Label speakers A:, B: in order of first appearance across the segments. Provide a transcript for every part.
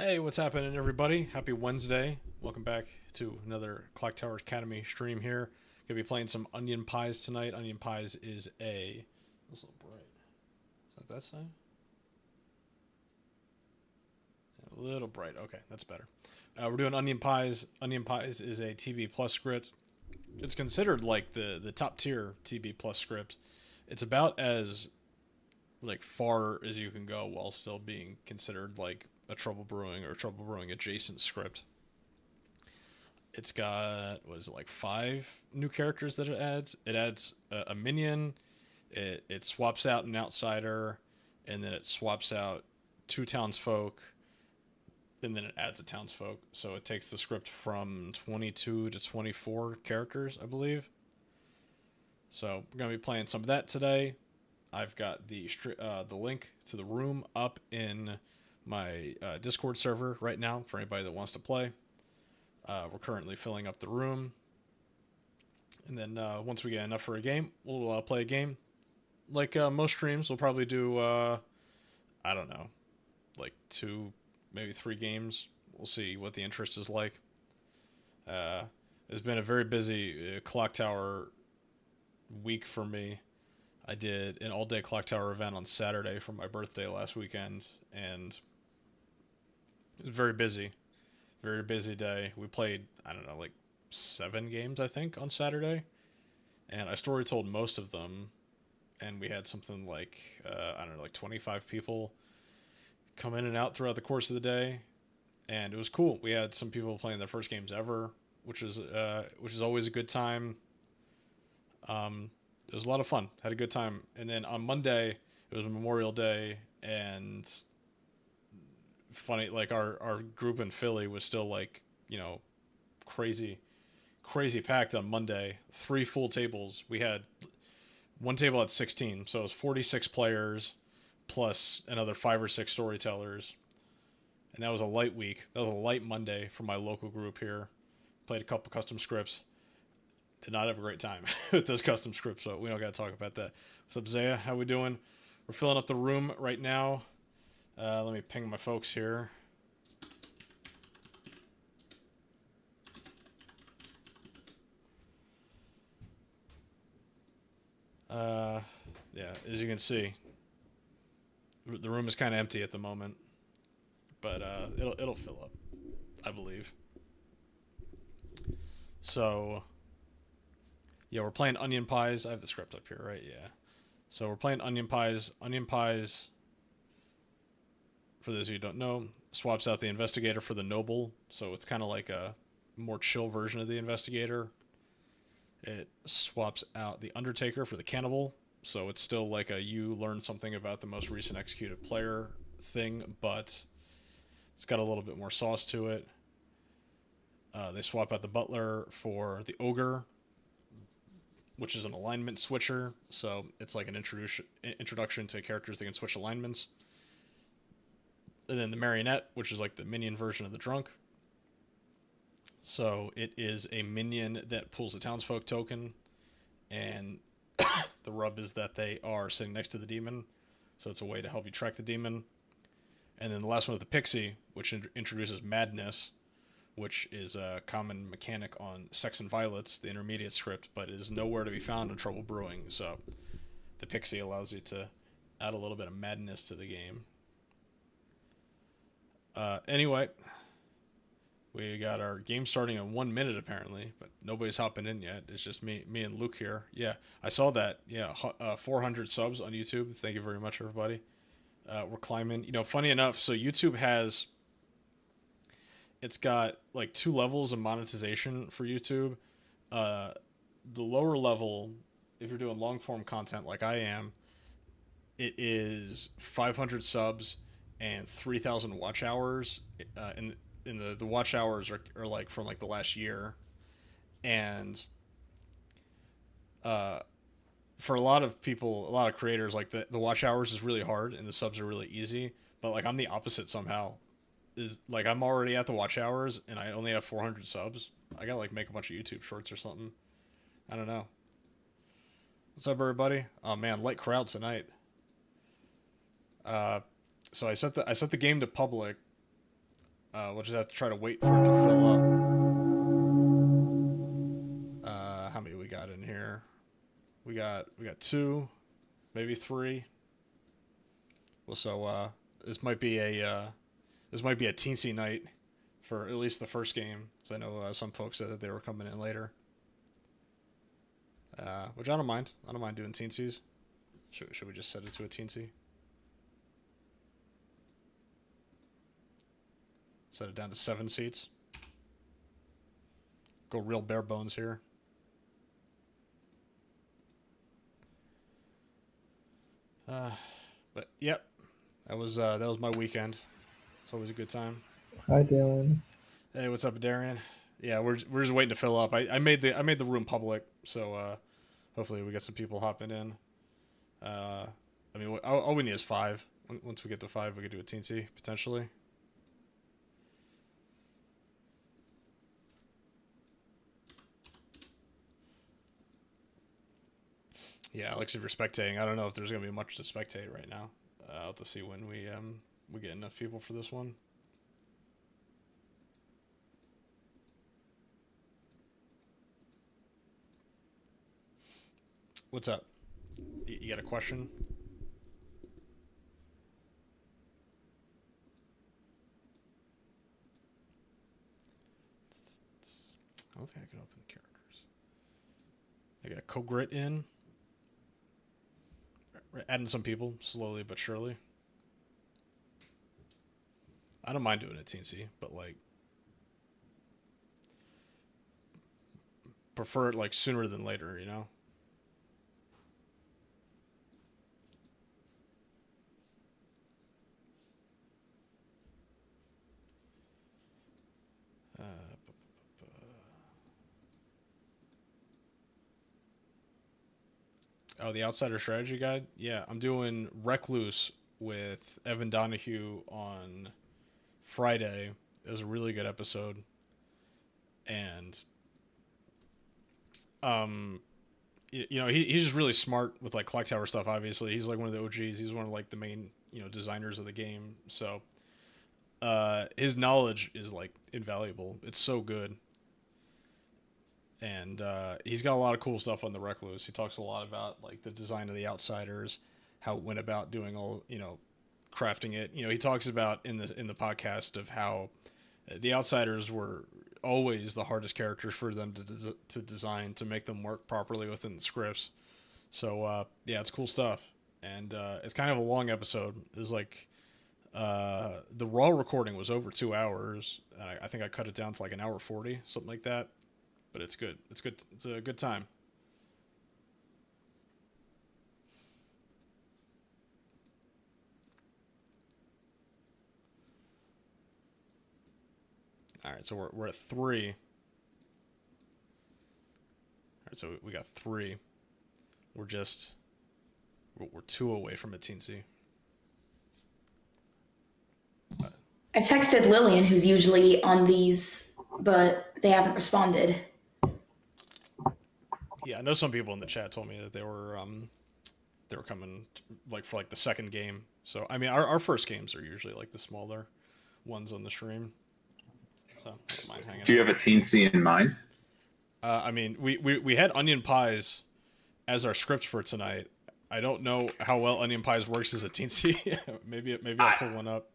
A: Hey, what's happening, everybody? Happy Wednesday. Welcome back to another Clocktower Academy stream here. Gonna be playing some Onion Pies tonight. Onion Pies is a... It's a little bright. Is that side? A little bright. Okay, that's better. We're doing Onion Pies. Onion Pies is a TB Plus script. It's considered like the top tier TB Plus script. It's about as like far as you can go while still being considered like a Trouble Brewing or Trouble Brewing adjacent script. It's got, what is it, like 5 new characters that it adds. It adds a minion, it swaps out an outsider, and then it swaps out 2 townsfolk, and then it adds a townsfolk. So it takes the script from 22 to 24 characters, I believe. So we're going to be playing some of that today. I've got the link to the room up in my Discord server right now for anybody that wants to play. We're currently filling up the room. And then once we get enough for a game, we'll play a game. Like most streams, we'll probably do, I don't know, like 2, maybe 3 games. We'll see what the interest is like. It's been a very busy Clock Tower week for me. I did an all-day Clock Tower event on Saturday for my birthday last weekend, and it was very busy. Very busy day. We played, I don't know, like 7 games, I think, on Saturday. And I story told most of them, and we had something like, I don't know, like 25 people come in and out throughout the course of the day. And it was cool. We had some people playing their first games ever, which is always a good time. It was a lot of fun. Had a good time. And then on Monday, it was Memorial Day, and funny, like our group in Philly was still like, you know, crazy packed on Monday. 3 full tables. We had one table at 16, so it was 46 players plus another 5 or 6 storytellers. And that was a light week. That was a light Monday for my local group here. Played a couple custom scripts. Did not have a great time with those custom scripts, so we don't got to talk about that. What's up, Zaya? How we doing? We're filling up the room right now. Let me ping my folks here. Yeah, as you can see, the room is kind of empty at the moment, but it'll fill up, I believe. So, yeah, we're playing Onion Pies. I have the script up here, right? Yeah. So we're playing Onion Pies. Onion Pies, for those of you who don't know, swaps out the investigator for the noble. So it's kind of like a more chill version of the investigator. It swaps out the undertaker for the cannibal. So it's still like a you learn something about the most recent executed player thing, but it's got a little bit more sauce to it. They swap out the butler for the ogre, which is an alignment switcher. So it's like an introduction to characters that can switch alignments. And then the marionette, which is like the minion version of the drunk. So it is a minion that pulls a townsfolk token, and the rub is that they are sitting next to the demon, so it's a way to help you track the demon. And then the last one is the pixie, which introduces madness, which is a common mechanic on Sex and Violets, the intermediate script, but is nowhere to be found in Trouble Brewing. So the pixie allows you to add a little bit of madness to the game. Anyway, we got our game starting in 1 minute apparently, but nobody's hopping in yet. It's just me and Luke here. Yeah, I saw that. Yeah, 400 subs on YouTube. Thank you very much, everybody. We're climbing. You know, funny enough, so YouTube has... It's got like 2 levels of monetization for YouTube. The lower level, if you're doing long form content like I am, it is 500 subs and 3,000 watch hours. In the watch hours are like from like the last year, and for a lot of people, a lot of creators, like the watch hours is really hard and the subs are really easy. But like I'm the opposite somehow. Is like I'm already at the watch hours and I only have 400 subs. I gotta like make a bunch of YouTube shorts or something. I don't know. What's up, everybody? Oh man, light crowd tonight. So I set the game to public We'll just have to try to wait for it to fill up. How many we got in here? We got two, maybe three. Well, so this might be a teensy night for at least the first game, because I know some folks said that they were coming in later. Which I don't mind. I don't mind doing teensies. Should we just set it to a teensy? Set it down to 7 seats. Go real bare bones here. But yep, that was my weekend. It's always a good time.
B: Hi, Dylan.
A: Hey, what's up, Darian? Yeah, we're just waiting to fill up. I made the room public, so hopefully we get some people hopping in. I mean, all we need is 5. Once we get to 5, we could do a teensy potentially. Yeah, Alex, if you're spectating, I don't know if there's gonna be much to spectate right now. I'll have to see when we get enough people for this one. What's up? You got a question? I don't think I can open the characters. I got Kogrit in. We're adding some people slowly but surely. I don't mind doing a teensy, but like prefer it like sooner than later, you know? Oh, the Outsider Strategy Guide? Yeah, I'm doing Recluse with Evan Donahue on Friday. It was a really good episode. And you know, he's just really smart with like Clocktower stuff, obviously. He's like one of the OGs. He's one of like the main, you know, designers of the game. So his knowledge is like invaluable. It's so good. And he's got a lot of cool stuff on the Recluse. He talks a lot about like the design of the Outsiders, how it went about doing all, you know, crafting it. You know, he talks about in the podcast of how the Outsiders were always the hardest characters for them to design, to make them work properly within the scripts. So yeah, it's cool stuff. And it's kind of a long episode. It was like the raw recording was over 2 hours. And I think I cut it down to like an hour 40, something like that. But it's good. It's good. It's a good time. All right, so we're at 3. All right, so we got 3. We're 2 away from a teensy.
C: I've texted Lillian, who's usually on these, but they haven't responded.
A: Yeah, I know some people in the chat told me that they were coming like for like the second game. So I mean, our first games are usually like the smaller ones on the stream. So I don't mind hanging
D: Do you
A: out.
D: have a teensy in mind?
A: I mean, we had onion pies as our scripts for tonight. I don't know how well onion pies works as a teensy. maybe I'll pull one up.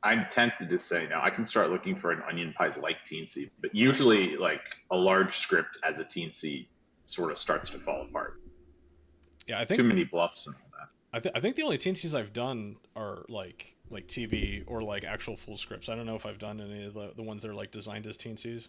D: I'm tempted to say now I can start looking for an onion pies like teensy, but usually like a large script as a teensy sort of starts to fall apart.
A: Yeah, I think
D: Too many bluffs and all that.
A: I think the only teensies I've done are like TB or like actual full scripts. I don't know if I've done any of the ones that are like designed as teensies.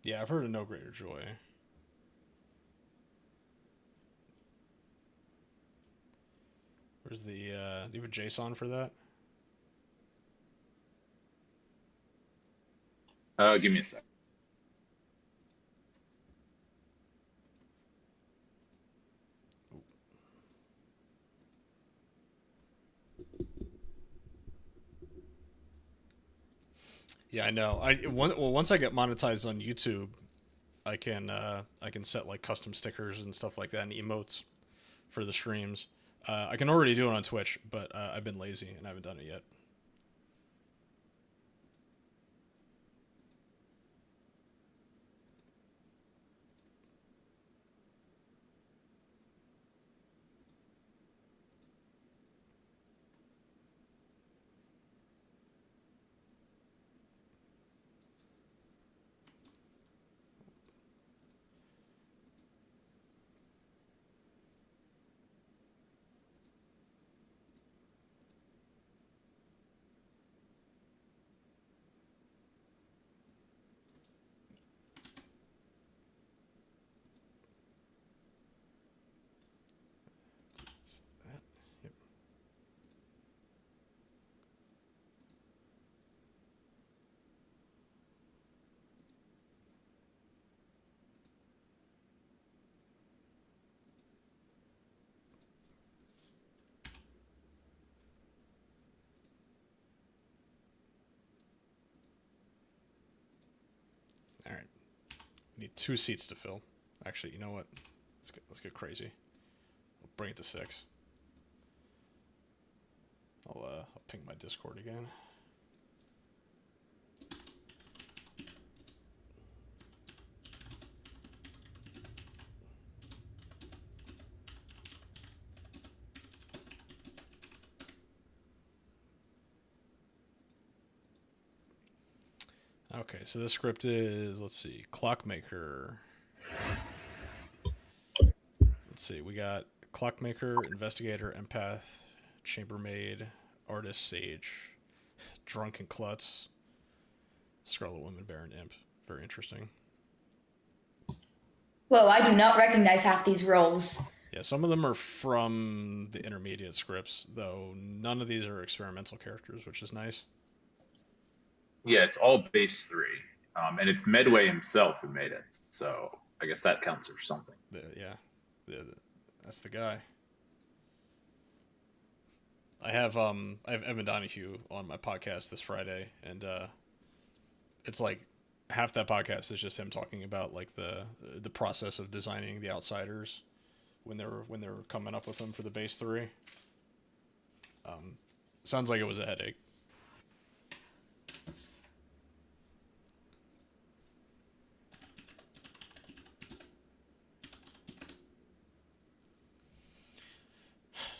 A: Yeah, I've heard of No Greater Joy. Where's the, do you have a JSON for that?
D: Give me a sec.
A: Yeah, I know. Once I get monetized on YouTube, I can set like custom stickers and stuff like that and emotes for the streams. I can already do it on Twitch, but I've been lazy and I haven't done it yet. That, yep. All right. We need 2 seats to fill. Actually, you know what? Let's get crazy. I'll bring it to 6. I'll ping my Discord again. Okay, so this script is, let's see, Clockmaker. Let's see, we got Clockmaker, Investigator, Empath, Chambermaid, Artist, Sage, Drunken Klutz, Scarlet Woman, Baron, Imp. Very interesting.
C: Whoa, I do not recognize half these roles.
A: Yeah, some of them are from the intermediate scripts, though none of these are experimental characters, which is nice.
D: Yeah, it's all base 3, and it's Medway himself who made it. So I guess that counts for something.
A: That's the guy. I have Evan Donahue on my podcast this Friday, and it's like half that podcast is just him talking about like the process of designing the Outsiders when they were coming up with them for the base 3. Sounds like it was a headache.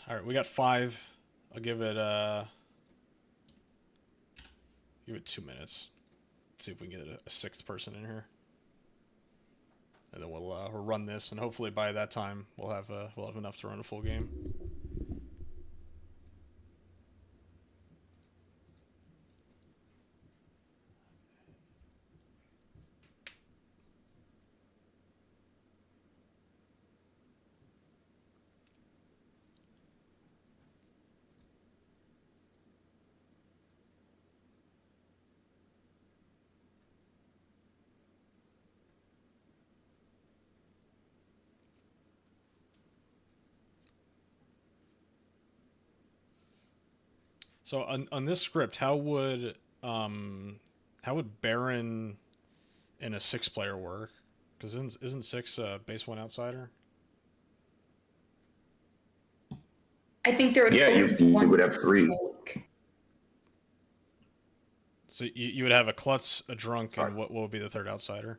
A: All right, we got 5. I'll give it 2 minutes. See if we can get a 6th person in here, and then we'll run this, and hopefully by that time we'll have enough to run a full game. So on this script, how would Baron in a 6-player work? Because isn't 6 base 1 outsider?
C: I think there would
D: you would have 3.
A: So you would have a Klutz, a Drunk, and what would be the 3rd outsider?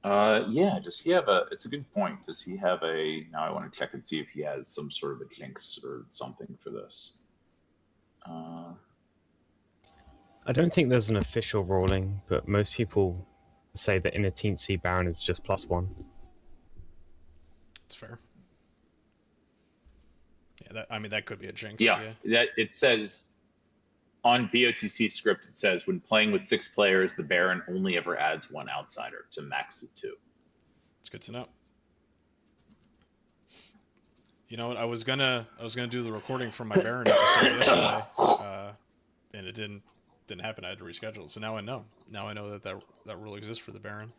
D: Yeah, does he have it's a good point. Does he have now I want to check and see if he has some sort of a jinx or something for this.
B: I don't think there's an official ruling, but most people say that in a teensy Baron is just +1.
A: It's fair. Yeah, that could be a jinx.
D: Yeah, that it says On BOTC script, it says when playing with 6 players, the Baron only ever adds 1 outsider to max of 2.
A: It's good to know. You know what? I was gonna do the recording from my Baron episode yesterday, and it didn't happen. I had to reschedule it. So now I know. Now I know that rule exists for the Baron.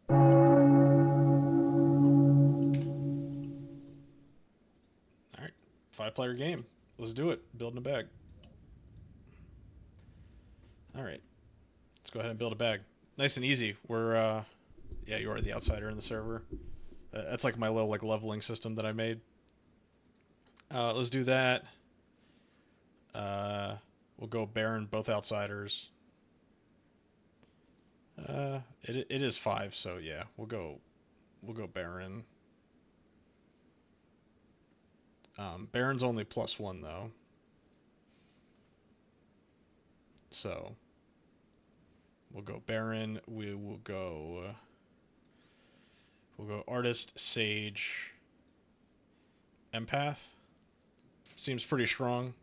A: All right, 5-player game. Let's do it. Building a bag. All right, let's go ahead and build a bag. Nice and easy. We're yeah, you are the outsider in the server. That's like my little like leveling system that I made. Let's do that. We'll go Baron, both outsiders. It is 5, so yeah, we'll go Baron. Baron's only +1 though. So we'll go Baron. We'll go Artist, Sage, Empath. Seems pretty strong.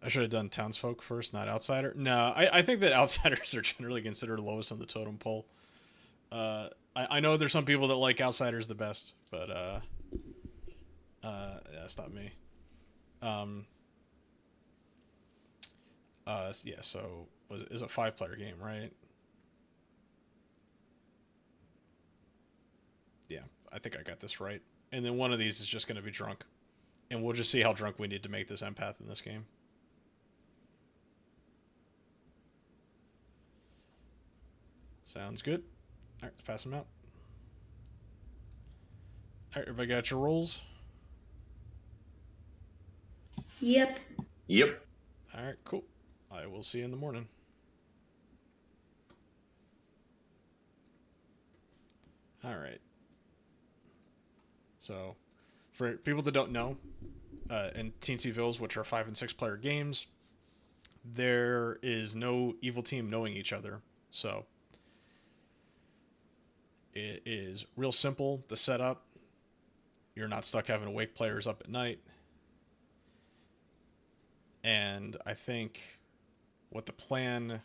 A: I should have done Townsfolk first, not Outsider. No, I think that Outsiders are generally considered lowest on the totem pole. I know there's some people that like Outsiders the best, but that's not me. Yeah, so is a 5-player game, right? Yeah, I think I got this right. And then one of these is just going to be drunk. And we'll just see how drunk we need to make this empath in this game. Sounds good. All right, let's pass them out. All right, everybody got your rolls?
C: Yep.
D: Yep.
A: All right, cool. I will see you in the morning. All right. So, for people that don't know, in Teensy Villes, which are 5- and 6-player games, there is no evil team knowing each other. So, it is real simple, the setup. You're not stuck having to wake players up at night. And I think what the plan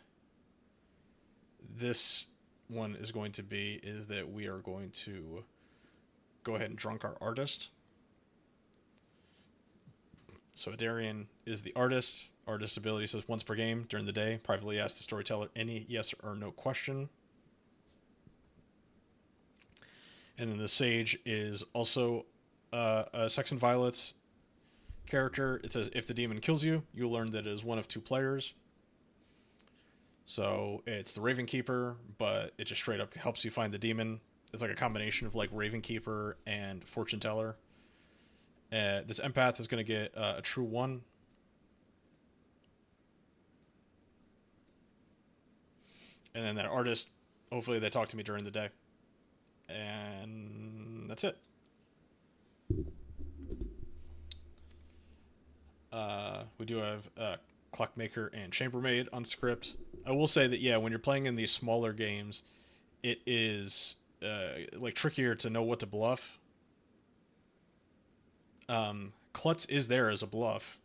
A: this one is going to be is that we are going to go ahead and drunk our artist. So Darian is the artist. Artist ability says once per game during the day. Privately ask the storyteller any yes or no question. And then the Sage is also a Sex and Violets character. It says if the demon kills you, you'll learn that it is one of 2 players. So it's the Raven Keeper, but it just straight up helps you find the demon. It's like a combination of like Raven Keeper and Fortune Teller. This empath is going to get a true 1. And then that artist, hopefully they talk to me during the day. And that's it. We do have Clockmaker and Chambermaid on script. I will say that, yeah, when you're playing in these smaller games, it is like trickier to know what to bluff. Klutz is there as a bluff,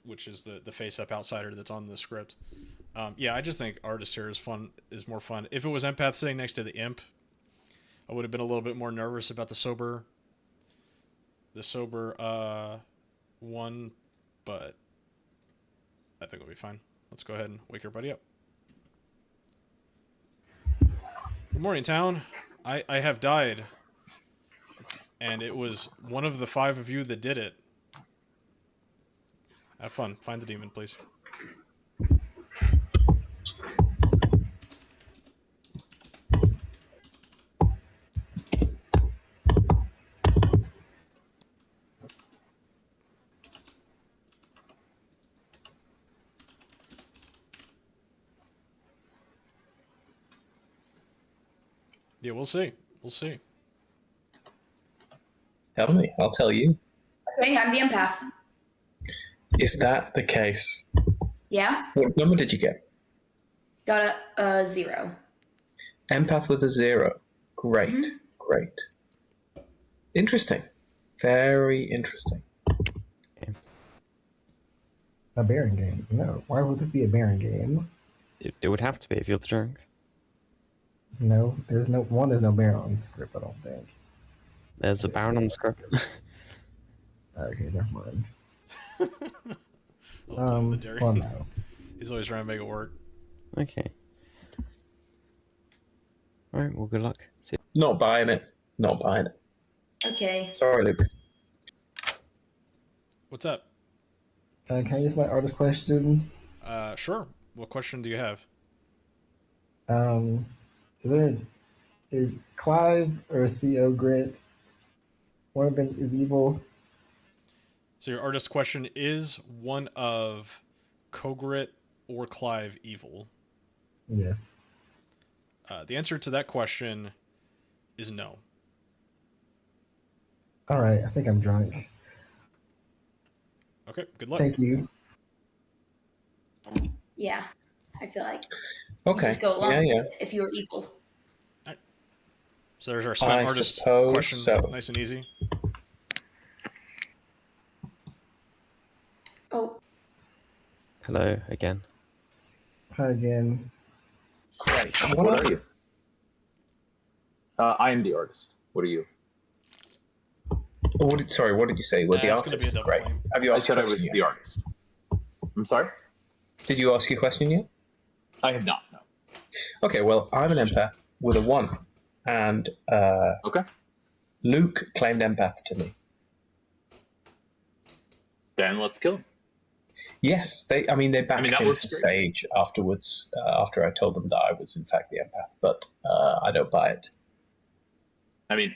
A: which is the face-up outsider that's on the script. Yeah, I just think Artist here is more fun. If it was Empath sitting next to the Imp, I would have been a little bit more nervous about the sober one, but I think it'll be fine. Let's go ahead and wake everybody up. Good morning, town. I have died, and it was one of the 5 of you that did it. Have fun. Find the demon, please. Yeah, we'll see. We'll see.
E: Tell me, I'll tell you.
C: Okay, I'm the empath.
E: Is that the case?
C: Yeah.
E: What number did you get?
C: Got a 0.
E: Empath with a 0. Great, great. Interesting. Very interesting.
F: A Baron game? No. Why would this be a Baron game?
B: It would have to be if you're the drunk.
F: No, there's no Baron on the script. I don't think.
B: There's a Baron on the script.
F: Okay, never mind.
A: The Darian.
F: Well, no.
A: He's always trying to make it work.
B: Okay. Alright, well, good luck. See you.
E: Not buying it. Not buying it.
C: Okay.
E: Sorry, Luke.
A: What's up?
F: Can I use my artist question?
A: Sure. What question do you have?
F: Is Clive or CO Grit? One of them is evil.
A: So your artist question is one of Kogrit or Clive evil?
F: Yes.
A: The answer to that question is no.
F: All right, I think I'm drunk.
A: Okay, good luck.
F: Thank you.
C: Yeah. I feel like
E: Okay.
C: you just go along
E: Yeah, yeah.
C: with it if you were evil.
A: So there's our spent
E: I
A: artist
E: suppose
A: question.
E: so.
A: Nice and easy.
C: Oh,
B: Hello again.
F: Hi again.
E: Great.
D: What are you? I am the artist. What are you?
E: What did you say? Well, the
A: It's gonna be a
E: artist.
A: double
E: Great.
A: claim.
E: Have you
D: I
E: asked
D: said
E: your
D: I was
E: question
D: the
E: yet?
D: artist. I'm sorry?
E: Did you ask your question yet?
D: I have not, no.
E: Okay, well, I'm an empath with a 1. And
D: Okay.
E: Luke claimed empath to me.
D: Then let's kill him.
E: Yes, they backed
D: that
E: into
D: works great.
E: Sage afterwards, after I told them that I was in fact the empath, but I don't buy it.
D: I mean,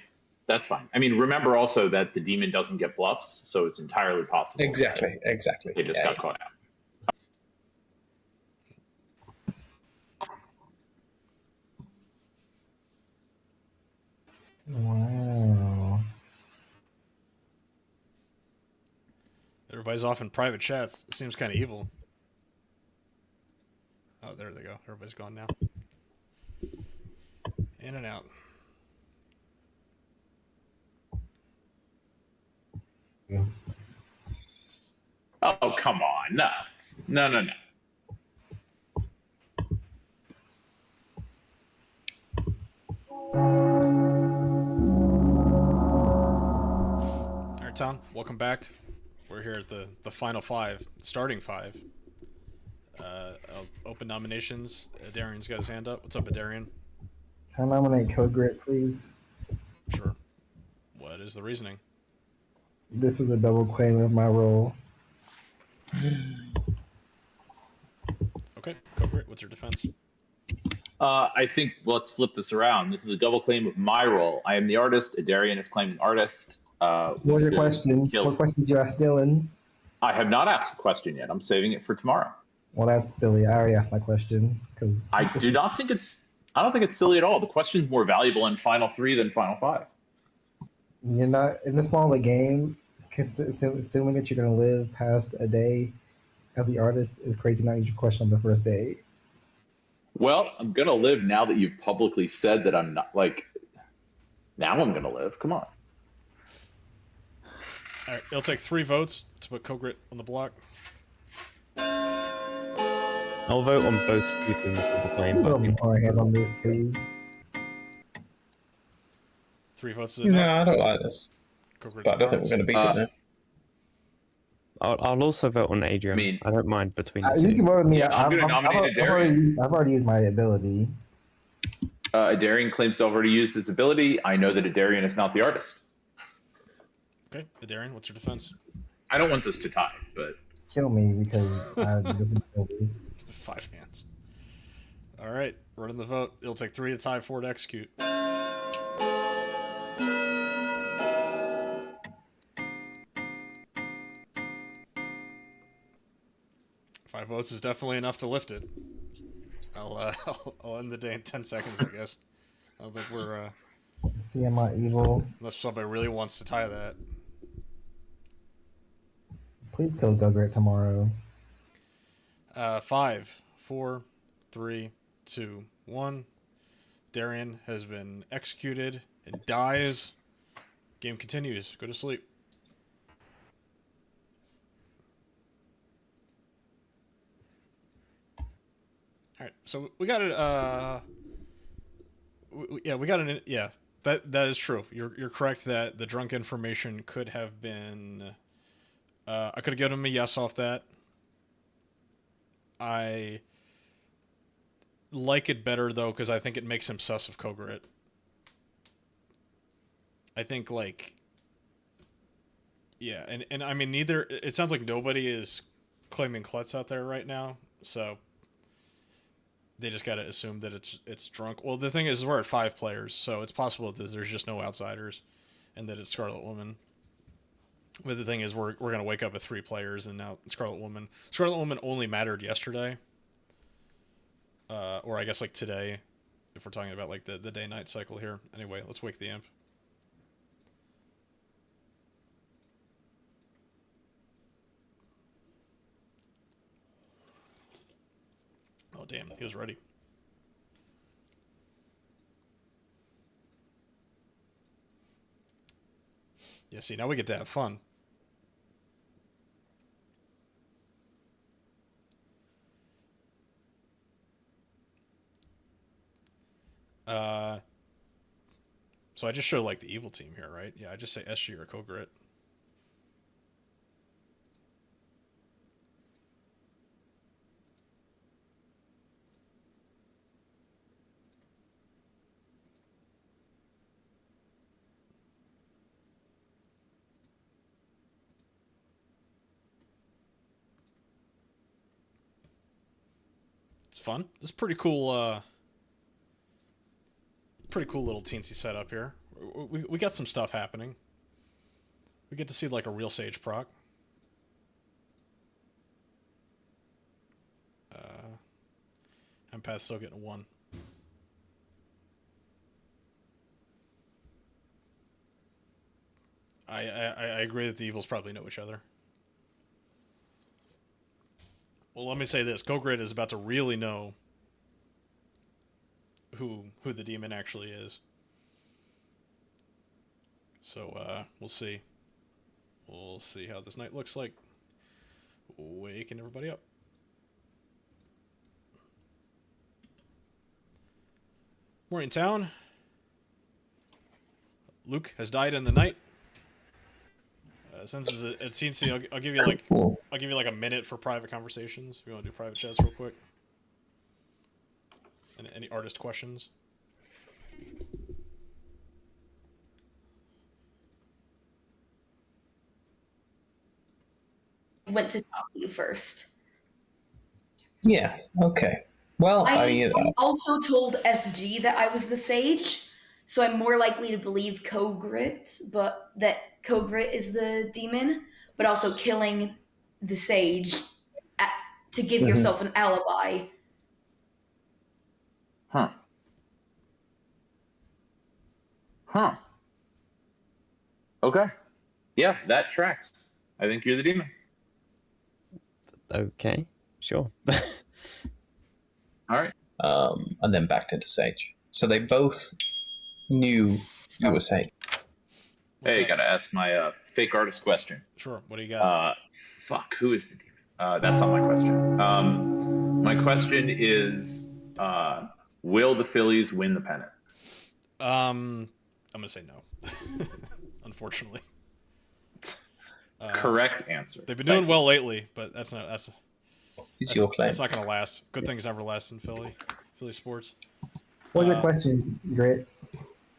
D: that's fine. I mean, remember also that the demon doesn't get bluffs, so it's entirely possible.
E: Exactly.
D: They just got caught out.
F: Wow.
A: Everybody's off in private chats. It seems kind of evil. Oh, there they go. Everybody's gone now. In and out.
F: Yeah.
D: Oh, come on. No. No.
A: All right, Tom. Welcome back. We're here at the final 5, starting 5. I'll open nominations. Darian's got his hand up. What's up, Darian?
F: Can I nominate Kogrit, please?
A: Sure. What is the reasoning?
F: This is a double claim of my role.
A: Okay, Kogrit, what's your defense?
D: I think let's flip this around. This is a double claim of my role. I am the artist. Adarian is claimed an artist.
F: What was your question? What questions you asked Dylan?
D: I have not asked a question yet. I'm saving it for tomorrow.
F: Well, that's silly. I already asked my question because
D: I don't think it's silly at all. The question's more valuable in Final 3 than Final 5.
F: You're not in this small of a game. Assuming that you're going to live past a day as the artist is crazy. Not your question on the first day.
D: Well, I'm gonna live now that you've publicly said that I'm not. Like, now I'm gonna live. Come on.
A: All right, it'll take 3 votes to put Kogrit on the block.
B: I'll vote on both using this double claim,
F: Put
B: but
F: my hand on this, please.
A: 3 votes is
E: No,
A: enough.
E: I don't like this.
A: Kogrit's
E: But I don't think we're going to beat it now.
B: I'll also vote on Adrian. I don't mind between the
F: You
B: two.
F: can vote on me.
D: I'm gonna nominate Adarian.
F: I've already used my ability.
D: Adarian claims to have already used his ability. I know that Adarian is not the artist.
A: Okay, Darian, what's your defense?
D: I don't want this to tie, but
F: Kill me because this is silly.
A: 5 hands. All right, running the vote. It'll take 3 to tie, 4 to execute. Five votes is definitely enough to lift it. I'll end the day in 10 seconds, I guess. I don't think we're
F: See, am I evil?
A: unless somebody really wants to tie that.
F: Please kill Gugret tomorrow.
A: 5, 4, 3, 2, 1. Darian has been executed and dies. Game continues. Go to sleep. All right, so we got it. We got an. Yeah, that is true. You're correct that the drunk information could have been. I could have given him a yes off that. I like it better though because I think it makes him sus of Kogrit. I think like. Yeah, and I mean neither. It sounds like nobody is claiming Klutz out there right now, so. They just got to assume that it's drunk. Well, the thing is, we're at 5 players, so it's possible that there's just no outsiders, and that it's Scarlet Woman. But the thing is, we're gonna wake up at 3 players, and now Scarlet Woman. Scarlet Woman only mattered yesterday, or I guess like today, if we're talking about like the day-night cycle here. Anyway, let's wake the imp. Oh damn, he was ready. Yeah, see, now we get to have fun. So I just show like the evil team here, right? Yeah, I just say SG or Kogrit. It's fun. It's pretty cool. Pretty cool little teensy setup here. We got some stuff happening. We get to see like a real Sage proc. Empath's still getting a 1. I agree that the evils probably know each other. Well, let me say this: Kogrit is about to really know who the demon actually is. So we'll see. We'll see how this night looks like. Waking everybody up. Morning town. Luke has died in the night. Since it's a TNC, I'll give you like a minute for private conversations. If you want to do private chats real quick. And any artist questions?
C: Went to talk to you first.
E: Yeah. Okay. Well,
C: I also told SG that I was the sage, so I'm more likely to believe Kogrit, but that Kogrit is the demon, but also killing the sage to give yourself an alibi.
D: Huh. Okay. Yeah, that tracks. I think you're the demon.
B: Okay, sure.
D: All right.
E: And then backed into Sage. So they both knew you were Sage.
D: Hey, gotta ask my fake artist question.
A: Sure. What do you got?
D: Fuck. Who is the demon? That's not my question. My question is, will the Phillies win the pennant?
A: I'm gonna say no. Unfortunately.
D: Correct answer.
A: They've been doing well lately, but that's not
E: Your claim.
A: that's not gonna last. Good things never last in Philly sports.
F: What's your question, Grit?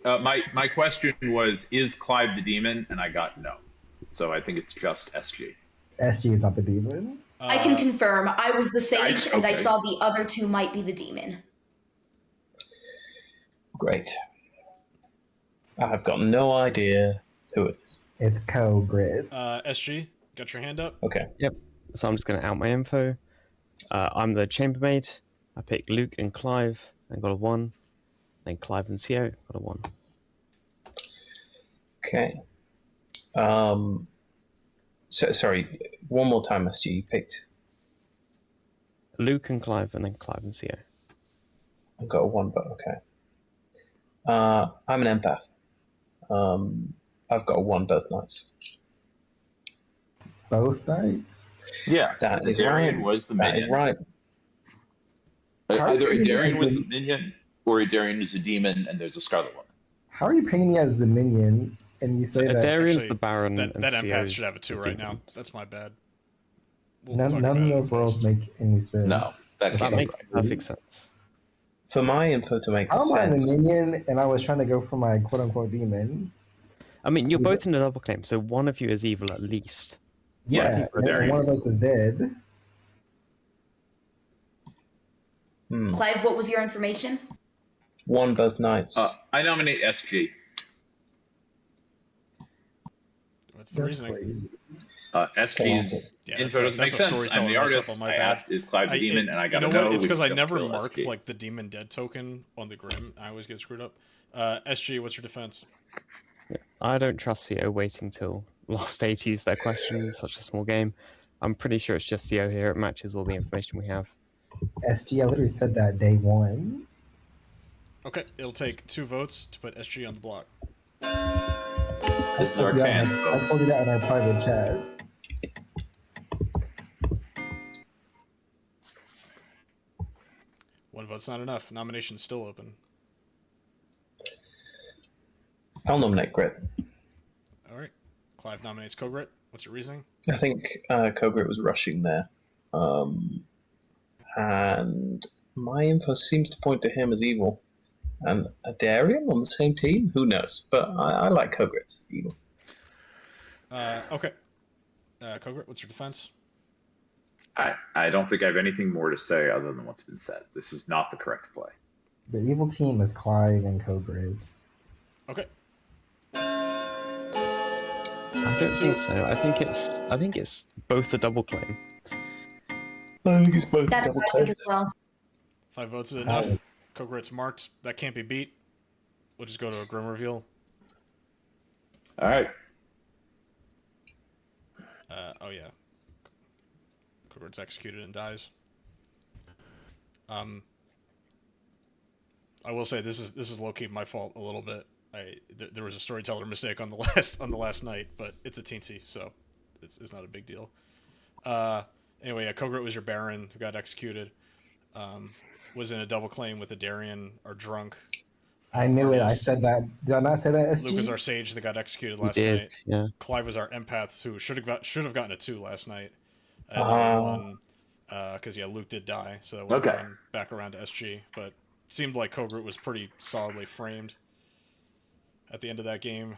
D: My question was, is Clive the demon? And I got no. So I think it's just SG.
F: SG is not the demon.
C: I can confirm. I was the sage, and I
D: okay.
C: saw the other 2 might be the demon.
E: Great. I have got no idea who it is.
F: It's Kogrit.
A: SG, got your hand up?
E: Okay.
B: Yep. So I'm just going to out my info. I'm the chambermaid. I picked Luke and Clive and got a 1. Then Clive and Co got a 1.
E: Okay. So sorry. One more time, SG. You picked
B: Luke and Clive and then Clive and Co.
E: I've got a 1 vote. Okay. I'm an empath. I've got a 1 both nights.
F: Both nights.
D: Yeah,
E: That is
D: Darian
E: right.
D: was the
E: That
D: minion.
E: is right.
F: How
D: Either
F: are
D: a
F: you
D: Darian was
F: the-
D: the minion, or a Darian was a demon, and there's a Scarlet Woman.
F: How are you painting me as the minion? And you say that
B: Darian's
A: Actually,
B: the Baron,
A: That
B: and
A: empath
B: CO's
A: should have a 2
B: the
A: right
B: demon.
A: now. That's my bad. We'll
F: none
A: talk
F: of
A: about it
F: those
A: in
F: worlds
A: post.
F: make any sense.
D: No, that
B: That
D: can't
B: makes
D: be right.
B: perfect sense.
E: For my info to make
F: I don't mind a
E: sense,
F: minion, and I was trying to go for my quote unquote demon.
B: I mean, you're both in a double claim, so one of you is evil at least.
F: Yeah,
D: Yes,
F: and
D: Darian
F: one of us is dead.
C: Clive, what was your information?
E: 1 both nights.
D: I nominate SG.
A: What's the reasoning?
F: Crazy.
D: SG's
A: Yeah,
D: info doesn't make
A: that's a
D: sense. I'm
A: storytelling
D: the
A: mess up
D: artist.
A: on my
D: I
A: bad.
D: asked, is Clive the demon? And I got to
A: you know
D: know.
A: what? It's because I
D: just
A: never
D: kill
A: marked
D: SG.
A: like the demon dead token on the Grim. I always get screwed up. SG, what's your defense?
B: I don't trust CO waiting till last day to use their question in such a small game. I'm pretty sure it's just CO here. It matches all the information we have.
F: SG, I literally said that day 1.
A: Okay, it'll take 2 votes to put SG on the block.
D: This is our fans'
F: I
D: vote.
F: told you that in our private chat.
A: One vote's not enough. Nomination's still open.
E: I'll nominate Grit.
A: All right. Clive nominates Kogrit. What's your reasoning?
E: I think Kogrit was rushing there. And my info seems to point to him as evil. And a Darian on the same team? Who knows? But I like Kogrit as evil.
A: Okay. Kogrit, what's your defense?
D: I don't think I have anything more to say other than what's been said. This is not the correct play.
F: The evil team is Clive and Cogrid.
A: Okay.
B: I don't think so. I think it's both a double claim.
E: I think it's both
C: That's
E: double
C: what I think
E: claims.
C: as well.
A: 5 votes is enough. Kogrit's marked. That can't be beat. We'll just go to a Grim reveal.
D: All right.
A: Oh yeah. Kogrit's executed and dies. I will say this is low key my fault a little bit. There was a storyteller mistake on the last night, but it's a teensy, so it's not a big deal. Anyway, yeah, Kogrit was your Baron who got executed. Was in a double claim with a Darian or drunk.
F: I knew it. I said that. Did I not say that, SG?
A: Luke was our sage that got executed last
B: did,
A: night.
B: yeah.
A: Clive was our empath who should have gotten a 2 last night. Because Luke did die, so that went back around to SG. But it seemed like Kogrit was pretty solidly framed at the end of that game.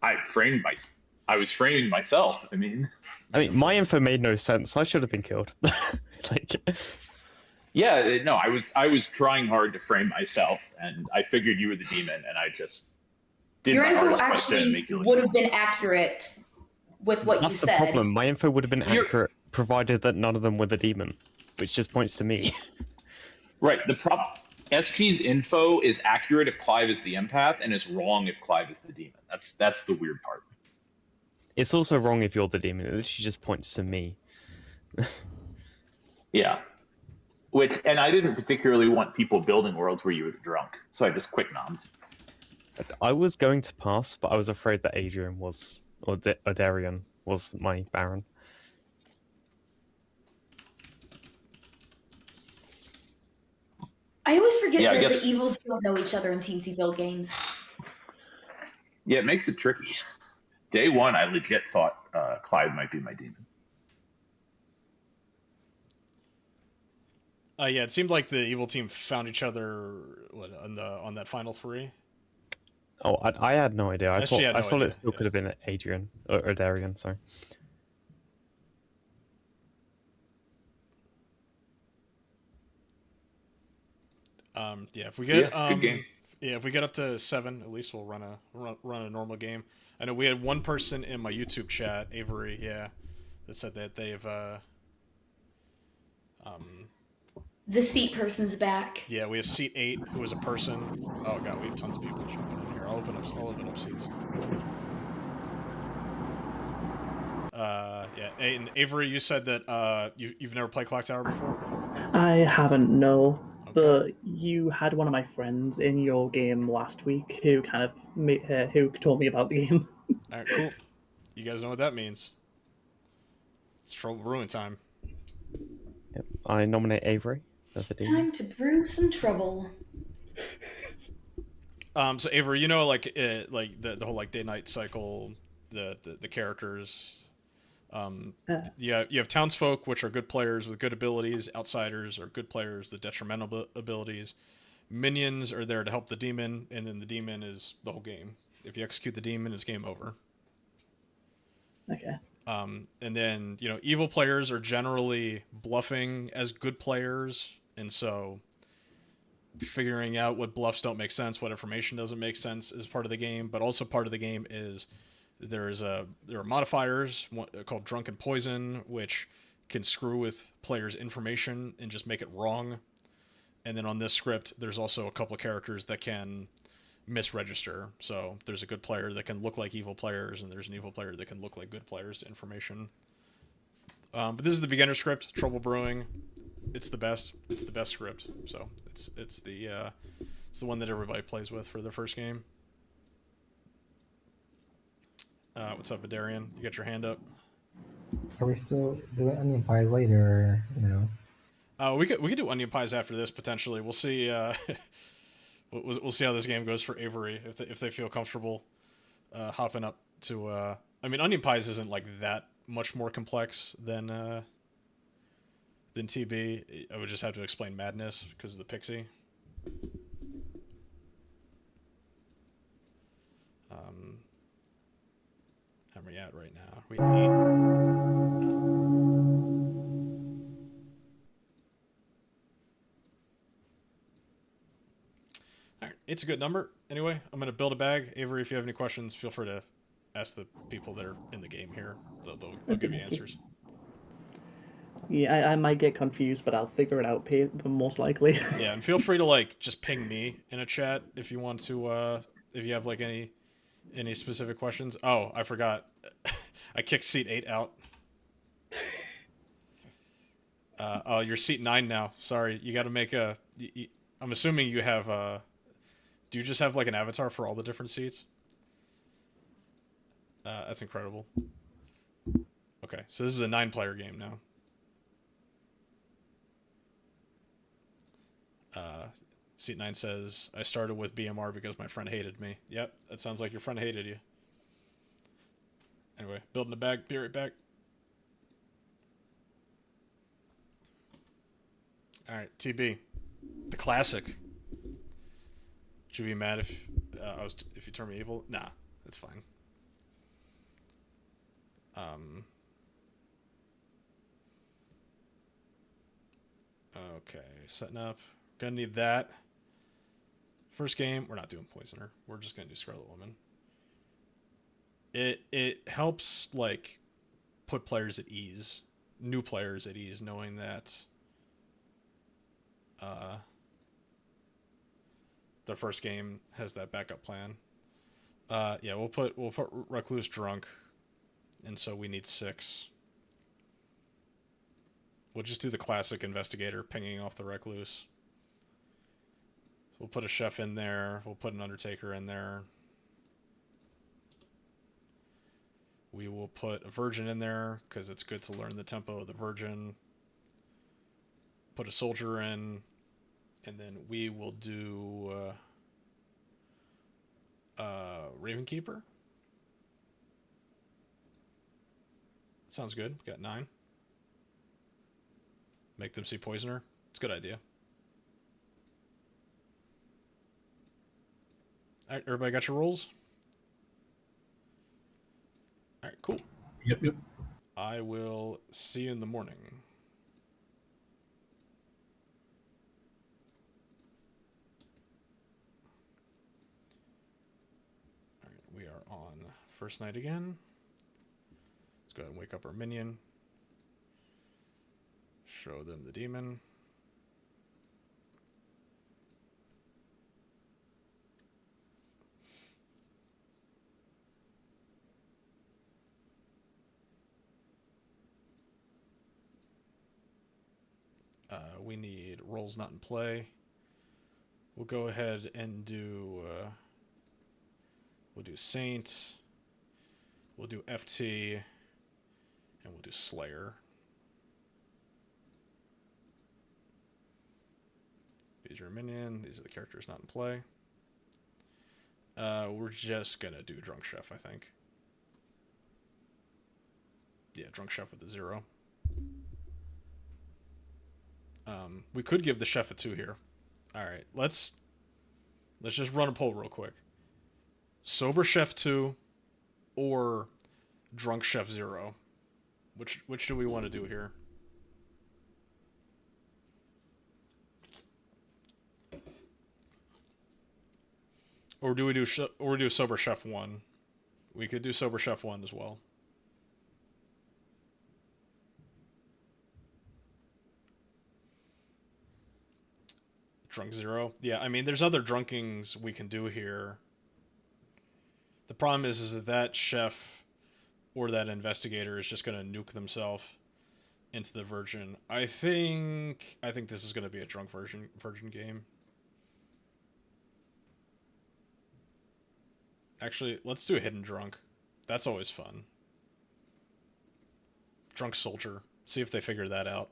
D: I was framing myself. I mean,
B: my info made no sense. I should have been killed.
D: yeah, no, I was trying hard to frame myself, and I figured you were the demon, and I just did
C: Your
D: my
C: info
D: hardest best to
C: actually
D: make you look.
C: would have been accurate with what
B: That's
C: you
B: the
C: said.
B: problem. My info would have been accurate, provided that none of them were the demon, which just points to me.
D: Right. SG's info is accurate if Clive is the empath, and is wrong if Clive is the demon. That's the weird part.
B: It's also wrong if you're the demon. This just points to me.
D: Yeah. And I didn't particularly want people building worlds where you were drunk, so I just quick nommed.
B: I was going to pass, but I was afraid that Adrian was, or Darian was my Baron.
C: I always forget
D: Yeah, I
C: that
D: guess-
C: the evils don't know each other in Teensyville games.
D: Yeah, it makes it tricky. Day 1, I legit thought Clive might be my demon.
A: Yeah, it seemed like the evil team found each other on that final 3.
B: Oh, I had no idea. I
A: SG had no
B: thought
A: idea,
B: it still could have been Adrian or Darian. Sorry.
A: Yeah, if we get
D: good game.
A: Yeah, if we get up to 7, at least we'll run a normal game. I know we had one person in my YouTube chat, Avery, that said that they've
C: The seat person's back.
A: yeah, we have seat 8 who is a person. Oh god, we have tons of people jumping in here. I'll open up seats. Yeah, and Avery, you said that you've never played Clocktower before.
G: I haven't, no.
A: Okay.
G: but you had one of my friends in your game last week who kind of who told me about the game.
A: All right, cool. You guys know what that means. It's trouble brewing time.
B: Yep. I nominate Avery for the demon.
C: Time to brew some trouble.
A: So Avery, you know, like the whole like day-night cycle, the characters. You have townsfolk, which are good players with good abilities. Outsiders are good players with detrimental abilities. Minions are there to help the demon, and then the demon is the whole game. If you execute the demon, it's game over.
G: Okay.
A: And then, you know, evil players are generally bluffing as good players, and so figuring out what bluffs don't make sense, what information doesn't make sense is part of the game. But also part of the game is there are modifiers called drunk and poison, which can screw with players' information and just make it wrong. And then on this script, there's also a couple of characters that can misregister. So there's a good player that can look like evil players, and there's an evil player that can look like good players to information. But this is the beginner script, Trouble Brewing. It's the best. It's the best script. So it's the one that everybody plays with for their first game. What's up, Adarian? You got your hand up?
F: Are we still doing onion pies later? You know.
A: We could do onion pies after this potentially. We'll see. We'll see how this game goes for Avery if they feel comfortable hopping up to. I mean, onion pies isn't like that much more complex than TB. I would just have to explain madness because of the pixie. How are we at right now? We 8. All right, it's a good number. Anyway, I'm going to build a bag. Avery, if you have any questions, feel free to ask the people that are in the game here. They'll give you answers.
G: Yeah, I might get confused, but I'll figure it out most likely.
A: Yeah, and feel free to like just ping me in a chat if you want to. If you have like any specific questions. Oh, I forgot. I kicked seat 8 out. Oh, you're seat 9 now. Sorry, you got to make a. I'm assuming you have. Do you just have like an avatar for all the different seats? That's incredible. Okay, so this is a 9-player game now. Seat 9 says, I started with BMR because my friend hated me. Yep, that sounds like your friend hated you. Anyway, building a bag, be right back. Alright, TB. The classic. Should you be mad if you turn me evil? Nah, that's fine. Okay, setting up. Gonna need that. First game, we're not doing Poisoner. We're just gonna do Scarlet Woman. It helps like put players at ease, new players at ease, knowing that their first game has that backup plan. Yeah, we'll put Recluse drunk, and so we need 6. We'll just do the classic investigator pinging off the Recluse. We'll put a chef in there. We'll put an undertaker in there. We will put a virgin in there because it's good to learn the tempo of the virgin. Put a soldier in, and then we will do Ravenkeeper. Sounds good. We got 9. Make them see Poisoner. It's a good idea. All right, everybody got your rolls? All right, cool.
E: Yep.
A: I will see you in the morning. All right, we are on first night again. Let's go ahead and wake up our minion. Show them the demon. We need roles not in play. We'll go ahead and do. We'll do Saint. We'll do FT, and we'll do Slayer. These are a minion. These are the characters not in play. We're just gonna do Drunk Chef, I think. Yeah, Drunk Chef with the 0. We could give the chef a 2 here. All right, let's just run a poll real quick. Sober Chef 2 or Drunk Chef 0. Which do we want to do here? Or do we do Sober Chef 1? We could do Sober Chef 1 as well. Drunk 0. Yeah, I mean, there's other drunkings we can do here. The problem is that chef or that investigator is just going to nuke themselves into the virgin. I think this is going to be a drunk virgin game. Actually, let's do a hidden drunk. That's always fun. Drunk soldier. See if they figure that out.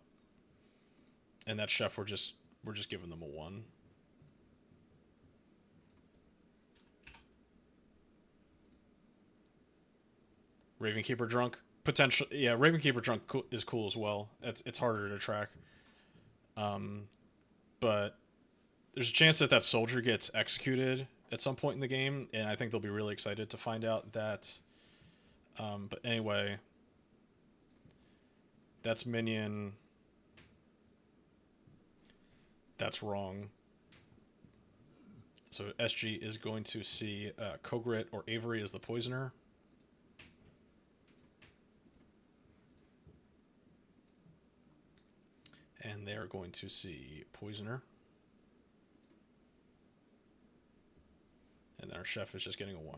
A: And that chef, we're just giving them a 1. Ravenkeeper drunk. Potential, yeah. Ravenkeeper drunk is cool as well. It's harder to track. But there's a chance that soldier gets executed at some point in the game, and I think they'll be really excited to find out that. But anyway, that's minion. That's wrong. So SG is going to see Kogrit or Avery as the poisoner. And they're going to see poisoner. And then our chef is just getting a 1.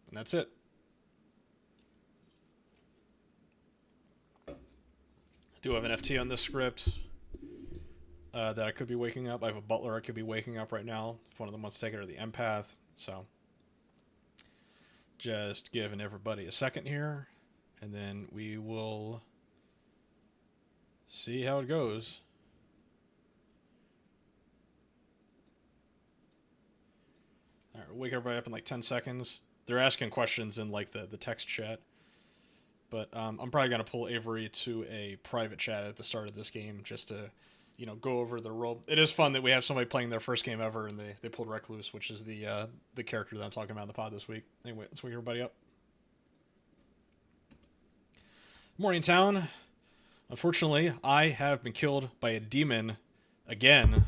A: And that's it. I do have an FT on this script that I could be waking up. I have a butler I could be waking up right now if one of them wants to take it, or the empath. So just giving everybody a second here, and then we will see how it goes. All right, we'll wake everybody up in like 10 seconds. They're asking questions in like the text chat. But I'm probably going to pull Avery to a private chat at the start of this game just to, go over the role. It is fun that we have somebody playing their first game ever, and they pulled Recluse, which is the character that I'm talking about in the pod this week. Anyway, let's wake everybody up. Morning, town. Unfortunately, I have been killed by a demon again.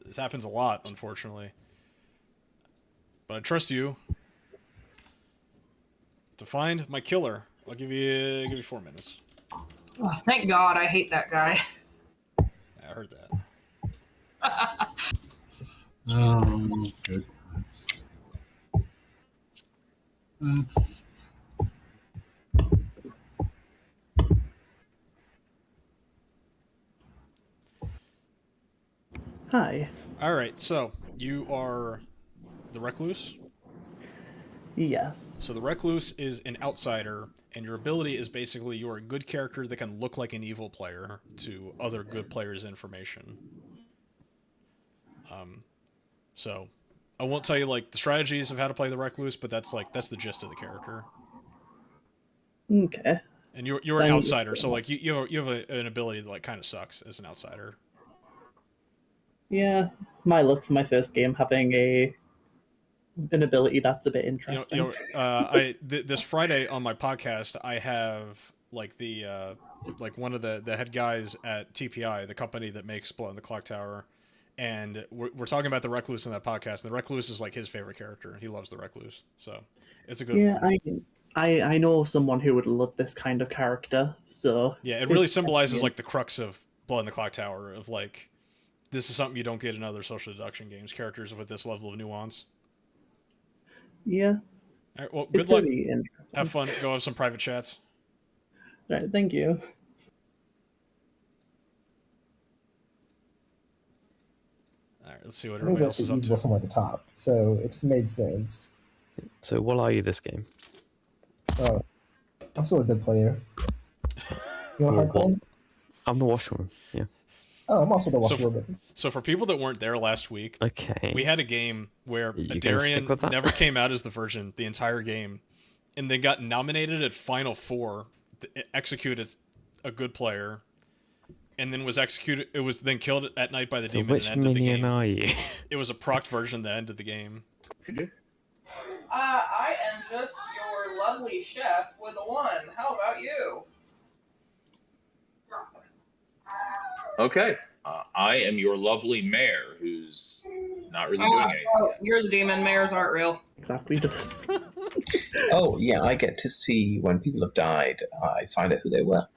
A: This happens a lot, unfortunately. But I trust you to find my killer. I'll give you 4 minutes.
H: Oh, thank God! I hate that guy.
A: I heard that.
I: Good. That's...
G: Hi.
A: All right, so you are the Recluse?
G: Yes.
A: So the Recluse is an outsider, and your ability is basically you're a good character that can look like an evil player to other good players' information. So I won't tell you like the strategies of how to play the Recluse, but that's the gist of the character.
G: Okay.
A: And you're an outsider, so like you have an ability that like kind of sucks as an outsider.
G: Yeah, my luck for my first game having an ability that's a bit interesting.
A: This Friday on my podcast, I have like the like one of the head guys at TPI, the company that makes Blood in the Clocktower, and we're talking about the Recluse in that podcast. And the Recluse is like his favorite character. He loves the Recluse, so it's a good one.
G: Yeah, I know someone who would love this kind of character. So
A: yeah, it really symbolizes like the crux of Blood in the Clocktower of like this is something you don't get in other social deduction games. Characters with this level of nuance.
G: Yeah.
A: All right, well, good luck. Have fun. Go have some private chats.
G: All right, thank you.
A: All right, let's see what
F: I knew
A: everybody
F: that
A: else
F: the
A: is up
F: Eve was
A: to.
F: somewhere at the top, so it just made sense.
B: So what are you this game?
F: Oh, I'm still a good player. You want
B: Well,
F: hardcore?
B: I'm the washerwoman. Yeah.
F: Oh, I'm also the
A: So
F: washerwoman.
A: So for people that weren't there last week,
B: Okay.
A: we had a game where
B: You gonna stick
A: Darian
B: with that?
A: never came out as the Virgin the entire game, and they got nominated at Final Four, executed a good player, and then was executed. It was then killed at night by the
B: So
A: demon
B: which
A: and ended the
B: minion
A: game.
B: are you?
A: It was a procced version that ended the game.
H: I am just your lovely chef with a 1. How about you?
D: Okay. I am your lovely mayor, who's not really doing anything.
H: Oh, you're the demon. Mayors aren't real.
G: Exactly this.
E: Oh, yeah, I get to see when people have died, I find out who they were.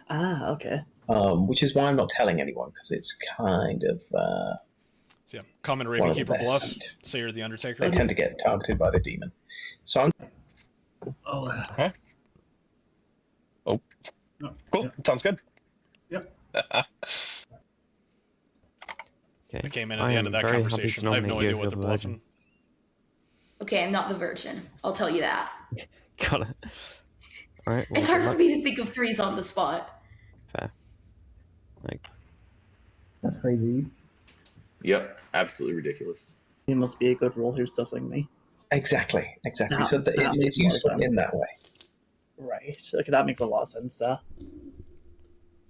G: Ah, okay.
E: Which is why I'm not telling anyone, because it's kind of...
A: So yeah, common
E: One of the
A: Ravenkeeper bluff.
E: best.
A: Say you're the Undertaker.
E: They tend to get targeted by the demon. So I'm...
I: Oh,
J: Okay. Oh, cool.
I: Yep.
J: Sounds good.
I: Yep.
B: Okay.
A: I came in at
B: I
A: the end
B: am
A: of that
B: very happy to
A: conversation. I have no
B: nominate
A: idea
B: you
A: what
B: if
A: they're
B: you're the Virgin.
A: bluffing.
C: Okay, I'm not the Virgin. I'll tell you that.
B: Got it. All right. Well,
C: It's hard
B: good
C: for
B: luck.
C: me to think of threes on the spot.
B: Fair. Like,
F: That's crazy.
D: Yep, absolutely ridiculous.
G: He must be a good roll who's sussing me.
E: Exactly.
G: That-
E: So
G: that
E: it's
G: makes a lot of
E: useful
G: sense.
E: in that way.
G: Right. Okay, that makes a lot of sense there.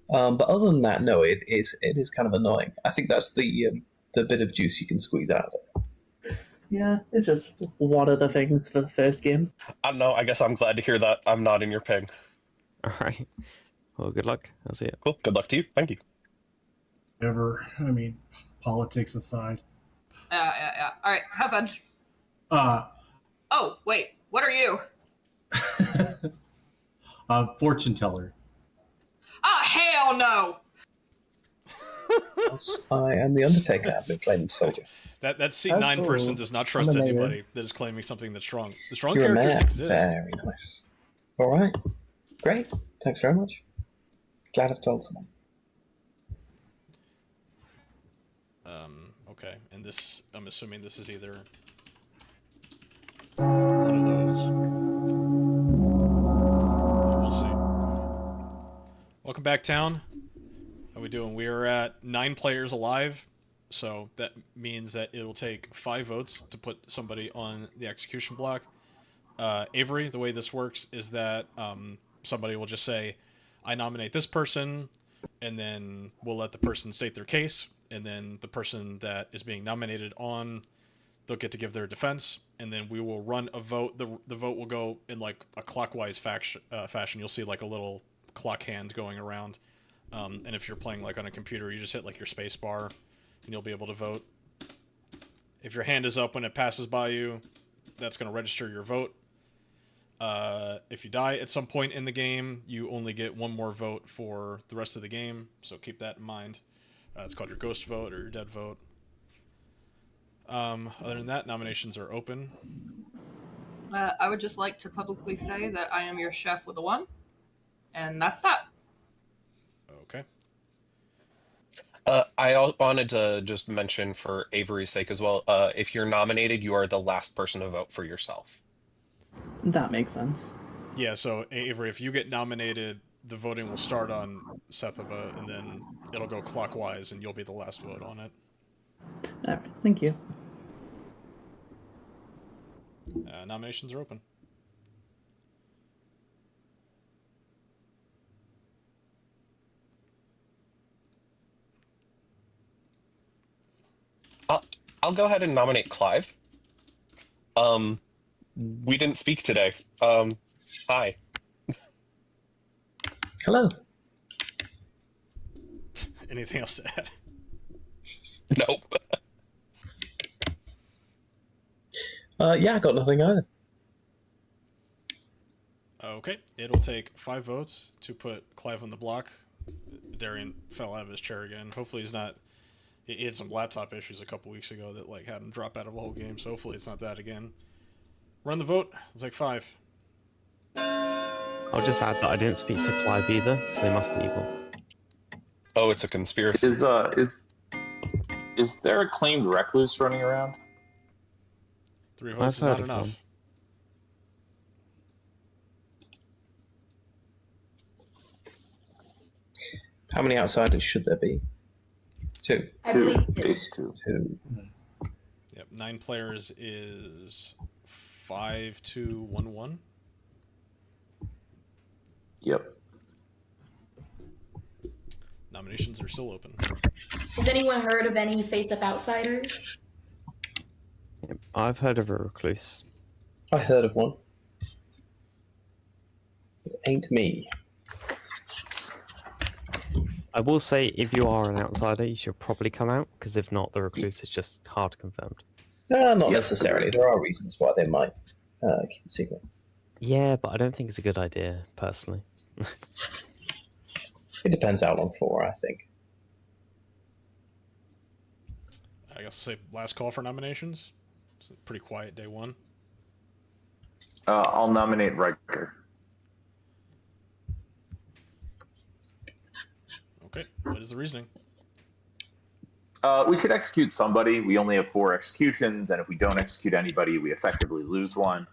E: But other than that, no, it is kind of annoying. I think that's the bit of juice you can squeeze out of it.
G: Yeah, it's just one of the things for the first game.
J: I don't know. I guess I'm glad to hear that I'm not in your ping.
B: all right. Well, good luck. I'll see you.
J: Cool. Good luck to you. Thank you.
I: Ever. I mean, politics aside.
H: Yeah. All right, have fun.
I: Uh,
H: Oh, wait. What are you?
I: fortune teller.
H: Oh, hell no!
E: Yes, I am the Undertaker. I've been claiming soldier.
A: That C9
F: Oh,
A: person does not trust
F: I'm a mayor.
A: anybody that is claiming something that's strong. The strong
E: You're a
A: characters
E: mayor.
A: exist.
E: Very nice. All right. Great. Thanks very much. Glad I've told someone.
A: Okay, and this, I'm assuming this is either one of those. We'll see. Welcome back, town. How we doing? We are at 9 players alive, so that means that it'll take 5 votes to put somebody on the execution block. Avery, the way this works is that somebody will just say, I nominate this person, and then we'll let the person state their case, and then the person that is being nominated on, they'll get to give their defense, and then we will run a vote. The vote will go in like a clockwise fashion. You'll see like a little clock hand going around, and if you're playing like on a computer, you just hit like your space bar, and you'll be able to vote. If your hand is up when it passes by you, that's going to register your vote. If you die at some point in the game, you only get 1 more vote for the rest of the game, so keep that in mind. It's called your ghost vote or your dead vote. Other than that, nominations are open.
H: I would just like to publicly say that I am your chef with a 1. And that's that.
A: Okay.
J: I wanted to just mention for Avery's sake as well, if you're nominated, you are the last person to vote for yourself.
G: That makes sense.
A: Yeah, so Avery, if you get nominated, the voting will start on Sethaba, and then it'll go clockwise, and you'll be the last vote on it.
G: All right, thank you.
A: Nominations are open.
J: I'll go ahead and nominate Clive. We didn't speak today. Hi.
E: Hello.
A: Anything else to add?
J: Nope.
E: Yeah, I got nothing either.
A: Okay, it'll take 5 votes to put Clive on the block. Darian fell out of his chair again. Hopefully he's not... He had some laptop issues a couple weeks ago that like had him drop out of a whole game, so hopefully it's not that again. Run the vote. It's like 5.
B: I'll just add that I didn't speak to Clive either, so they must be evil.
J: Oh, it's a conspiracy.
D: Is Is there a claimed recluse running around?
A: 3 votes is not enough.
E: How many outsiders should there be? 2.
C: I believe
D: Base 2.
E: 2.
A: Yep, 9 players is 5-2-1-1.
D: Yep.
A: Nominations are still open.
C: Has anyone heard of any face-up outsiders?
B: Yep, I've heard of a recluse.
E: I heard of one. It ain't me.
B: I will say, if you are an outsider, you should probably come out, because if not, the recluse is just hard confirmed.
E: Not necessarily. There are reasons why they might keep it secret.
B: Yeah, but I don't think it's a good idea, personally.
E: It depends how long for, I think.
A: I guess say last call for nominations. It's a pretty quiet day one.
D: I'll nominate Riker.
A: Okay, what is the reasoning?
D: We should execute somebody. We only have 4 executions, and if we don't execute anybody, we effectively lose one.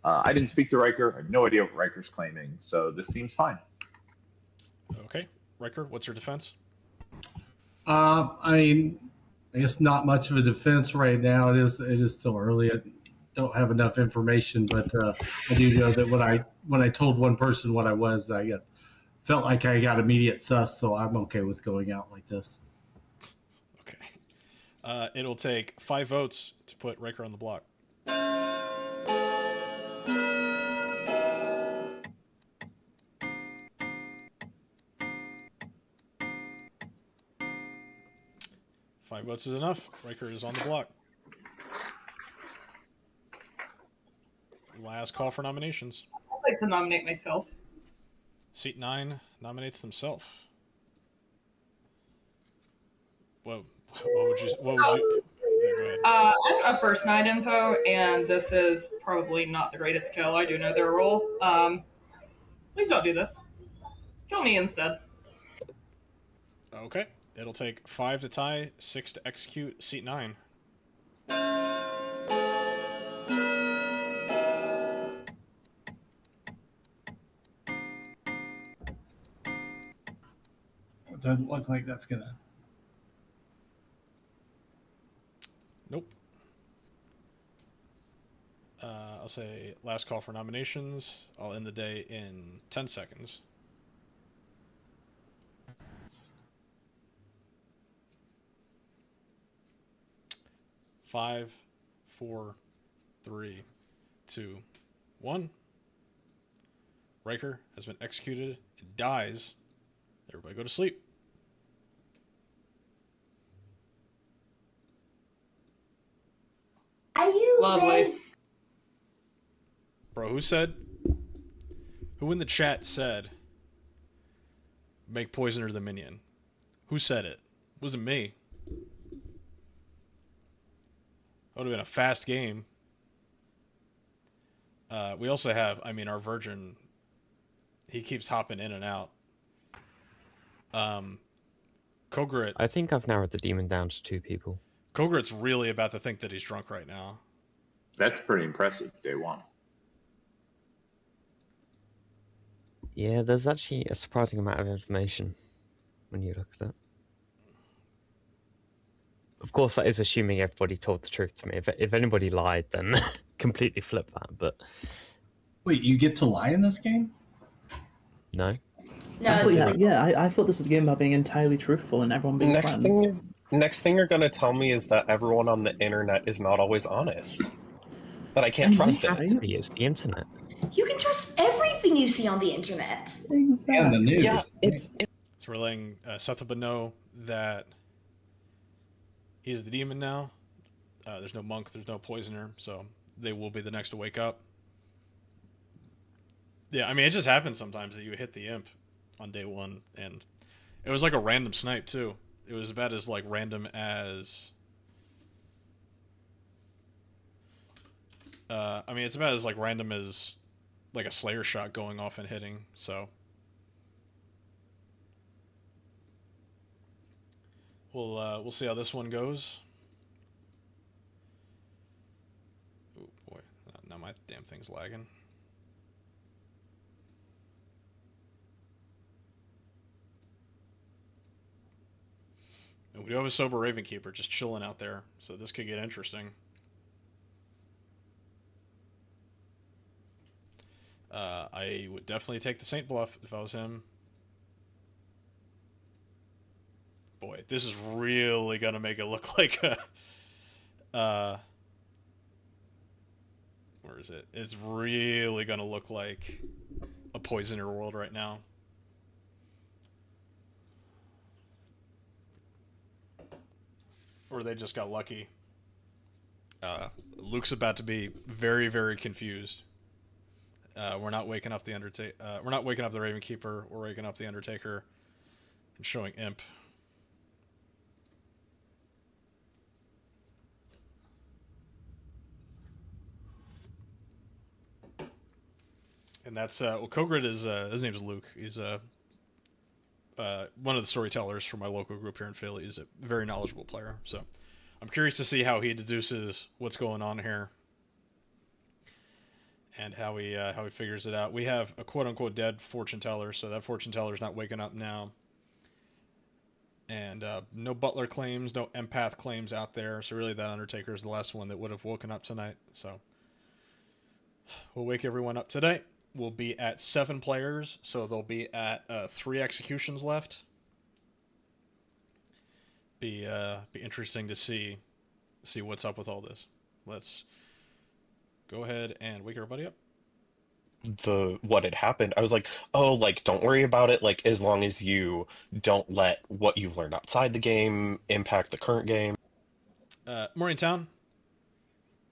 D: I didn't speak to Riker. I have no idea what Riker's claiming, so this seems fine.
A: Okay, Riker, what's your defense?
I: I mean, I guess not much of a defense right now. It is still early. I don't have enough information, but I do know that when I told one person what I was, felt like I got immediate sus, so I'm okay with going out like this.
A: Okay. It'll take 5 votes to put Riker on the block. Five votes is enough. Riker is on the block. Last call for nominations.
H: I'd like to nominate myself.
A: Seat 9 nominates themselves. What would you? Yeah, go ahead.
H: I'm a first night info, and this is probably not the greatest kill. I do know their role. Please don't do this. Kill me instead.
A: Okay. It'll take 5 to tie, 6 to execute. Seat 9.
I: It doesn't look like that's gonna.
A: Nope. I'll say last call for nominations. I'll end the day in 10 seconds. Five, 4, 3, 2, 1. Riker has been executed. It dies. Everybody go to sleep.
C: Are you
H: Lovely.
C: ready?
A: Bro, who in the chat said, make Poisoner the minion? Who said it? It wasn't me. That would have been a fast game. We also have, our Virgin, he keeps hopping in and out. Kogrit.
B: I think I've narrowed the demon down to 2 people.
A: Kogrit's really about to think that he's drunk right now.
D: That's pretty impressive, day 1.
B: Yeah, there's actually a surprising amount of information when you look at it. Of course, that is assuming everybody told the truth to me. If anybody lied, then completely flip that. But
I: Wait, you get to lie in this game?
B: no.
C: No,
G: I thought,
C: it's
G: I thought this was a game about being entirely truthful and everyone being
J: Next
G: friends.
J: thing you're gonna tell me is that everyone on the internet is not always honest. That I can't
G: And
J: trust
G: you
J: it.
G: have
B: It is the internet.
C: You can trust everything you see on the internet.
G: Exactly.
E: And the news.
J: Yeah, it's
A: So we're letting Sethuba know that he's the demon now. There's no monk, there's no poisoner, so they will be the next to wake up. Yeah, it just happens sometimes that you hit the imp on day 1, and it was like a random snipe too. It was about as random as it's about as random as a Slayer shot going off and hitting. So We'll see how this one goes. Oh boy, now my damn thing's lagging. We do have a sober Ravenkeeper just chilling out there, so this could get interesting. I would definitely take the Saint Bluff if I was him. Boy, this is really gonna make it look like a... where is it? It's really gonna look like a Poisoner world right now. Or they just got lucky. Luke's about to be very, very confused. We're not waking up the we're not waking up the Ravenkeeper. We're waking up the Undertaker and showing Imp. And that's well, Kogrid is his name's Luke. He's one of the storytellers from my local group here in Philly. He's a very knowledgeable player, so I'm curious to see how he deduces what's going on here and how he figures it out. We have a quote-unquote dead fortune teller, so that fortune teller is not waking up now. And no Butler claims, no empath claims out there, so really that Undertaker is the last one that would have woken up tonight. So we'll wake everyone up today. We'll be at 7 players, so they'll be at 3 executions left. Be interesting to see what's up with all this. Let's go ahead and wake everybody up.
J: What had happened, I was like, oh, like, don't worry about it, like, as long as you don't let what you've learned outside the game impact the current game.
A: Morningtown.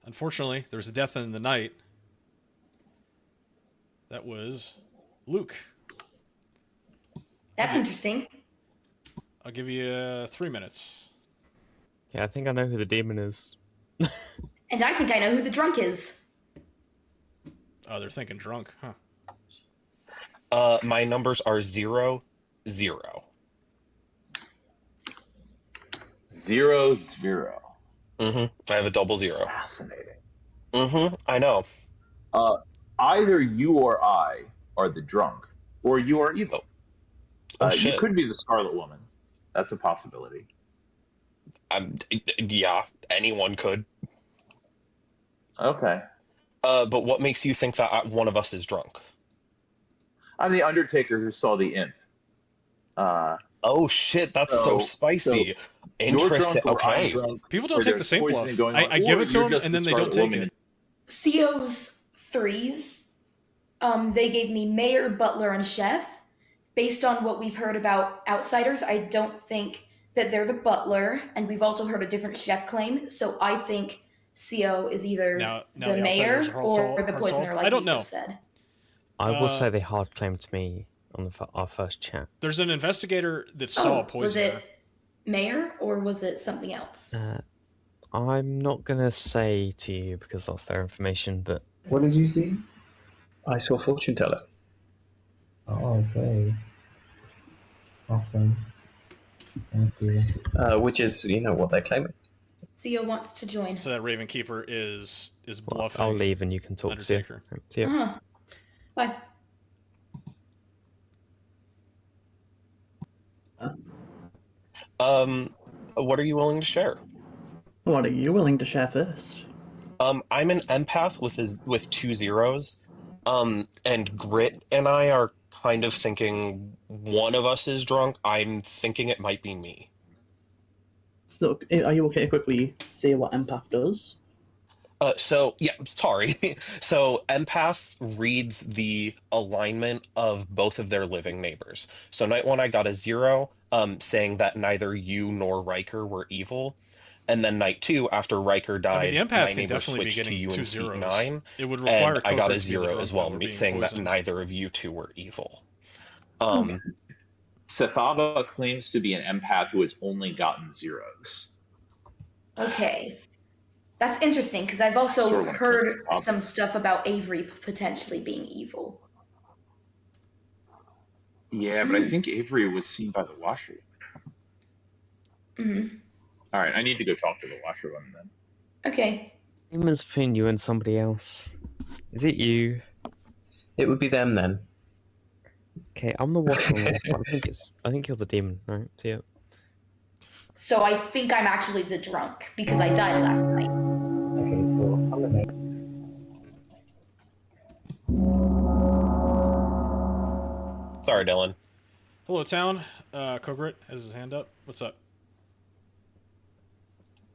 A: Unfortunately, there was a death in the night. That was Luke.
C: That's interesting.
A: I'll give you 3 minutes.
B: Yeah, I think I know who the demon is.
C: And I think I know who the drunk is.
A: Oh, they're thinking drunk, huh?
J: My numbers are 0, 0.
D: 0, 0.
J: I have a double 0.
D: Fascinating.
J: I know.
D: Either you or I are the drunk, or you are evil. You could be the Scarlet Woman. That's a possibility.
J: Yeah, anyone could.
D: Okay.
J: But what makes you think that one of us is drunk?
D: I'm the Undertaker who saw the imp.
J: Oh shit, that's so spicy. Interesting. Okay.
A: People don't take the same bluff. I give it to them, and then they don't take it.
C: CO's 3s, they gave me Mayor, Butler, and Chef. Based on what we've heard about outsiders, I don't think that they're the Butler, and we've also heard a different Chef claim, so I think CO is either the Mayor or the Poisoner, like you just said.
B: I will say they hard claimed to me on our first chat.
A: There's an investigator that saw a Poisoner.
C: Was it Mayor, or was it something else?
B: I'm not going to say to you because that's their information, but...
F: What did you see?
E: I saw Fortune Teller.
F: Oh, okay. Awesome. Thank you.
E: Which is, what they're claiming.
C: CO wants to join.
A: So that Ravenkeeper is bluffing.
B: I'll leave and you can talk
A: Undertaker.
B: to you.
C: Uh-huh. Bye.
J: What are you willing to share?
G: What are you willing to share first?
J: I'm an empath with 2 0s. And Grit and I are kind of thinking one of us is drunk. I'm thinking it might be me.
G: So, are you okay to quickly say what empath does?
J: Sorry. So empath reads the alignment of both of their living neighbors. So night 1 I got a 0, saying that neither you nor Riker were evil. And then night 2, after Riker died, my neighbor switched to you in seat 9.
A: It would require
J: and I got a
A: Coker to be the
J: 0 as
A: drunk
J: well,
A: being
J: saying that
A: poisoned.
J: neither of you two were evil.
D: Sethaba claims to be an empath who has only gotten 0s.
C: Okay. That's interesting, because I've also heard some stuff about Avery potentially being evil.
D: Yeah, but I think Avery was seen by the washer.
C: Mm-hmm.
D: All right, I need to go talk to the washerwoman then.
C: Okay.
B: Demon's between you and somebody else. Is it you?
E: It would be them then.
B: Okay, I'm the washerwoman. I think you're the demon, right? So, yeah.
C: So I think I'm actually the drunk because I died last night.
F: Okay, cool. I'm the next.
J: Sorry, Dylan.
A: Hello, town. Kogrit has his hand up. What's up?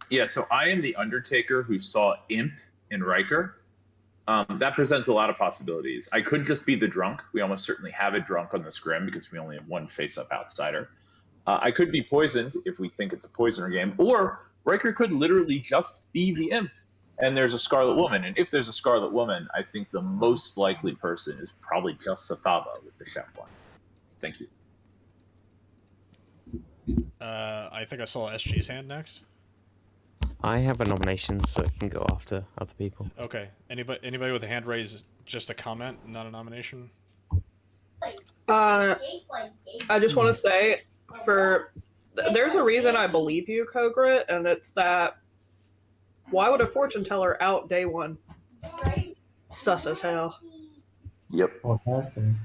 D: Yeah, so I am the Undertaker who saw Imp in Riker. That presents a lot of possibilities. I could just be the drunk. We almost certainly have a drunk on the scrim because we only have one face-up outsider. I could be poisoned if we think it's a poisoner game, or Riker could literally just be the Imp, and there's a Scarlet Woman. And if there's a Scarlet Woman, I think the most likely person is probably just Sathaba with the chef one. Thank you.
A: I think I saw SG's hand next.
B: I have a nomination, so it can go after other people.
A: Okay. Anybody with a hand raised, just a comment, not a nomination?
H: I just want to say, there's a reason I believe you, Kogrit, and it's that why would a fortune teller out day one? Sus as hell.
D: Yep.
F: Well, passing.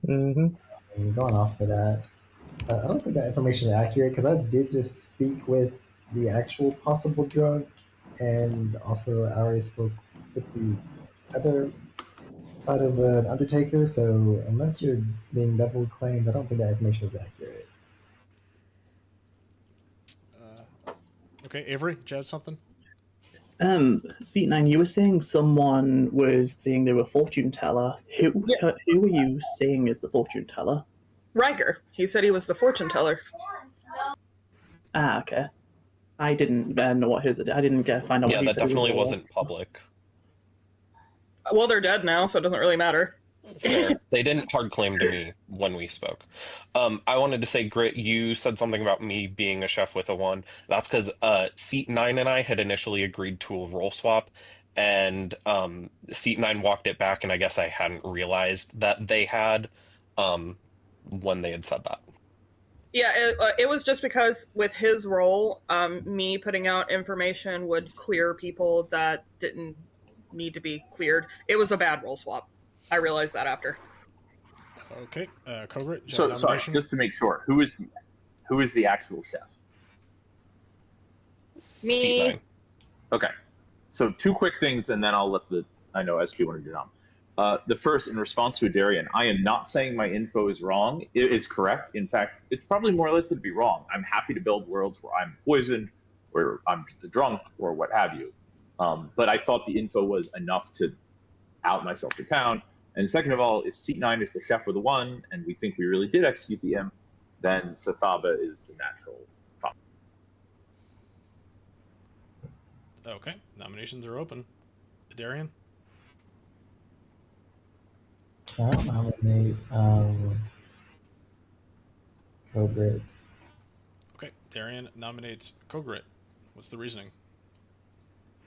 E: Mm-hmm.
F: Going off of that, I don't think that information is accurate because I did just speak with the actual possible drunk, and also I already spoke with the other side of an Undertaker. So unless you're being double claimed, I don't think that information is accurate.
A: Okay, Avery, did you have something?
G: Seat9, you were saying someone was saying they were a fortune teller. Who were you saying is the fortune teller?
H: Riker. He said he was the fortune teller.
G: Ah, okay. I didn't know what I didn't find out.
J: Yeah,
G: what
J: that definitely wasn't public.
H: Well, they're dead now, so it doesn't really matter.
J: Fair. They didn't hard claim to me when we spoke. I wanted to say, Grit, you said something about me being a chef with a 1. That's because Seat 9 and I had initially agreed to a role swap, and Seat 9 walked it back, and I guess I hadn't realized that they had when they had said that.
H: Yeah, it was just because with his role, me putting out information would clear people that didn't need to be cleared. It was a bad role swap. I realized that after.
A: Okay, Kogrit.
D: So sorry, just to make sure, who is the actual chef?
H: Me.
D: Okay, so 2 quick things, and then I'll let I know SP wanted to do the first, in response to Darian, I am not saying my info is wrong. It is correct. In fact, it's probably more likely to be wrong. I'm happy to build worlds where I'm poisoned, where I'm the drunk, or what have you. But I thought the info was enough to out myself to town. And second of all, if Seat 9 is the chef with a 1, and we think we really did execute the imp, then Sathaba is the natural top.
A: Okay, nominations are open. Darian?
F: I'll nominate Kogrit.
A: Okay, Darian nominates Kogrit. What's the reasoning?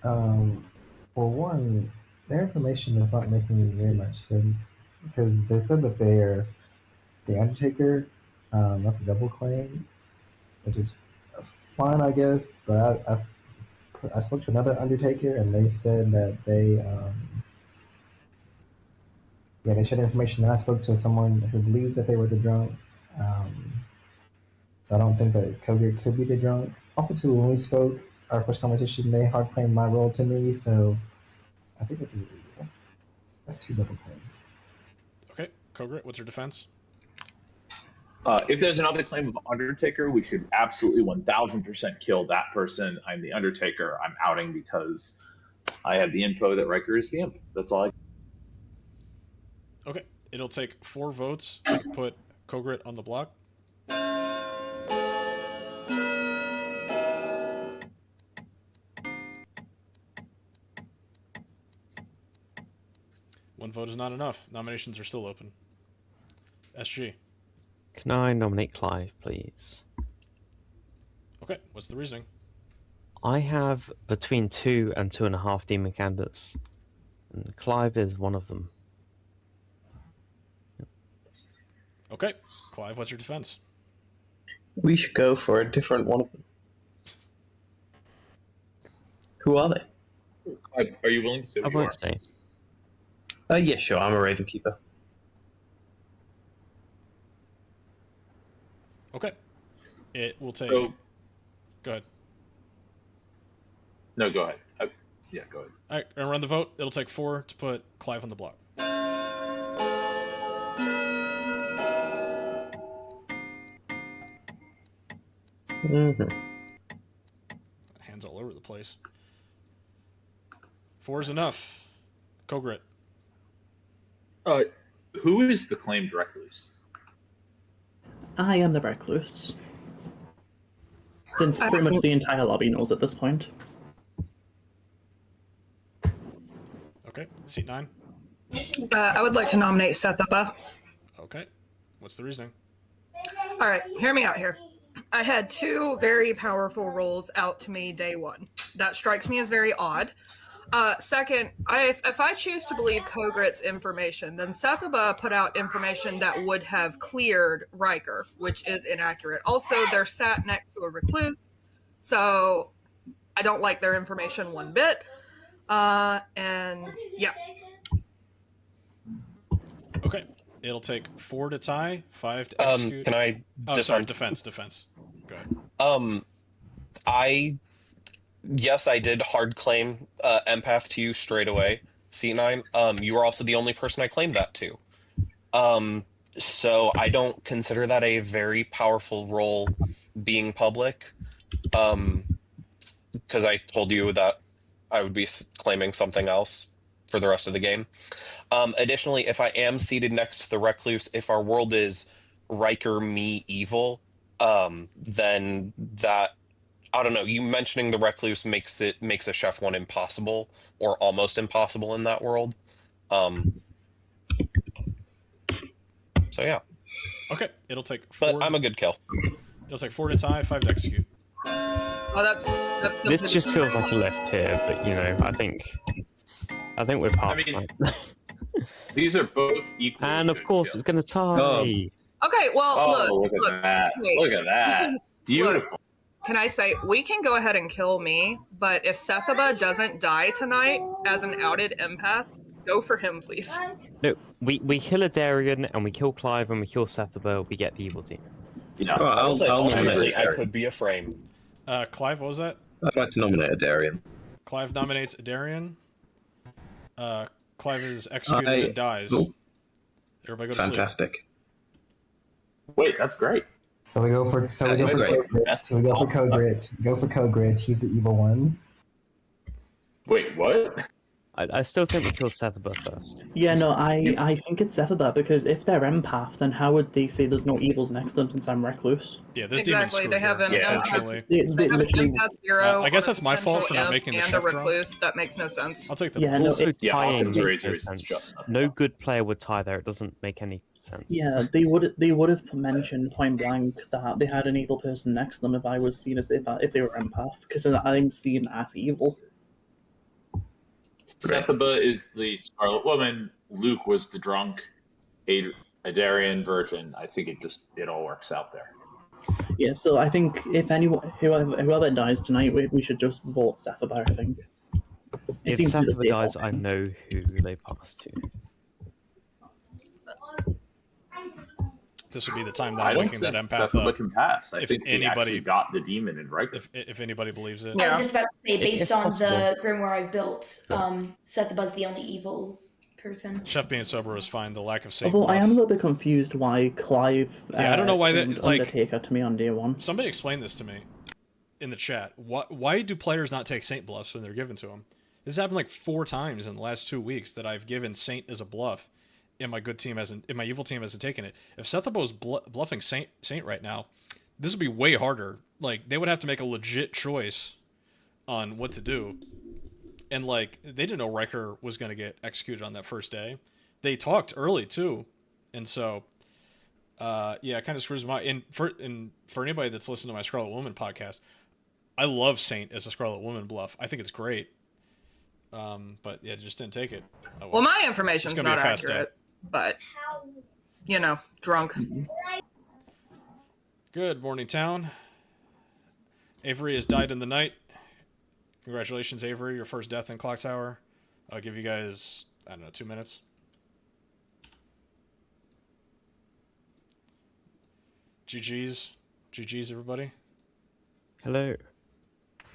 F: For one, their information is not making very much sense because they said that they're the Undertaker. That's a double claim, which is fine, I guess. But I spoke to another Undertaker, and they said that they shared information. And I spoke to someone who believed that they were the drunk. So I don't think that Kogrit could be the drunk. Also, too, when we spoke our first conversation, they hard claimed my role to me, so I think this is illegal. That's 2 double claims.
A: Okay, Kogrit, what's your defense?
D: If there's another claim of Undertaker, we should absolutely 1000% kill that person. I'm the Undertaker. I'm outing because I have the info that Riker is the imp. That's all I.
A: Okay, it'll take 4 votes to put Kogrit on the block. One vote is not enough. Nominations are still open. SG.
B: Can I nominate Clive, please?
A: Okay, what's the reasoning?
B: I have between 2 and 2.5 demon candidates, and Clive is one of them.
A: Okay, Clive, what's your defense?
E: We should go for a different one of them. Who are they?
D: Are you willing to say
B: I
D: what you are?
B: won't say.
E: Yeah, sure. I'm a Raven Keeper.
A: Okay. It will take.
D: So,
A: Go ahead.
D: no, go ahead. Yeah, go ahead.
A: All right, gonna run the vote. It'll take 4 to put Clive on the block.
E: Mm-hmm.
A: Hands all over the place. 4 is enough. Kogrit.
D: Who is the claimed recluse?
G: I am the recluse. Since pretty much the entire lobby knows at this point.
A: Okay, seat 9.
H: I would like to nominate Sethaba.
A: Okay, what's the reasoning?
H: All right, hear me out here. I had 2 very powerful roles out to me day 1. That strikes me as very odd. Second, if I choose to believe Kogrit's information, then Sethaba put out information that would have cleared Riker, which is inaccurate. Also, they're sat next to a recluse, so I don't like their information one bit. And yeah.
A: Okay, it'll take 4 to tie, 5 to execute.
J: Can I
A: sorry, defense. Go ahead.
J: Yes, I did hard claim empath to you straight away, C9. You were also the only person I claimed that to. So I don't consider that a very powerful role being public. Because I told you that I would be claiming something else for the rest of the game. Additionally, if I am seated next to the recluse, if our world is Riker, me, evil, then that, I don't know, you mentioning the recluse makes a Chef 1 impossible, or almost impossible in that world. So yeah.
A: Okay, it'll take 4.
J: But I'm a good kill.
A: It'll take 4 to tie, 5 to execute.
H: Oh, that's
B: This just feels like a left here, but you know, I think we're past that.
D: These are both equal.
B: And of course, it's going to tie.
H: Okay, well,
D: look at that.
H: wait.
D: Look at that. Beautiful.
H: Look, can I say, we can go ahead and kill me, but if Sethaba doesn't die tonight as an outed empath, go for him, please.
B: No, we kill a Darian and we kill Clive and we kill Sethaba, we get the evil team.
D: Yeah.
J: Ultimately, I could be a frame.
A: Clive, what was that?
E: I'd like to nominate a Darian.
A: Clive nominates a Darian. Clive is executed and dies. Everybody go to sleep.
E: Fantastic.
D: Wait, that's great.
F: So we go for Kogrit. So we go for Kogrit. Go for Kogrit. He's the evil one.
D: Wait, what?
B: I still think we kill Sethaba first.
G: Yeah, no, I think it's Sethaba, because if they're empath, then how would they say there's no evils next to them since I'm recluse?
A: Yeah, this
H: exactly. They have an empath.
G: They literally.
A: I guess that's my fault for not making the
H: and
A: chef
H: a
A: draw.
H: recluse. That makes no sense.
A: I'll take the.
G: Yeah, no,
B: Also, tying
D: Occam's
B: makes
D: razor
B: no
D: is
B: sense.
D: just
B: No good player would tie there. It doesn't make any sense.
G: Yeah, they would have mentioned point blank that they had an evil person next to them if I was seen as if they were empath, because I'm seen as evil.
D: Sethaba is the Scarlet Woman. Luke was the drunk. A Darian virgin. I think it all works out there.
G: Yeah, so I think if anyone, whoever dies tonight, we should just vote Sethaba, I think.
B: If
G: seems to be the
B: Sethaba
G: safe
B: dies,
G: option.
B: I know who they pass to.
A: This would be the time that
D: I
A: I'm
D: don't
A: waking that
D: think
A: empath
D: Sethaba
A: up.
D: can pass. I
A: If
D: think they actually got the demon in Riker.
A: If anybody believes it.
C: I was just about to say, based
B: It's
C: on
B: possible.
C: the grimoire I've built, Sethaba's the only evil person.
A: Chef being sober is fine. The lack of Saint
G: Although I
A: bluff.
G: am a little bit confused why Clive
A: Yeah, I don't know why that,
G: claimed
A: like-
G: Undertaker to me on day 1.
A: Somebody explain this to me in the chat. Why do players not take Saint bluffs when they're given to them? This has happened like 4 times in the last 2 weeks that I've given Saint as a bluff, and my good team hasn't, and my evil team hasn't taken it. If Sethaba was bluffing Saint right now, this would be way harder. Like, they would have to make a legit choice on what to do. And like, they didn't know Riker was going to get executed on that first day. They talked early too, and so yeah, it kind of screws them out. And for anybody that's listened to my Scarlet Woman podcast, I love Saint as a Scarlet Woman bluff. I think it's great. But yeah, just didn't take it. Oh,
H: Well, my information's
A: It's gonna be
H: not
A: a fast
H: accurate, but drunk.
A: Good morning, town. Avery has died in the night. Congratulations, Avery, your first death in Clocktower. I'll give you guys, I don't know, 2 minutes. GG's. GG's, everybody.
B: Hello.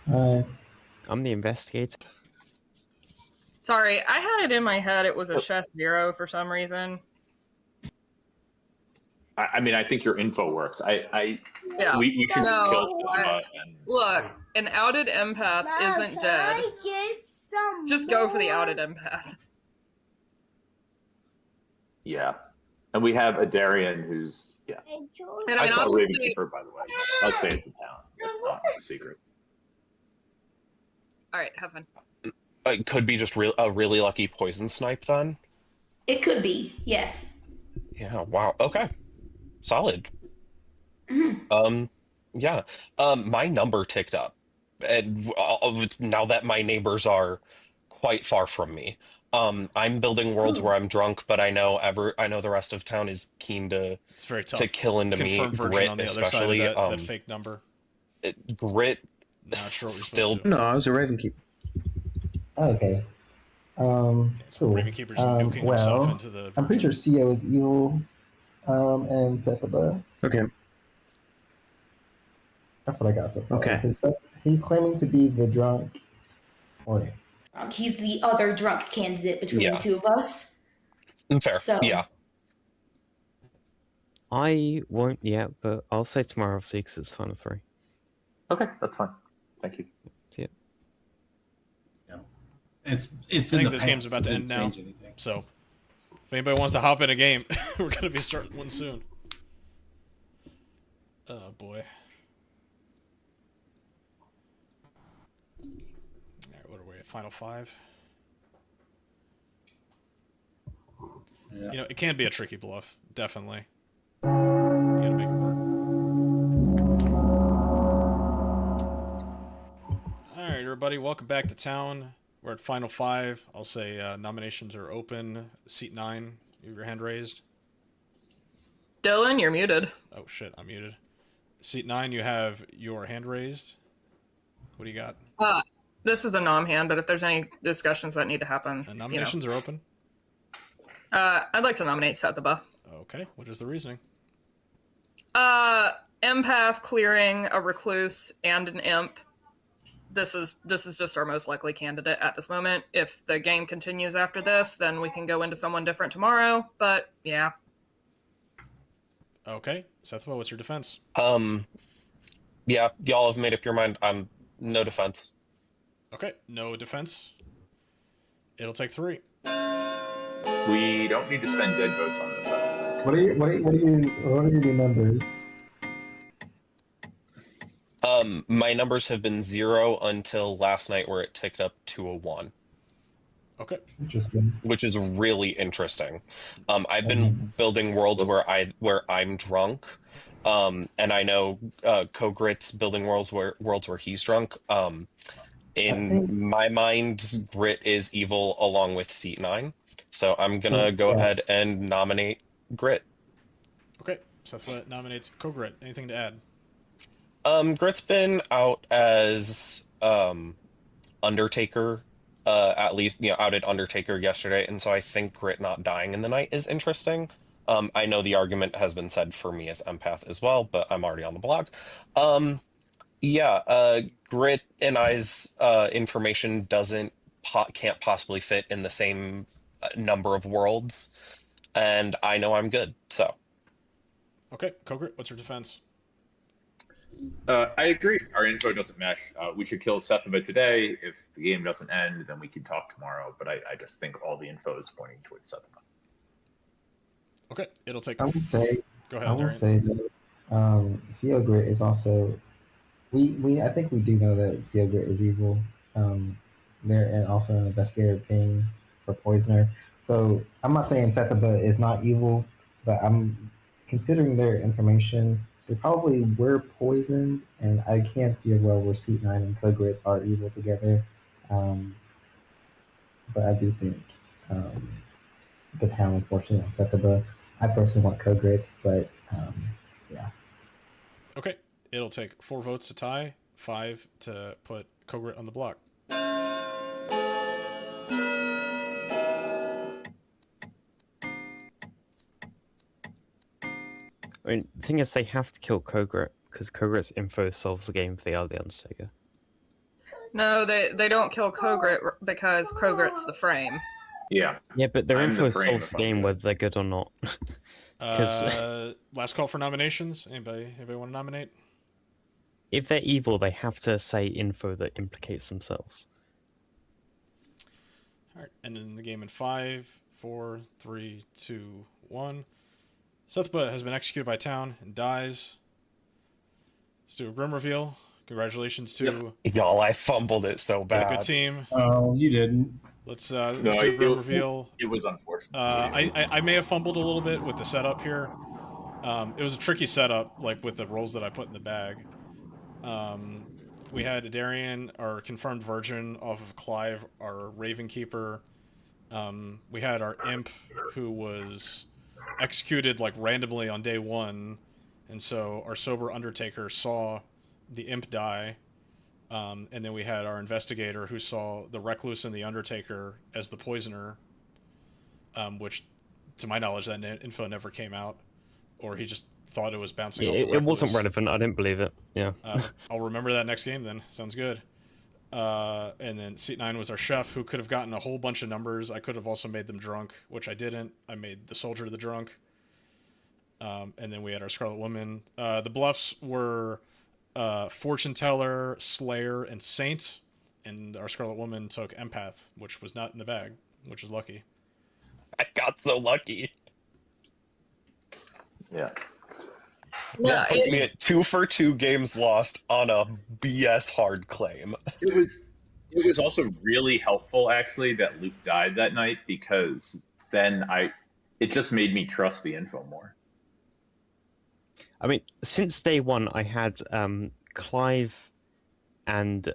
F: Hi.
B: I'm the investigator.
H: Sorry, I had it in my head it was a Chef Zero for some reason.
D: I mean, I think your info works.
H: Yeah.
D: We should just kill Sigma and
H: Look, an outed empath isn't dead. Just go for the outed empath.
D: yeah. And we have a Darian who's
H: And
D: I saw
H: will
D: Raven
H: say,
D: Keeper, by the way. I'll say it's a town. That's not a secret.
H: all right, have fun.
J: It could be just a really lucky poison snipe then.
C: It could be, yes.
J: Yeah. Wow. Okay. Solid.
C: Mhm.
J: Yeah. My number ticked up, and now that my neighbors are quite far from me, I'm building worlds
C: Ooh.
J: where I'm drunk, but I know the rest of town is keen to
A: It's very tough.
J: to kill into me.
A: Confirmed version
J: Grit
A: on the other
J: especially.
A: side of that fake number.
J: Grit
A: Not sure what you're
J: still.
A: supposed to do.
E: No, I was a Raven Keeper.
F: Okay.
A: So
F: Cool.
A: Raven Keeper's nuking himself into the
F: I'm pretty sure
A: version.
F: CO is evil, and Sethaba.
E: Okay.
F: That's what I got so far.
E: Okay.
F: Because he's claiming to be the drunk. Wait.
C: He's the other drunk candidate between
J: Yeah.
C: the two of us.
J: Fair.
C: So,
J: Yeah.
B: I won't yet, but I'll say tomorrow, obviously, because it's fun of 3.
D: Okay, that's fine. Thank you.
B: See ya.
I: It's
A: I
I: in
A: think
I: the
A: this game's
I: past.
A: about to
I: It
A: end
I: didn't
A: now.
I: change anything.
A: So, if anybody wants to hop in a game, we're going to be starting one soon. Oh, boy. Alright, what are we at? Final 5?
I: Yeah.
A: You know, it can be a tricky bluff. Definitely. You gotta make it work. Alright, everybody. Welcome back to town. We're at Final 5. I'll say nominations are open. Seat 9. You have your hand raised.
H: Dylan, you're muted.
A: Oh, shit. I'm muted. Seat 9, you have your hand raised. What do you got?
H: This is a nom hand, but if there's any discussions that need to happen,
A: Nominations are open.
H: I'd like to nominate Sethaba.
A: Okay. What is the reasoning?
H: Empath clearing a recluse and an imp. This is just our most likely candidate at this moment. If the game continues after this, then we can go into someone different tomorrow. But yeah.
A: Okay. Sethwa, what's your defense?
J: Yeah, y'all have made up your mind. I'm no defense.
A: Okay. No defense. It'll take 3.
D: We don't need to spend dead votes on this.
F: What are your numbers?
J: My numbers have been 0 until last night, where it ticked up to a 1.
A: Okay.
F: Interesting.
J: Which is really interesting. I've been building worlds where I'm drunk, and I know Kogrit's building worlds where he's drunk. In my mind, Grit is evil along with Seat 9, so I'm gonna go ahead and nominate Grit.
A: Okay. Sethwa nominates Kogrit. Anything to add?
J: Grit's been out as Undertaker. At least, outed Undertaker yesterday, and so I think Grit not dying in the night is interesting. I know the argument has been said for me as empath as well, but I'm already on the blog. Grit and I's information can't possibly fit in the same number of worlds, and I know I'm good, so.
A: Okay, Kogrit, what's your defense?
D: I agree. Our info doesn't mesh. We should kill Sethaba today. If the game doesn't end, then we can talk tomorrow. But I just think all the info is pointing towards Sethaba.
A: Okay, it'll take.
F: I will say.
A: Go ahead.
F: I will say that CO Grit is also. I think we do know that CO Grit is evil. They're also an investigator thing for poisoner. So I'm not saying Sethaba is not evil, but I'm considering their information. They probably were poisoned, and I can't see a world where Seat 9 and Kogrit are evil together. But I do think the town, unfortunately, wants Sethaba. I personally want Kogrit, but yeah.
A: Okay, it'll take 4 votes to tie, 5 to put Kogrit on the block.
B: I mean, the thing is, they have to kill Kogrit because Kogrit's info solves the game if they are the Undertaker.
H: No, they don't kill Kogrit because Kogrit's the frame.
D: Yeah.
B: Yeah, but their
D: I'm
B: info
D: the frame
B: solves
D: if
B: the
D: I'm
B: game
D: good.
B: whether they're good or not.
A: Last call for nominations. Anybody want to nominate?
B: If they're evil, they have to say info that implicates themselves.
A: All right, ending the game in 5, 4, 3, 2, 1. Sethba has been executed by town and dies. Let's do a grim reveal. Congratulations to
J: Y'all, I fumbled it so
A: the
J: bad.
A: good team.
I: Oh, you didn't.
A: Let's do a grim reveal.
D: It was unfortunate.
A: I may have fumbled a little bit with the setup here. It was a tricky setup, like with the rolls that I put in the bag. We had Darian, our confirmed virgin, off of Clive, our Raven Keeper. We had our imp, who was executed like randomly on day 1, and so our sober Undertaker saw the imp die. And then we had our investigator, who saw the Recluse and the Undertaker as the poisoner, which, to my knowledge, that info never came out, or he just thought it was bouncing off.
B: It wasn't relevant. I didn't believe it. Yeah.
A: I'll remember that next game then. Sounds good. And then Seat 9 was our chef, who could have gotten a whole bunch of numbers. I could have also made them drunk, which I didn't. I made the soldier the drunk. And then we had our Scarlet Woman. The bluffs were Fortune Teller, Slayer, and Saint. And our Scarlet Woman took Empath, which was not in the bag, which is lucky.
J: I got so lucky.
D: Yeah.
H: Yeah,
J: Puts me at 2 for 2 games lost on a BS hard claim.
D: It was also really helpful actually that Luke died that night, because then it just made me trust the info more.
B: I mean, since day 1, I had Clive and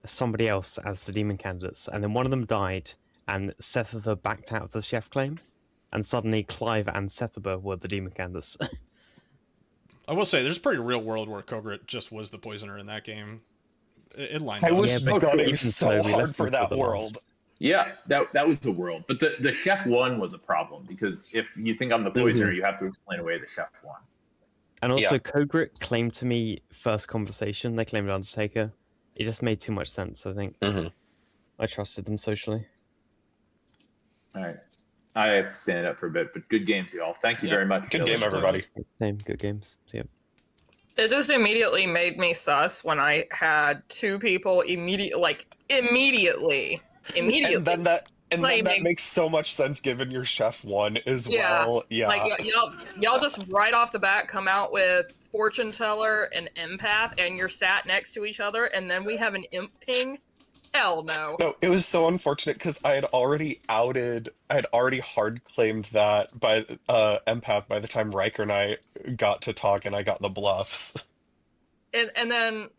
B: somebody else as the demon candidates, and then one of them died, and Sethaba backed out of the chef claim, and suddenly Clive and Sethaba were the demon candidates.
A: I will say, there's a pretty real world where Kogrit just was the poisoner in that game. It lined
J: I
A: up.
J: was gunning so
B: we
J: hard
B: left
J: for
B: them
J: that
B: the
J: world.
B: last.
D: Yeah, that was the world. But the chef one was a problem, because if you think I'm the poisoner, you have to explain away the chef one.
B: And also,
J: Yeah.
B: Kogrit claimed to me first conversation. They claimed Undertaker. It just made too much sense. I think I trusted them socially.
D: All right. I have to stand up for a bit, but good games, y'all. Thank you
A: Yeah.
D: very much.
J: Good
D: That
J: game,
D: was fun.
J: everybody.
B: Same good games. See ya.
H: It just immediately made me sus when I had 2 people immediately.
J: And then that
H: claiming-
J: makes so much sense given your chef one as
H: Yeah.
J: well. Yeah.
H: Like y'all just right off the bat come out with Fortune Teller and Empath, and you're sat next to each other, and then we have an imp ping. Hell no.
J: No, it was so unfortunate because I had already hard claimed that by Empath by the time Riker and I got to talk and I got the bluffs.
H: And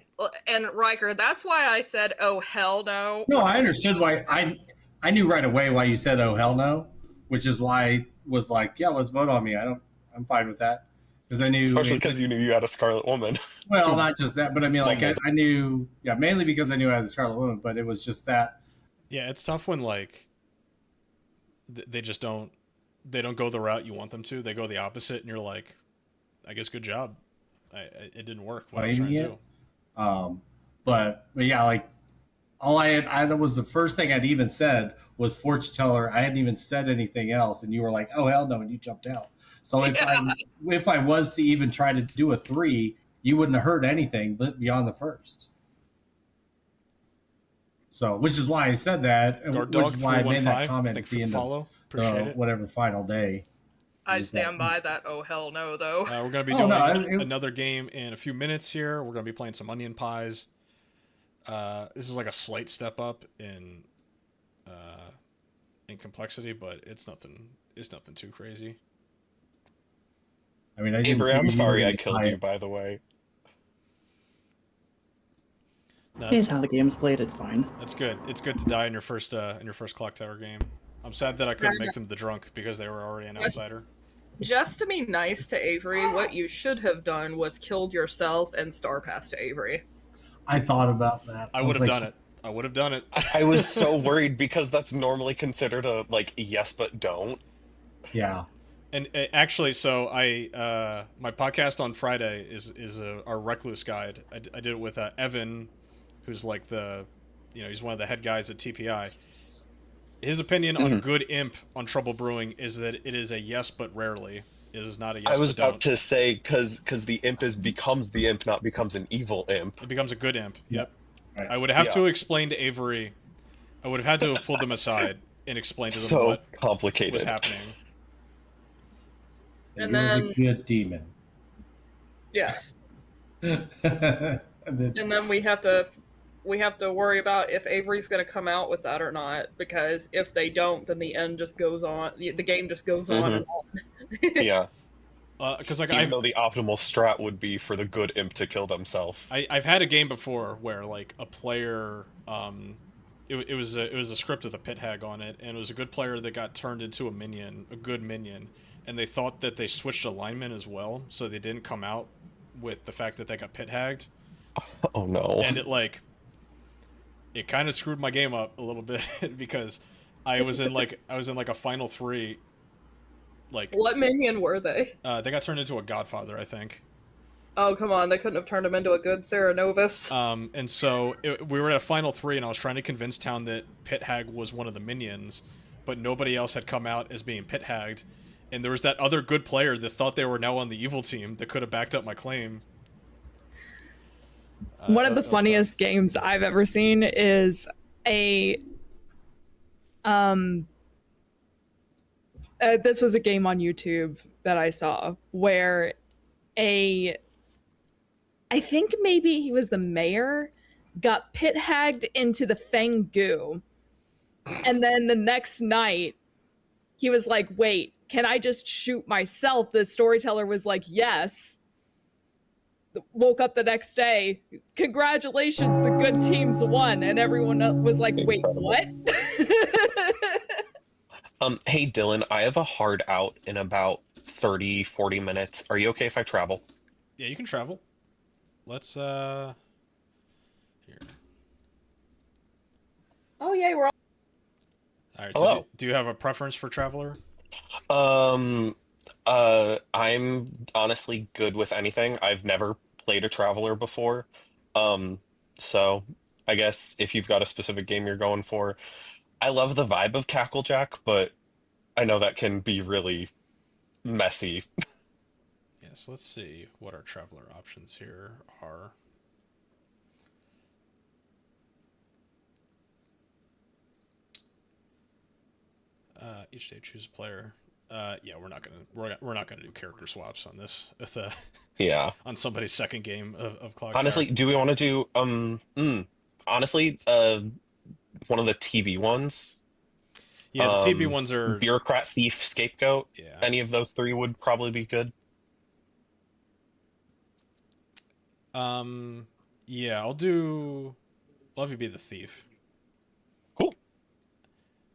H: Riker, that's why I said, oh hell no.
I: No, I understood why. I knew right away why you said, "Oh hell no," which is why I was like, "Yeah, let's vote on me." I'm fine with that, because I knew.
J: Especially because you knew you had a Scarlet Woman.
I: Well, not just that, but I mean, like I knew. Yeah, mainly because I knew I had a Scarlet Woman, but it was just that.
A: Yeah, it's tough when like they just don't go the route you want them to. They go the opposite, and you're like, I guess good job. It didn't work. What I was trying to do.
I: But yeah, like all I that was the first thing I'd even said was Fortune Teller. I hadn't even said anything else, and you were like, "Oh hell no!" and you jumped out. So if I was to even try to do a 3, you wouldn't have heard anything but beyond the first. So, which is why I said that,
A: Guard
I: which
A: Dog
I: is why I made that
A: 315.
I: comment
A: Thank
I: at
A: you
I: the
A: for the
I: end
A: follow.
I: of
A: Appreciate it.
I: whatever final day.
H: I stand by that. Oh hell no, though.
A: We're going to be doing another game in a few minutes here. We're going to be playing some onion pies. This is like a slight step up in complexity, but it's nothing too crazy.
I: I mean,
J: Avery, I'm sorry I killed you, by the way.
A: No,
G: Here's how the game's played. It's fine.
A: That's good. It's good to die in your first Clocktower game. I'm sad that I couldn't make them the drunk because they were already an outsider.
H: Just to be nice to Avery, what you should have done was killed yourself and star pass to Avery.
I: I thought about that.
A: I would have done it. I would have done it.
J: I was so worried because that's normally considered a like yes but don't.
I: Yeah.
A: And actually, so my podcast on Friday is our Recluse guide. I did it with Evan, who's like he's one of the head guys at TPI. His opinion on good imp on Trouble Brewing is that it is a yes but rarely. It is not a yes
J: I was
A: but don't.
J: about to say because the imp becomes the imp, not becomes an evil imp.
A: It becomes a good imp. Yep.
I: Right.
A: I would have to explain to Avery. I would have had to have pulled them aside and explained to them
J: So
A: what
J: complicated
A: was happening.
H: And
I: You're
H: then
I: the good demon.
H: yes.
I: and
H: then we have to worry about if Avery's going to come out with that or not, because if they don't, then the end just goes on. The game just goes on and on.
J: Yeah.
A: Because like
J: Even though the optimal strat would be for the good imp to kill themselves.
A: I've had a game before where like a player it was a script with a pit hag on it, and it was a good player that got turned into a good minion, and they thought that they switched alignment as well, so they didn't come out with the fact that they got pit hagged.
J: Oh no.
A: And it kind of screwed my game up a little bit because I was in like a final 3. Like,
H: what minion were they?
A: They got turned into a Godfather, I think.
H: Oh, come on. They couldn't have turned him into a good Sarah Novus.
A: And so we were at a final 3, and I was trying to convince Town that Pit Hag was one of the minions, but nobody else had come out as being Pit Hagged. And there was that other good player that thought they were now on the evil team that could have backed up my claim.
K: One of the funniest games I've ever seen is this was a game on YouTube that I saw where I think maybe he was the mayor, got pit hagged into the Fang goo. And then the next night, he was like, wait, can I just shoot myself? The storyteller was like, yes. Woke up the next day, congratulations, the good team's won. And everyone was like, wait, what?
J: Hey Dylan, I have a hard out in about 30-40 minutes. Are you okay if I travel?
A: Yeah, you can travel. Let's here.
H: Oh yay, we're all
A: Alright, so do you have a preference for Traveler?
J: I'm honestly good with anything. I've never played a Traveler before. So I guess if you've got a specific game you're going for, I love the vibe of Cacklejack, but I know that can be really messy.
A: Yes, let's see what our Traveler options here are. Each day choose a player. Yeah, we're not gonna do character swaps on this with
J: Yeah.
A: on somebody's second game of Clocktower.
J: Honestly, do we want to do honestly one of the TB ones?
A: Yeah, the TB ones are
J: Bureaucrat, Thief, Scapegoat.
A: Yeah.
J: Any of those 3 would probably be good.
A: Yeah, I'll have you be the Thief.
J: Cool.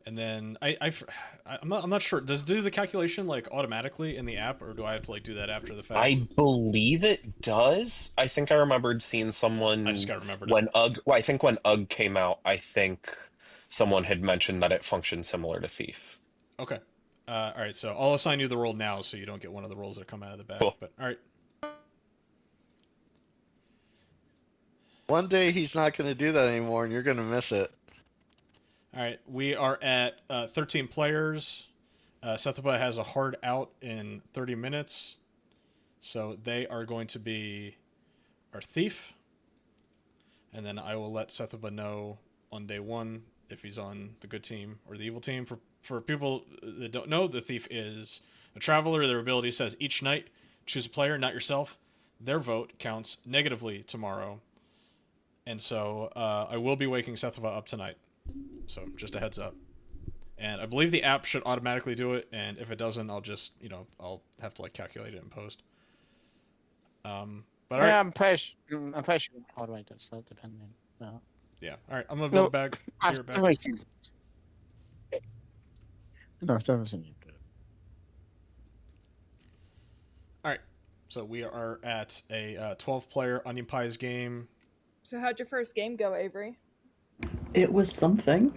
A: And then I'm not sure. Does it do the calculation like automatically in the app, or do I have to like do that after the fact?
J: I believe it does. I think I remembered seeing someone.
A: I just got remembered
J: when UG. Well, I think when UG came out, I think someone had mentioned that it functioned similar to Thief.
A: Okay. All right. So I'll assign you the role now, so you don't get one of the roles that come out of the bag.
J: Cool.
A: But all right.
L: One day he's not going to do that anymore, and you're going to miss it.
A: All right. We are at 13 players. Sethuba has a hard out in 30 minutes, so they are going to be our Thief. And then I will let Sethuba know on day 1 if he's on the good team or the evil team. For people that don't know, the Thief is a Traveler. Their ability says each night, choose a player, not yourself. Their vote counts negatively tomorrow. And so I will be waking Sethuba up tonight. So just a heads up. And I believe the app should automatically do it. And if it doesn't, I'll just, I'll have to like calculate it in post. But all right.
M: Yeah, I'm pretty sure automated, so depending. No.
A: Yeah. All right. I'm gonna go back. Here back.
M: No, that wasn't good.
A: So we are at a 12-player Onion Pies game.
K: So how'd your first game go, Avery?
G: It was something.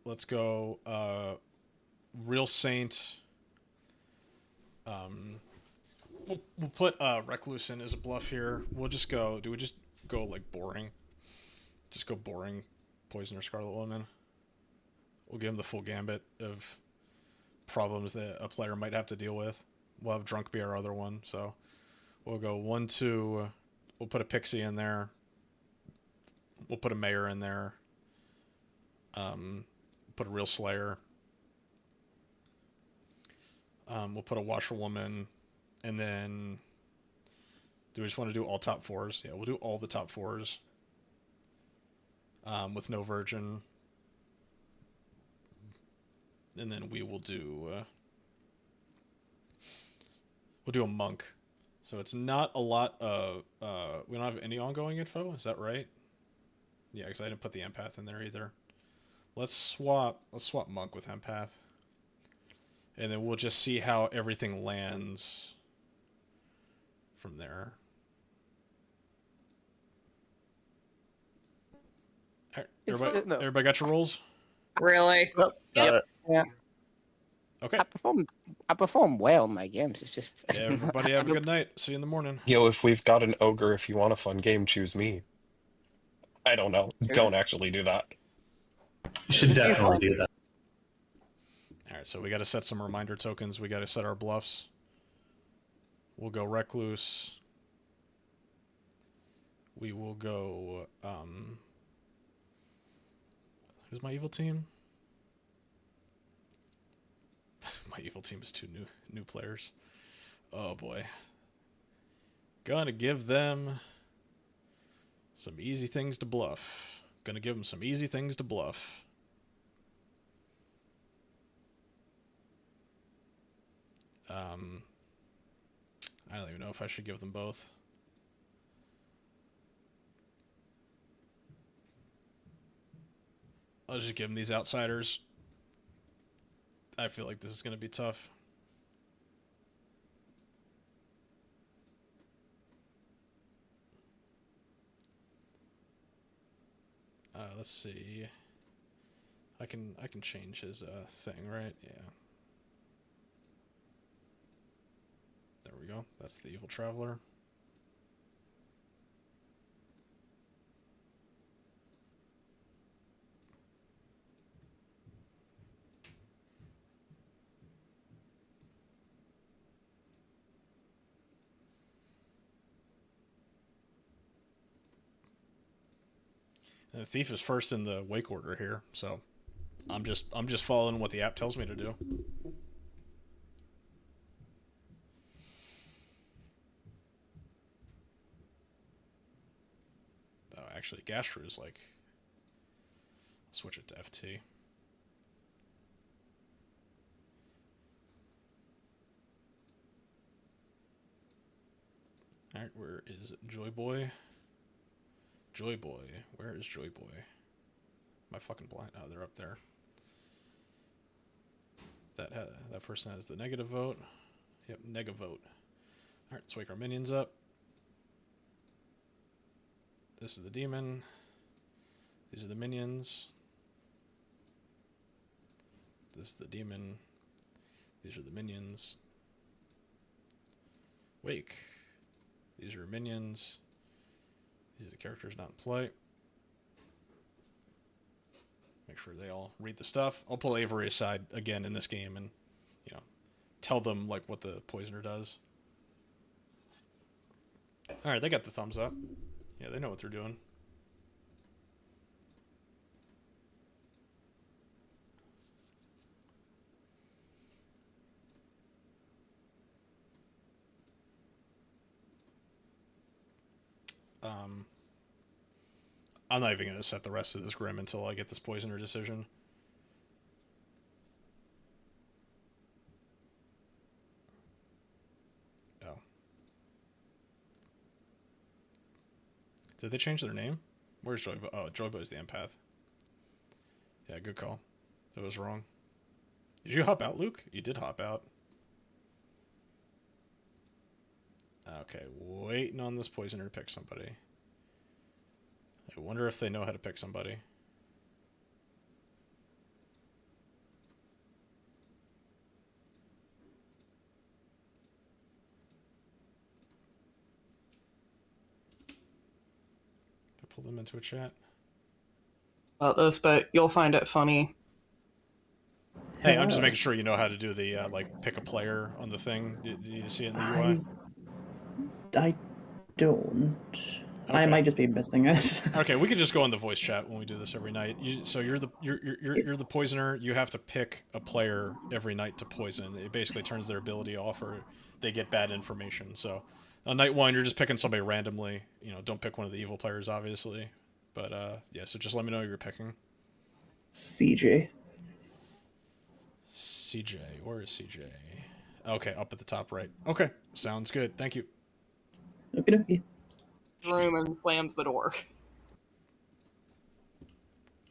A: Let's go. Real Saint. We'll put Recluse in as a bluff here. We'll just go. Do we just go like boring? Just go boring. Poison or Scarlet Woman. We'll give him the full gambit of problems that a player might have to deal with. We'll have Drunk be our other one, so we'll go 1-2. We'll put a Pixie in there. We'll put a Mayor in there. Put a Real Slayer. We'll put a Washerwoman, and then do we just want to do all top fours? Yeah, we'll do all the top fours. With no Virgin. And then we will do we'll do a Monk. So it's not a lot of we don't have any ongoing info, is that right? Yeah, because I didn't put the Empath in there either. Let's swap Monk with Empath. And then we'll just see how everything lands from there. Everybody got your rolls?
H: Really?
M: Yep. Yeah.
A: Okay.
M: I perform well in my games. It's just
A: Yeah, everybody have a good night. See you in the morning.
J: Yo, if we've got an ogre, if you want a fun game, choose me. I don't know. Don't actually do that.
E: You should definitely do that.
A: Alright, so we got to set some reminder tokens. We got to set our bluffs. We'll go Recluse. We will go... who's my evil team? My evil team is two new players. Oh boy. Gonna give them some easy things to bluff. Gonna give them some easy things to bluff. I don't even know if I should give them both. I'll just give them these outsiders. I feel like this is going to be tough. Let's see. I can change his thing, right? Yeah. There we go. That's the Evil Traveler. And the Thief is first in the wake order here, so I'm just following what the app tells me to do. Oh, actually, Gastro is like... I'll switch it to FT. Alright, where is Joy Boy? Joy Boy. Where is Joy Boy? Am I fucking blind? Oh, they're up there. That person has the negative vote. Yep, negative vote. Alright, let's wake our minions up. This is the demon. These are the minions. This is the demon. These are the minions. Wake. These are minions. These are the characters not in play. Make sure they all read the stuff. I'll pull Avery aside again in this game and, you know, tell them like what the poisoner does. All right, they got the thumbs up. Yeah, they know what they're doing. I'm not even going to set the rest of this Grim until I get this Poisoner decision. Oh. Did they change their name? Where's Joybo? Oh, Joybo is the empath. Yeah, good call. It was wrong. Did you hop out, Luke? You did hop out. Okay, waiting on this poisoner to pick somebody. I wonder if they know how to pick somebody. Pull them into a chat.
H: About this, but you'll find it funny.
A: Hey, I'm just making sure you know how to do the like pick a player on the thing. Do you see it in the UI?
G: I don't.
A: Okay.
G: I might just be missing it.
A: Okay, we can just go in the voice chat when we do this every night. So you're the poisoner. You have to pick a player every night to poison. It basically turns their ability off, or they get bad information. So on night 1, you're just picking somebody randomly. You know, don't pick one of the evil players, obviously. But yeah, so just let me know who you're picking.
G: CJ.
A: CJ, where is CJ? Okay, up at the top right. Okay, sounds good. Thank you.
G: Okay.
H: Room and slams the door.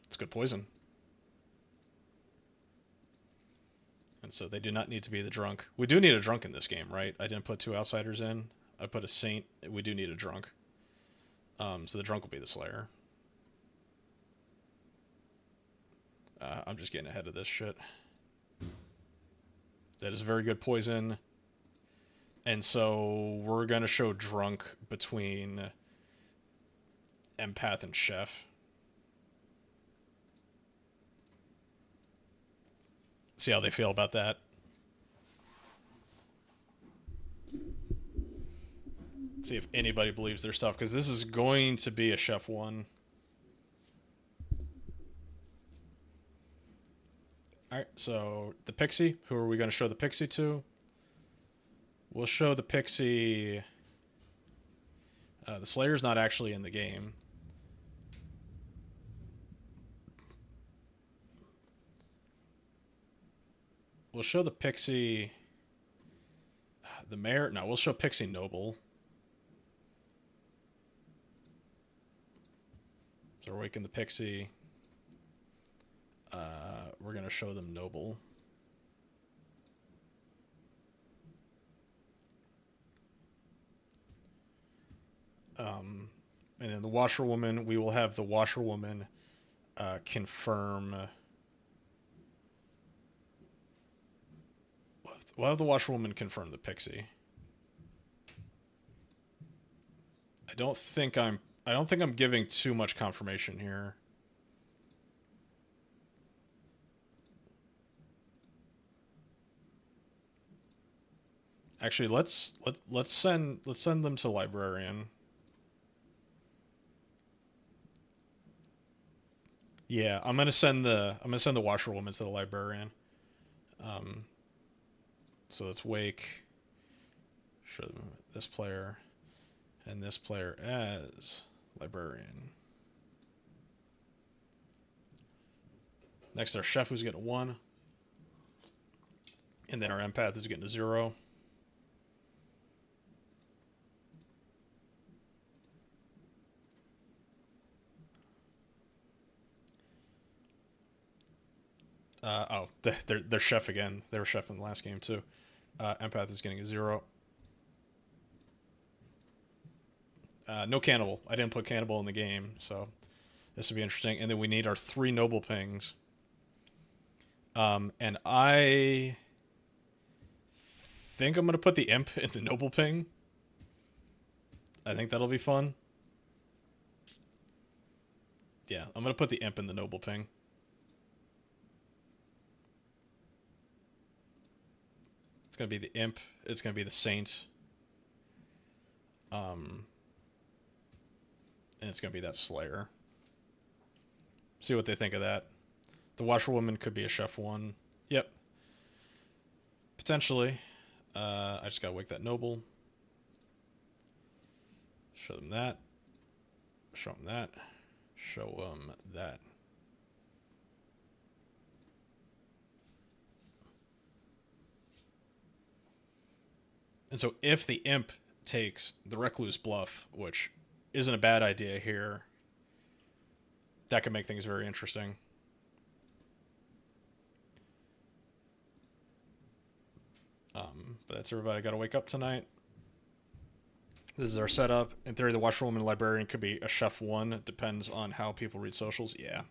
A: It's good poison. And so they do not need to be the drunk. We do need a drunk in this game, right? I didn't put 2 outsiders in. I put a saint. We do need a drunk. So the drunk will be the slayer. I'm just getting ahead of this shit. That is very good poison. And so we're going to show drunk between empath and chef. See how they feel about that. See if anybody believes their stuff, because this is going to be a chef 1. Alright, so the pixie. Who are we going to show the pixie to? We'll show the pixie... the Slayer's not actually in the game. We'll show the pixie... the mayor... No, we'll show Pixie Noble. So we're waking the pixie. We're going to show them Noble. And then the washerwoman, we will have the washerwoman confirm... We'll have the washerwoman confirm the pixie. I don't think I'm giving too much confirmation here. Actually, let's send them to librarian. Yeah, I'm gonna send the washerwoman to the librarian. So let's wake. Show them this player, and this player as librarian. Next, our chef who's getting a 1, and then our empath is getting a 0. Oh, they're chef again. They were chef in the last game too. Empath is getting a 0. No cannibal. I didn't put cannibal in the game, so this will be interesting. And then we need our 3 noble pings. And I think I'm gonna put the imp in the noble ping. I think that'll be fun. Yeah, I'm gonna put the imp in the noble ping. It's going to be the imp. It's going to be the saint. And it's going to be that slayer. See what they think of that. The washerwoman could be a chef 1. Yep. Potentially. I just got to wake that noble. Show them that. Show them that. Show them that. And so if the imp takes the recluse bluff, which isn't a bad idea here, that could make things very interesting. But that's everybody got to wake up tonight. This is our setup. In theory, the Watchwoman Librarian could be a Chef 1. It depends on how people read socials. Yeah.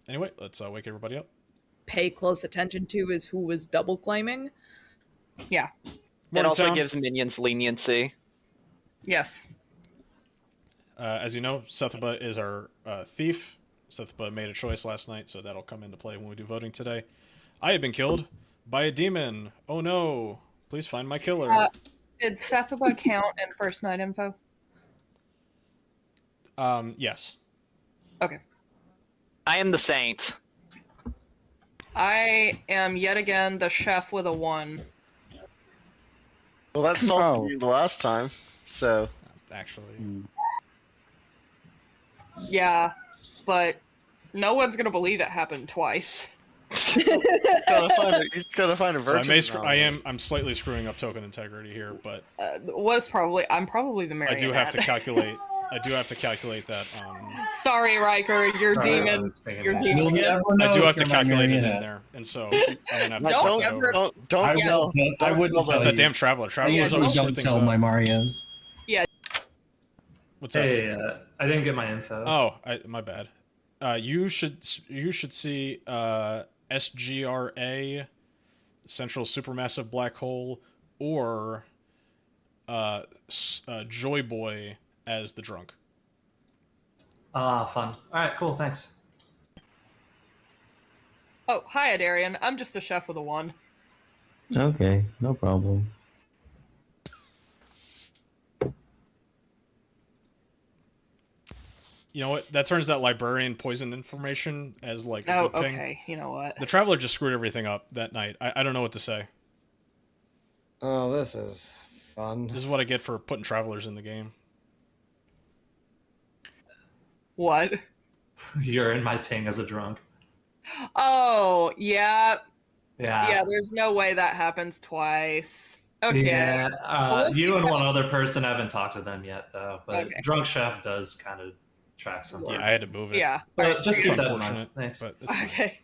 A: Anyway, let's wake everybody up.
K: Pay close attention to is who was double claiming.
H: Yeah.
N: It also
A: Morgantown.
N: gives minions leniency.
H: Yes.
A: As you know, Sethaba is our thief. Sethaba made a choice last night, so that'll come into play when we do voting today. I have been killed by a demon. Oh no. Please find my killer.
H: Did Sethaba count in first night info?
A: Yes.
H: Okay.
N: I am the saint.
H: I am yet again the chef with a 1.
L: Well, that solved you the last time, so.
A: Actually.
H: Yeah, but no one's gonna believe it happened twice.
L: You just gotta find a virgin.
A: So I'm slightly screwing up token integrity here, but
H: I'm probably the marionette.
A: I do have to calculate. I do have to calculate that.
H: Sorry, Riker, your demon. Your demon.
A: I do have to calculate it in there, and so I'm gonna have to
L: don't tell.
I: I wouldn't tell
A: That's
I: you.
A: that damn Traveler.
I: I usually don't tell my Marios.
H: Yeah.
A: What's up?
O: Hey, I didn't get my info.
A: Oh, my bad. You should see SGRA, Central Supermassive Black Hole, or Joy Boy as the drunk.
O: Ah, fun. All right, cool. Thanks.
H: Oh, hi, Adarian. I'm just a chef with a 1.
P: Okay, no problem.
A: You know what? That turns that librarian poison information as like a
H: Oh,
A: good thing.
H: okay. You know what?
A: The Traveler just screwed everything up that night. I don't know what to say.
Q: Oh, this is fun.
A: This is what I get for putting Travelers in the game.
H: What?
O: You're in my ping as a drunk.
H: Oh, yeah.
O: Yeah.
H: Yeah, there's no way that happens twice. Okay.
O: Yeah.
H: Well,
O: You and
H: let's-
O: one other person haven't talked to them yet, though. But
H: Okay.
O: Drunk Chef does kind of track something.
A: Yeah, I had to move it.
H: Yeah.
O: But
H: Alright,
O: just
A: It's
O: keep that in mind.
A: unfortunate.
O: Thanks.
A: But it's fine.
H: Okay.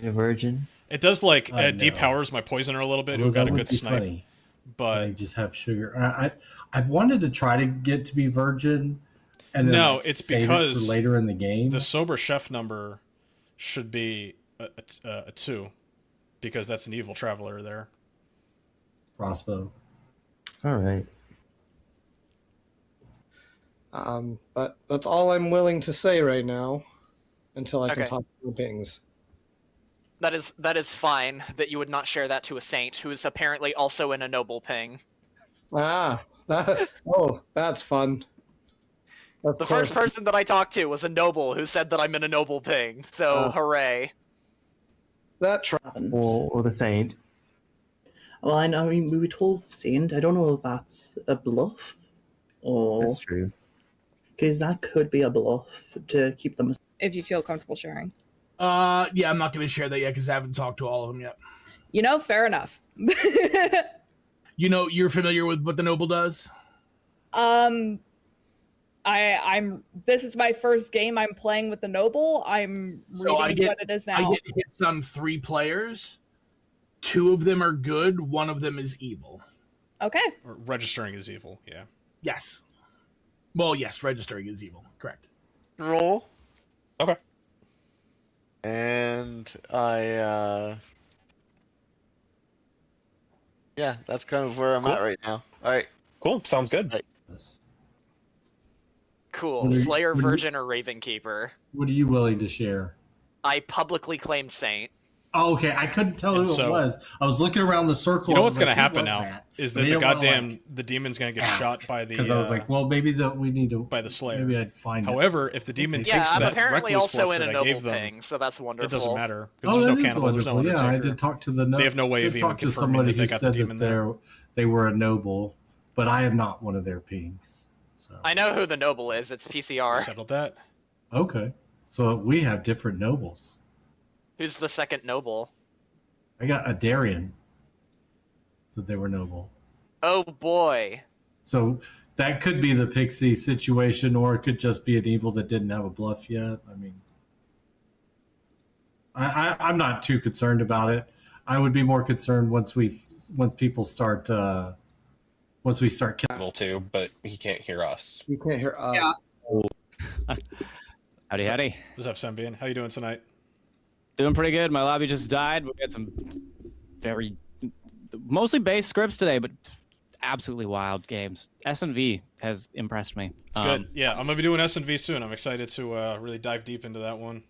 P: A virgin.
A: It does like
I: I
A: depowers my poisoner a little bit.
I: Although
A: Who got
I: that
A: a
I: would
A: good
I: be
A: snipe,
I: funny.
A: but
I: I just have sugar. I've wanted to try to get to be virgin, and then
A: no,
I: like,
A: it's
I: save it
A: because
I: for later in the game.
A: the sober chef number should be a 2, because that's an evil traveler there.
I: Crossbow.
P: All right.
Q: But that's all I'm willing to say right now, until I can
N: Okay.
Q: talk to the pings.
N: That is fine that you would not share that to a saint who is apparently also in a noble ping.
Q: That's fun. Of
N: The
Q: course.
N: first person that I talked to was a noble who said that I'm in a noble ping. So hooray!
Q: That
P: or the saint.
G: Well, I mean, we were told Saint. I don't know if that's a bluff or.
P: That's true.
G: Because that could be a bluff to keep them.
K: If you feel comfortable sharing.
R: Yeah, I'm not going to share that yet because I haven't talked to all of them yet.
K: You know, fair enough.
R: You know, you're familiar with what the noble does?
K: I'm this is my first game I'm playing with the noble. I'm reading what it is now.
R: I get hits on 3 players. 2 of them are good, 1 of them is evil.
K: Okay.
A: Or registering is evil. Yeah.
R: Yes. Well, yes, registering is evil. Correct.
L: Roll.
J: Okay.
L: And yeah, that's kind of where I'm at right now. All right.
J: Cool. Sounds good.
L: Right.
N: Cool.
I: What are you-
N: Slayer,
I: what are you-
N: Virgin, or Ravenkeeper.
I: What are you willing to share?
N: I publicly claim saint.
I: Oh, okay. I couldn't tell
A: And
I: who
A: so-
I: it was. I was looking around the circle.
A: You know
I: I
A: what's
I: was
A: going
I: like,
A: to
I: who
A: happen
I: was
A: now
I: that?
A: is
I: But
A: that
I: I
A: the
I: didn't wanna,
A: goddamn
I: like,
A: the demon's going to get
I: ask,
A: shot by the.
I: Because I was like, well, maybe we need to
A: by the Slayer.
I: Maybe I'd find.
A: However, if the demon
I: Okay.
N: Yeah,
A: takes
N: I'm
A: that
N: apparently
A: reckless
N: also
A: force
N: in a
A: that I gave
N: noble
A: them,
N: ping, so that's wonderful.
A: it doesn't matter because
I: Oh,
A: there's
I: that
A: no
I: is
A: cannibal, there's no
I: wonderful. Yeah, I
A: Undertaker.
I: did talk to the.
A: They have no way
I: did
A: of even
I: talk to
A: confirming
I: somebody
A: that they
I: who
A: got the
I: said
A: demon
I: that
A: there.
I: they were a noble, but I am not one of their pings. So
N: I know who the noble is. It's PCR.
A: Settled that.
I: okay, so we have different nobles.
N: Who's the second noble?
I: I got a Darien. That they were noble.
N: Oh boy.
I: So that could be the pixie situation, or it could just be an evil that didn't have a bluff yet. I mean, I'm not too concerned about it. I would be more concerned once people start once we start killing.
J: Able to, but he can't hear us.
Q: You can't hear us.
H: Yeah.
S: Howdy.
A: What's up, Sambian? How you doing tonight?
S: Doing pretty good. My lobby just died. We had some mostly base scripts today, but absolutely wild games. S&V has impressed me.
A: It's good. Yeah, I'm gonna be doing S&V soon. I'm excited to really dive deep into that one.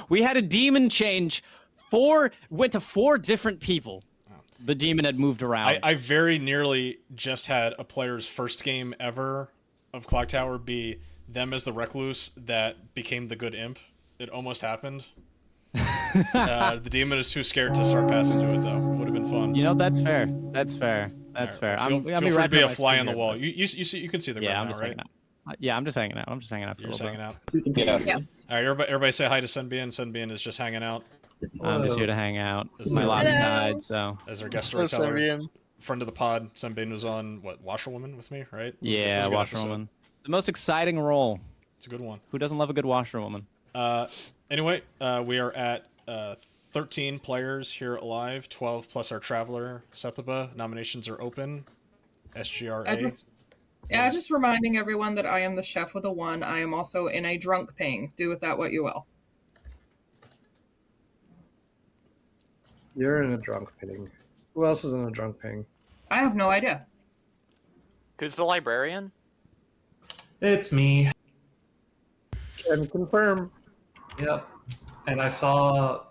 S: We had a demon change. Went to 4 different people. The demon had moved around.
A: I very nearly just had a player's first game ever of Clocktower be them as the recluse that became the good imp. It almost happened. The demon is too scared to start passing to it, though. Would have been fun.
S: You know, that's fair. That's fair. That's fair.
A: Feel free to be a fly on the wall. You can see the ground
S: I'm
A: now,
S: just
A: right?
S: hanging out. Yeah, I'm just hanging out. I'm just hanging out.
A: You're just hanging out.
S: Yes.
A: All right, everybody say hi to Sunbeam. Sunbeam is just hanging out.
S: I'm just here to hang out. My lobby died, so.
A: As our guest storyteller, friend of the pod, Sunbeam was on Washerwoman with me, right?
S: Yeah, Washerwoman. The most exciting role.
A: It's a good one.
S: Who doesn't love a good Washerwoman?
A: Anyway, we are at 13 players here alive, 12 plus our traveler Sethaba. Nominations are open. SGRA.
H: Just reminding everyone that I am the chef with a 1. I am also in a drunk ping. Do with that what you will.
Q: You're in a drunk ping. Who else is in a drunk ping?
H: I have no idea.
N: Who's the librarian?
O: It's me.
Q: Can confirm.
O: Yep. And I saw.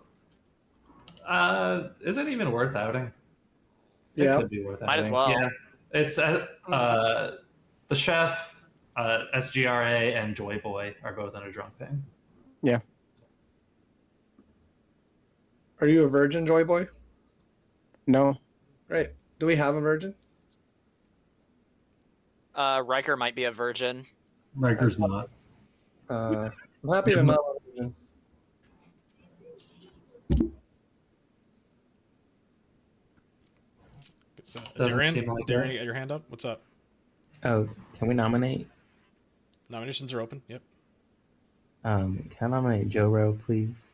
O: Is it even worth outing? It could be worth outing.
N: Might as well.
O: Yeah. It's the chef, SGRA, and Joy Boy are both in a drunk ping.
S: Yeah.
Q: Are you a virgin, Joy Boy?
S: No.
Q: Right. Do we have a virgin?
N: Riker might be a virgin.
I: Riker's not.
Q: I'm happy to not have a virgin.
A: Darian,
O: seem like
A: Darian,
O: that.
A: you got your hand up? What's up?
P: Oh, can we nominate?
A: Nominations are open. Yep.
P: Can I nominate Joro, please?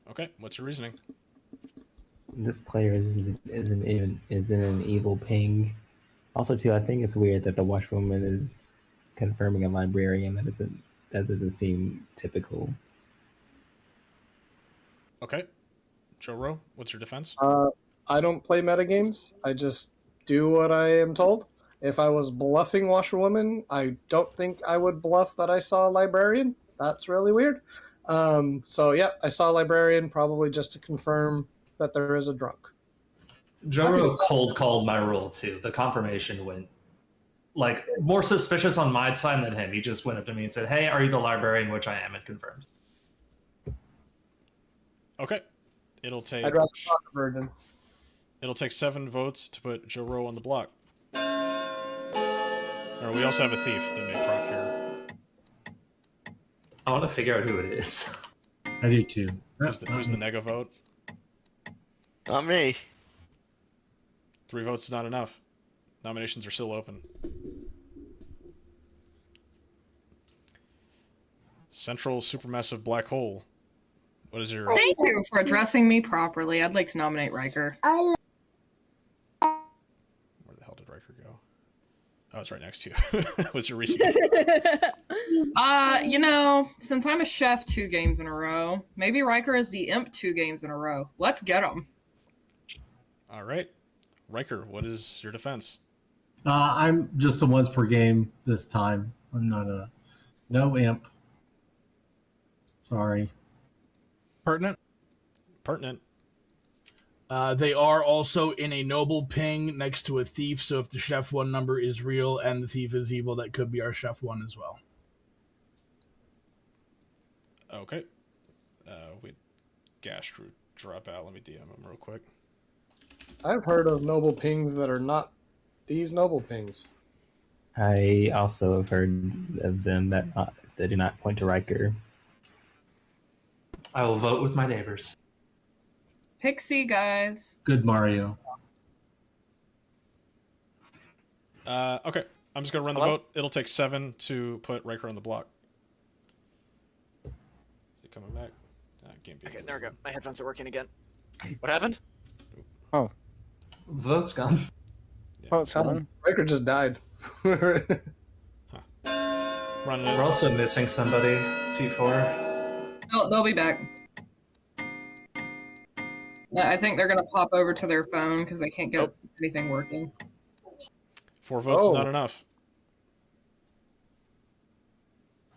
A: Okay. What's your reasoning?
P: This player isn't an evil ping. Also, too, I think it's weird that the Watchwoman is confirming a librarian. That doesn't seem typical.
A: Okay. Joro, what's your defense?
Q: I don't play metagames. I just do what I am told. If I was bluffing Washerwoman, I don't think I would bluff that I saw a librarian. That's really weird. So, yeah, I saw a librarian probably just to confirm that there is a drunk.
O: Joro cold called my rule too. The confirmation went like more suspicious on my side than him. He just went up to me and said, "Hey, are you the librarian?" Which I am, and confirmed.
A: Okay. It'll take.
Q: I'd rather talk a virgin.
A: It'll take 7 votes to put Joro on the block. Or we also have a thief that may proc here.
O: I want to figure out who it is.
I: I do too.
A: Who's the nega vote?
L: Not me.
A: 3 votes is not enough. Nominations are still open. Central supermassive black hole. What is your...
H: Thank you for addressing me properly. I'd like to nominate Riker.
A: Where the hell did Riker go? Oh, it's right next to you. What's your reason?
H: Since I'm a chef 2 games in a row, maybe Riker is the imp 2 games in a row. Let's get him.
A: All right. Riker, what is your defense?
I: I'm just the once per game this time. I'm not no imp. Sorry.
R: Pertinent.
A: Pertinent.
R: They are also in a noble ping next to a thief, so if the chef 1 number is real and the thief is evil, that could be our chef 1 as well.
A: Okay. We Gastro drop out. Let me DM him real quick.
Q: I've heard of noble pings that are not these noble pings.
P: I also have heard of them that do not point to Riker.
O: I will vote with my neighbors.
H: Pixie, guys.
I: Good Mario.
A: Okay. I'm just going to run the vote. It'll take 7 to put Riker on the block. Is he coming back? Can't be.
N: Okay, there we go. My headphones are working again. What happened?
M: Oh.
O: Vote's gone.
M: Vote's gone.
Q: Riker just died.
A: Running
O: We're also missing somebody. C4.
H: They'll be back. Yeah, I think they're gonna pop over to their phone because they can't get anything working.
A: 4 votes is not enough.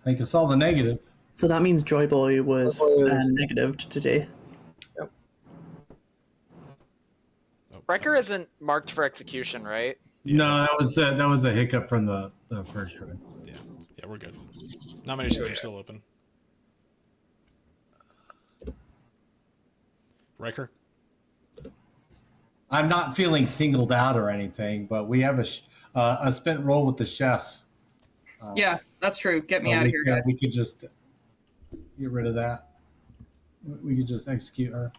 I: I think I saw the negative.
G: So that means Joy Boy was negatived today.
N: Riker isn't marked for execution, right?
I: No, that was a hiccup from the first try.
A: Yeah, we're good. Nominations are still open. Riker?
I: I'm not feeling singled out or anything, but we have a spent roll with the chef.
H: Yeah, that's true. Get me out of here, guys.
I: We could just get rid of that. We could just execute her.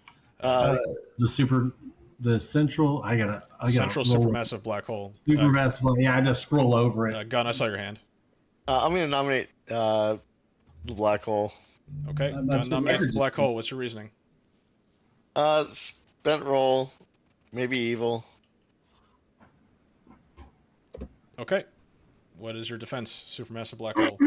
I: The central. I gotta
A: Central supermassive black hole.
I: Supermassive. Yeah, I just scroll over it.
A: Gunn, I saw your hand.
L: I'm going to nominate the black hole.
A: Okay, Gunn nominates the black hole. What's your reasoning?
L: Spent roll, maybe evil.
A: Okay. What is your defense, supermassive black hole?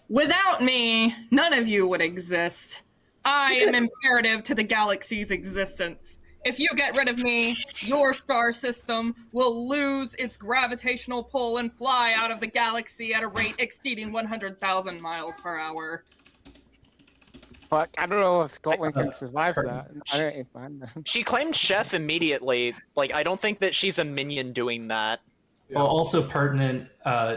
H: Without me, none of you would exist. I am imperative to the galaxy's existence. If you get rid of me, your star system will lose its gravitational pull and fly out of the galaxy at a rate exceeding 100,000 miles per hour.
M: But I don't know if Scotland can survive that.
N: She claimed chef immediately. Like, I don't think that she's a minion doing that.
O: Well, also pertinent,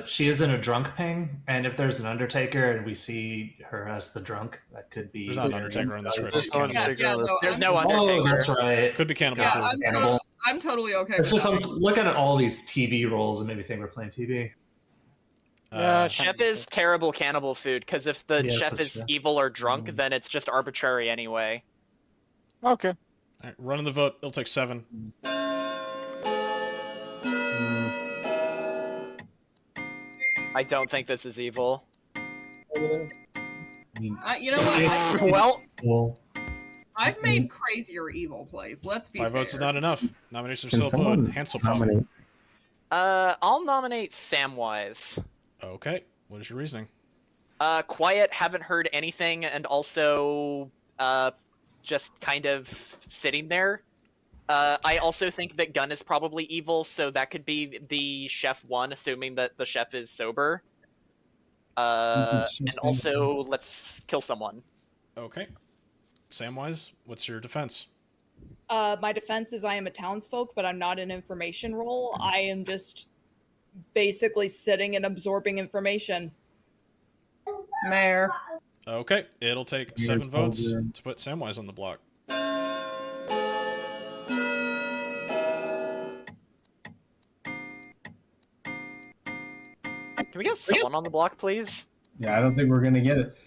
O: she is in a drunk ping, and if there's an Undertaker and we see her as the drunk, that could be...
A: There's not an Undertaker on this script.
N: There's no
O: Undertaker.
N: Undertaker.
O: Oh, that's right.
A: Could be Cannibal.
H: Yeah, I'm totally okay
O: It's
H: with
O: just,
H: that.
O: I'm looking at all these TV roles and maybe think we're playing TV.
N: Chef is terrible cannibal food, because if the
O: Yes,
N: chef
O: that's
N: is
O: true.
N: evil or drunk, then it's just arbitrary anyway.
M: Okay.
A: All right, running the vote. It'll take 7.
N: I don't think this is evil.
H: You know what?
N: Well,
H: I've made crazier evil plays. Let's be
A: 5
H: fair.
A: votes is not enough. Nominations
P: Can
A: are still
P: someone
A: open. Hansel
P: nominate?
N: I'll nominate Samwise.
A: Okay. What is your reasoning?
N: Quiet, haven't heard anything, and also just kind of sitting there. I also think that Gunn is probably evil, so that could be the chef 1, assuming that the chef is sober. And also, let's kill someone.
A: Okay. Samwise, what's your defense?
K: My defense is I am a townsfolk, but I'm not an information role. I am just basically sitting and absorbing information.
H: Mayor.
A: Okay. It'll take 7 votes to put Samwise on the block.
N: Can we get someone on the block, please?
I: Yeah, I don't think we're gonna get it.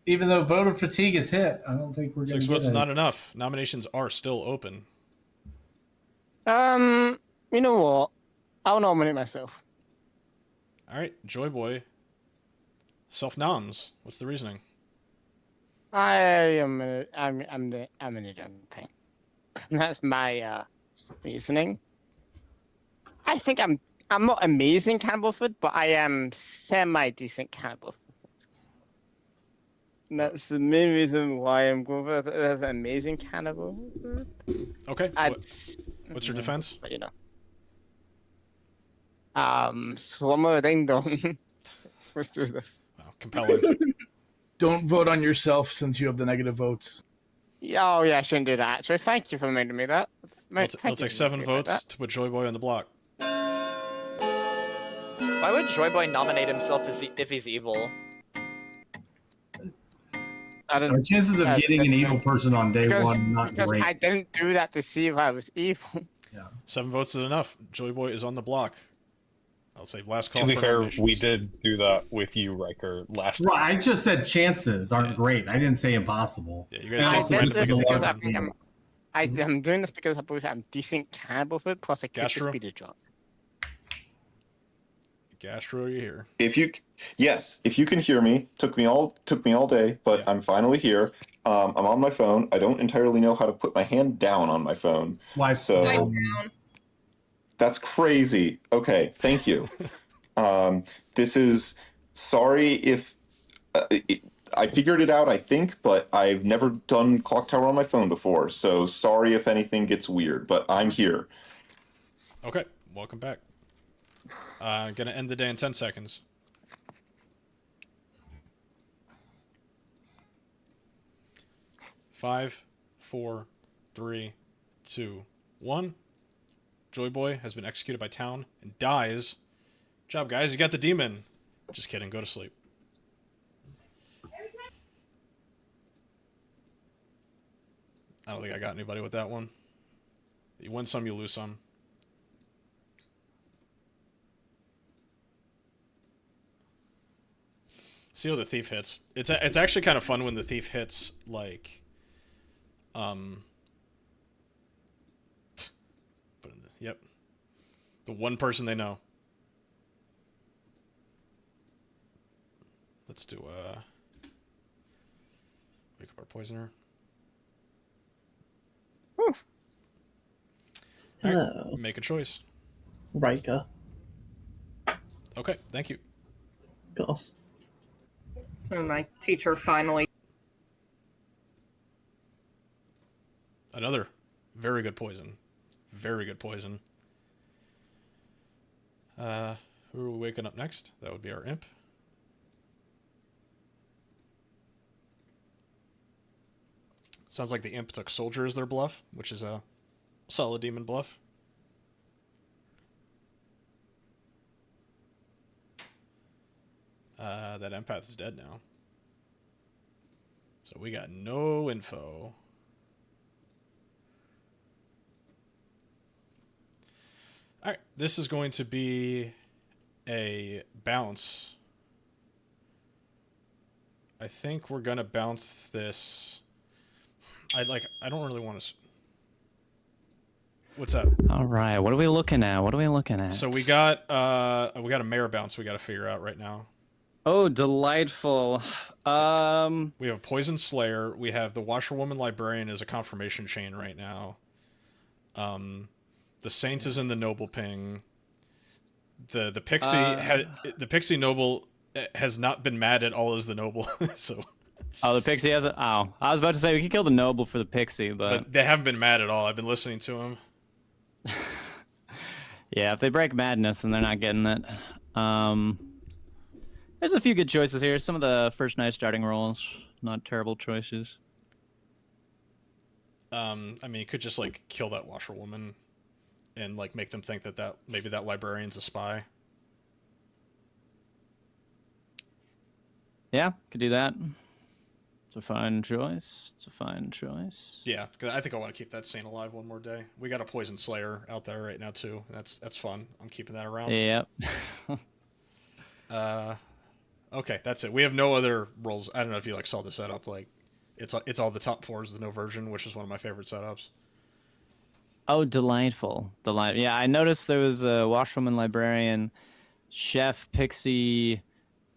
I: Even though voter fatigue is hit, I don't think we're gonna
A: 6
I: get
A: votes is
I: it.
A: not enough. Nominations are still open.
M: You know what? I'll nominate myself.
A: All right, Joy Boy. Self-noms. What's the reasoning?
M: I'm in a jumping. That's my reasoning. I think I'm not amazing cannibal food, but I am semi-decent cannibal food. And that's the main reason why I'm going for the amazing cannibal food.
A: Okay. What's your defense?
M: But, you know. Swimmer Ding Dong. Let's do this.
A: Wow, compelling.
R: Don't vote on yourself since you have the negative votes.
M: Yeah, oh yeah, I shouldn't do that. Actually, thank you for reminding me of that.
A: It'll take 7 votes to put Joy Boy on the block.
N: Why would Joy Boy nominate himself if he's evil?
I: Our chances of getting an evil person on day one not
M: because
I: great.
M: I didn't do that to see if I was evil.
I: Yeah.
A: 7 votes is enough. Joy Boy is on the block. I'll say last call
J: To be
A: for
J: fair,
A: nominations.
J: we did do that with you, Riker, last
I: Right, I just said chances aren't great. I didn't say impossible.
A: Yeah,
I: And
M: I
I: also
M: did
I: just
M: this
I: because
M: because
I: of
M: I think I'm doing this because I believe I'm decent cannibal food, plus I could
A: Gastro?
M: just be the drunk.
A: Gastro, you here?
T: If you, yes, if you can hear me, took me all day, but I'm finally here. I'm on my phone. I don't entirely know how to put my hand down on my phone.
I: Swipe
T: so that's crazy. Okay, thank you. This is sorry if I figured it out, I think, but I've never done Clocktower on my phone before. So sorry if anything gets weird, but I'm here.
A: Okay, welcome back. Gonna end the day in 10 seconds. Five, 4, 3, 2, 1. Joy Boy has been executed by town and dies. Good job, guys. You got the demon. Just kidding. Go to sleep. I don't think I got anybody with that one. You win some, you lose some. See how the thief hits. It's actually kind of fun when the thief hits, like, yep, the one person they know. Let's do wake up our poisoner. All right, make a choice.
G: Riker.
A: Okay, thank you.
G: Goss.
H: And my teacher finally.
A: Another very good poison. Very good poison. Who are we waking up next? That would be our imp. Sounds like the imp took soldier as their bluff, which is a solid demon bluff. That empath is dead now. So we got no info. Alright, this is going to be a bounce. I think we're gonna bounce this. I don't really want to. What's up?
S: All right, what are we looking at? What are we looking at?
A: So we got a mayor bounce we got to figure out right now.
S: Oh, delightful.
A: We have a Poison Slayer. We have the Washerwoman Librarian as a confirmation chain right now. The Saint is in the Noble ping. The Pixie the Pixie Noble has not been mad at all as the Noble. So.
S: Oh, the Pixie has a. Oh, I was about to say we could kill the Noble for the Pixie,
A: but they haven't been mad at all. I've been listening to them.
S: Yeah, if they break madness, then they're not getting it. There's a few good choices here. Some of the first night starting rolls, not terrible choices.
A: I mean, you could just like kill that washerwoman, and like make them think that maybe that librarian's a spy.
S: Yeah, could do that. It's a fine choice. It's a fine choice.
A: Yeah, because I think I want to keep that Saint alive one more day. We got a Poison Slayer out there right now too. That's fun. I'm keeping that around.
S: Yep.
A: Okay, that's it. We have no other rolls. I don't know if you like saw the setup. Like, it's all the top fours with no version, which is one of my favorite setups.
S: Oh, delightful. Yeah, I noticed there was a Washwoman Librarian, Chef, Pixie,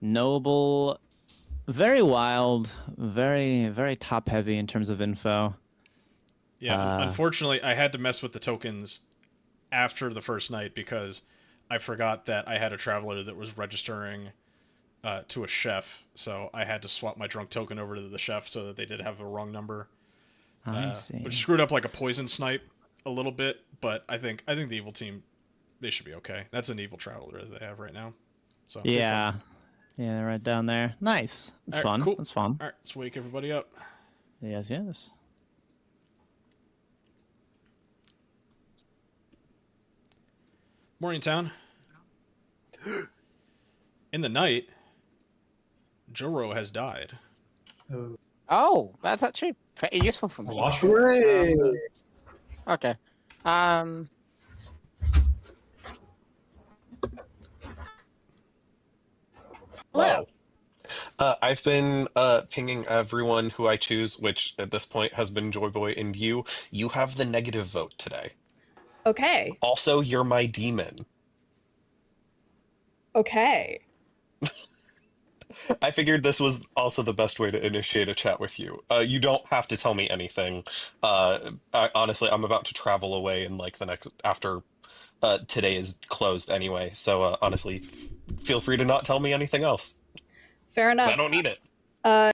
S: Noble. Very wild, very, very top heavy in terms of info.
A: Yeah, unfortunately, I had to mess with the tokens after the first night because I forgot that I had a traveler that was registering to a chef, so I had to swap my drunk token over to the chef so that they did have a wrong number.
S: I see.
A: Which screwed up like a poison snipe a little bit, but I think the evil team, they should be okay. That's an evil traveler that they have right now. So
S: yeah. Yeah, right down there. Nice. That's
A: All right,
S: fun.
A: cool.
S: That's fun.
A: All right, let's wake everybody up.
S: Yes, yes.
A: Morning, town. In the night, Joro has died.
M: Oh, that's actually pretty useful for me.
R: Hooray!
M: Okay.
J: Hello. I've been pinging everyone who I choose, which at this point has been Joyboy and you. You have the negative vote today.
K: Okay.
J: Also, you're my demon.
K: Okay.
J: I figured this was also the best way to initiate a chat with you. You don't have to tell me anything. Honestly, I'm about to travel away in like the next after today is closed anyway. So honestly, feel free to not tell me anything else.
K: Fair
J: 'Cause
K: enough.
J: I don't need it.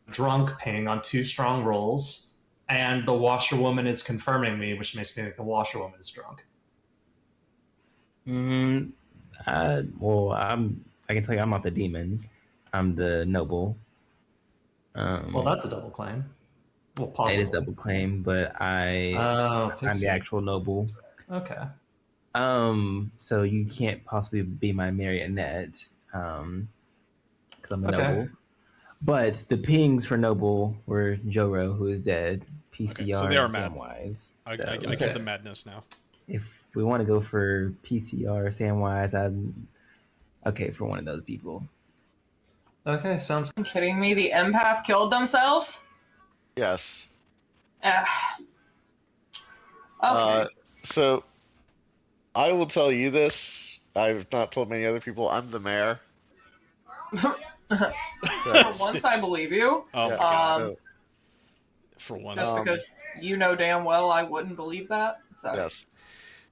O: Drunk ping on 2 strong rolls, and the washerwoman is confirming me, which makes me think the washerwoman is drunk.
P: Well, I can tell you I'm not the demon. I'm the noble.
O: Well, that's a double claim. Well,
P: It
O: possible.
P: is double claim, but I'm
O: Pixie.
P: the actual noble.
O: Okay.
P: So you can't possibly be my marionette, because I'm a
O: Okay.
P: noble. But the pings for noble were Joro, who is dead, PCR,
A: so they are
P: and
A: mad.
P: Samwise.
A: I get the madness now.
P: If we want to go for PCR or Samwise, I'm okay for one of those people.
O: Okay, sounds
H: Are you kidding me? The empath killed themselves?
L: Yes.
H: Okay.
L: So, I will tell you this. I've not told many other people. I'm the mayor.
H: For once, I believe you.
A: Oh,
L: Yeah,
A: for once.
H: Just because you know damn well I wouldn't believe that. So.
L: Yes.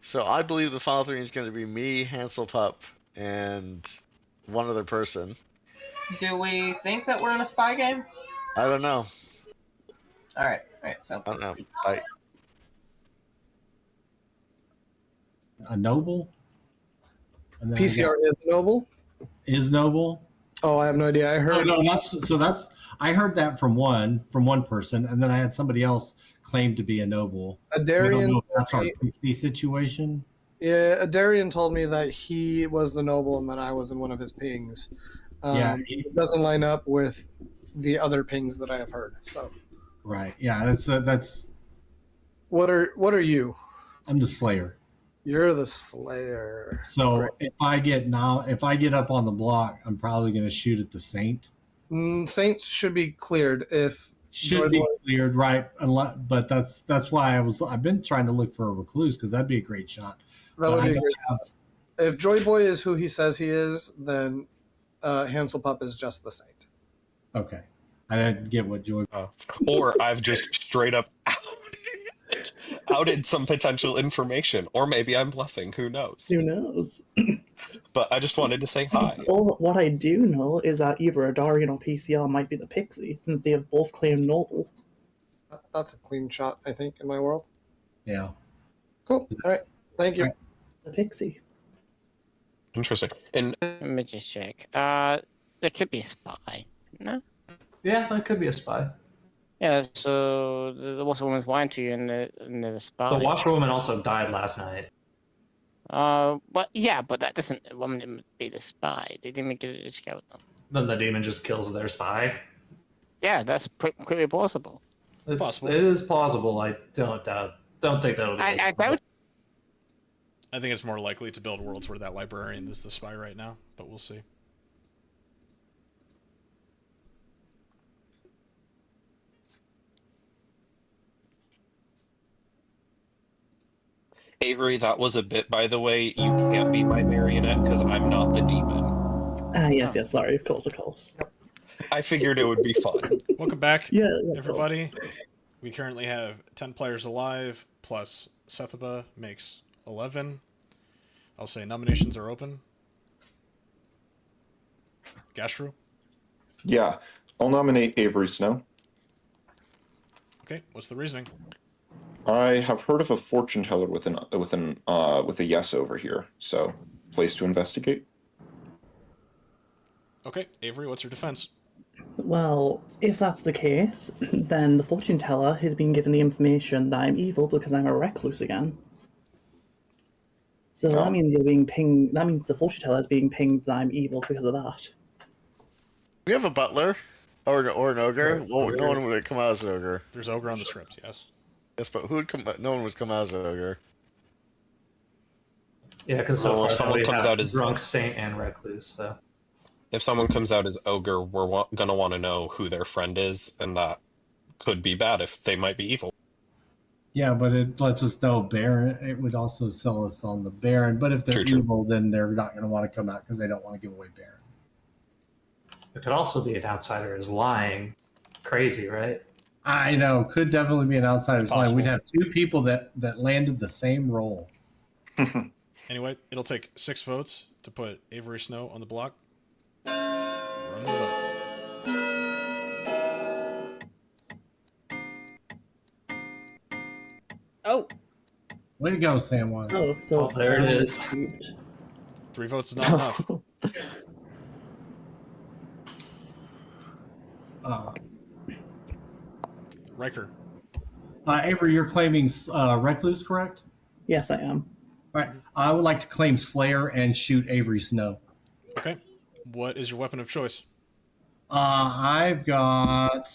L: So I believe the final 3 is going to be me, Hansel Pup, and one other person.
H: Do we think that we're in a spy game?
L: I don't know.
H: All right, sounds good.
L: I don't know.
I: A noble? And then
Q: PCR is noble?
I: Is noble?
Q: Oh, I have no idea. I heard.
I: Oh, no, I heard that from one person, and then I had somebody else claim to be a noble.
Q: A
I: I don't
Q: Darian
I: know if that's our
Q: told me-
I: Pixie situation.
Q: Yeah, Darian told me that he was the noble and that I was in one of his pings.
I: Yeah,
Q: It doesn't line up with the other pings that I have heard. So,
I: right. Yeah, that's.
Q: what are you?
I: I'm the Slayer.
Q: You're the Slayer.
I: So
Q: Right.
I: if I get up on the block, I'm probably going to shoot at the Saint.
Q: Saints should be cleared if
I: Should be cleared, right? But that's why I've been trying to look for a recluse because that'd be a great shot.
Q: That
I: But
Q: would
I: I
Q: be
I: don't
Q: great.
I: have-
Q: If Joy Boy is who he says he is, then Hansel Pup is just the Saint.
I: Okay, I didn't get what Joy.
J: Or I've just straight up outed some potential information, or maybe I'm bluffing. Who knows?
G: Who knows?
J: But I just wanted to say hi.
G: All what I do know is that either Adarian or PCR might be the Pixie, since they have both claimed noble.
Q: That's a clean shot, I think, in my world.
I: Yeah.
Q: Cool. All right. Thank you.
G: The Pixie.
J: Interesting. And
M: Let me just check. It could be spy. No.
O: Yeah, that could be a spy.
M: Yeah. So the washerwoman's lying to you in the spy.
O: The washerwoman also died last night.
M: But yeah, but that doesn't woman be the spy. They didn't make it scout them.
O: Then the demon just kills their spy.
M: Yeah, that's pretty plausible.
O: It's
A: Possible.
O: It is plausible. I don't think that'll be.
M: I doubt.
A: I think it's more likely to build worlds where that librarian is the spy right now, but we'll see.
J: Avery, that was a bit, by the way. You can't be my marionette because I'm not the demon.
G: Yes, sorry, of course.
J: I figured it would be fun.
A: Welcome back,
G: Yeah,
A: everybody. We currently have 10 players alive, plus Sethaba makes 11. I'll say nominations are open. Gashru?
T: Yeah, I'll nominate Avery Snow.
A: Okay, what's the reasoning?
T: I have heard of a fortune teller with a yes over here, so place to investigate.
A: Okay, Avery, what's your defense?
G: Well, if that's the case, then the fortune teller has been given the information that I'm evil because I'm a recluse again. So that means you're being pinged. That means the fortune teller is being pinged that I'm evil because of that.
L: We have a butler or an ogre. Well, no one would come out as an ogre.
A: There's ogre on the script, yes.
L: Yes, but who would come? No one would come out as an ogre.
O: Yeah, because
J: Well,
O: so
J: if
O: far
J: someone
O: we
J: comes
O: have
J: out as
O: drunk, saint, and recluse. So
J: if someone comes out as ogre, we're gonna want to know who their friend is, and that could be bad if they might be evil.
I: Yeah, but it lets us know Baron. It would also sell us on the Baron. But if they're
J: True.
I: evil, then they're not going to want to come out because they don't want to give away Baron.
O: It could also be an outsider is lying. Crazy, right?
I: I know. Could definitely be an outsider's line.
A: Possible.
I: We'd have two people that landed the same role.
A: Anyway, it'll take 6 votes to put Avery Snow on the block. Run the vote.
K: Oh.
I: Way to go, Samwise.
P: Oh, so
O: Well, there it is.
A: 3 votes is not enough. Riker.
I: Avery, you're claiming Recluse, correct?
G: Yes, I am.
I: All right. I would like to claim Slayer and shoot Avery Snow.
A: Okay. What is your weapon of choice?
I: I've got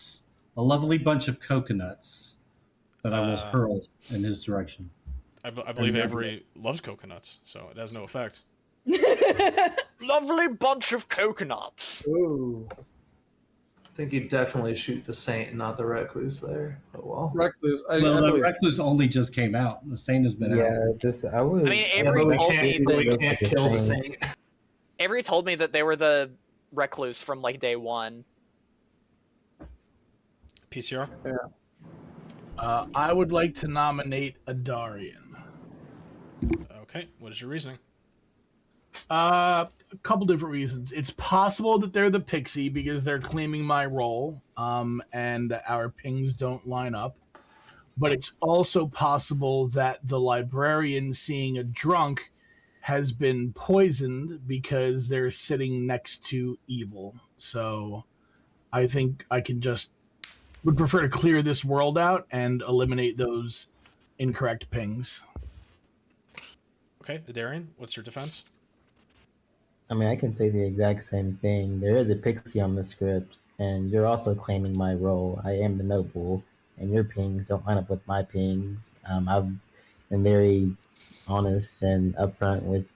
I: a lovely bunch of coconuts that I will hurl in his direction.
A: I believe Avery loves coconuts, so it has no effect.
N: Lovely bunch of coconuts.
Q: Ooh.
O: I think you definitely shoot the Saint, not the Recluse there. Oh well.
Q: Recluse.
I: The Recluse only just came out. The Saint has been out.
P: Yeah, I would.
N: I mean, Avery told me
O: we can't kill the Saint.
N: Avery told me that they were the Recluse from like day one.
A: PCR?
R: Yeah. I would like to nominate a Darian.
A: Okay. What is your reasoning?
R: A couple different reasons. It's possible that they're the pixie because they're claiming my role, and our pings don't line up. But it's also possible that the librarian seeing a drunk has been poisoned because they're sitting next to evil. So I think I would prefer to clear this world out and eliminate those incorrect pings.
A: Okay, Darian, what's your defense?
P: I mean, I can say the exact same thing. There is a pixie on the script, and you're also claiming my role. I am the noble, and your pings don't line up with my pings. I've been very honest and upfront with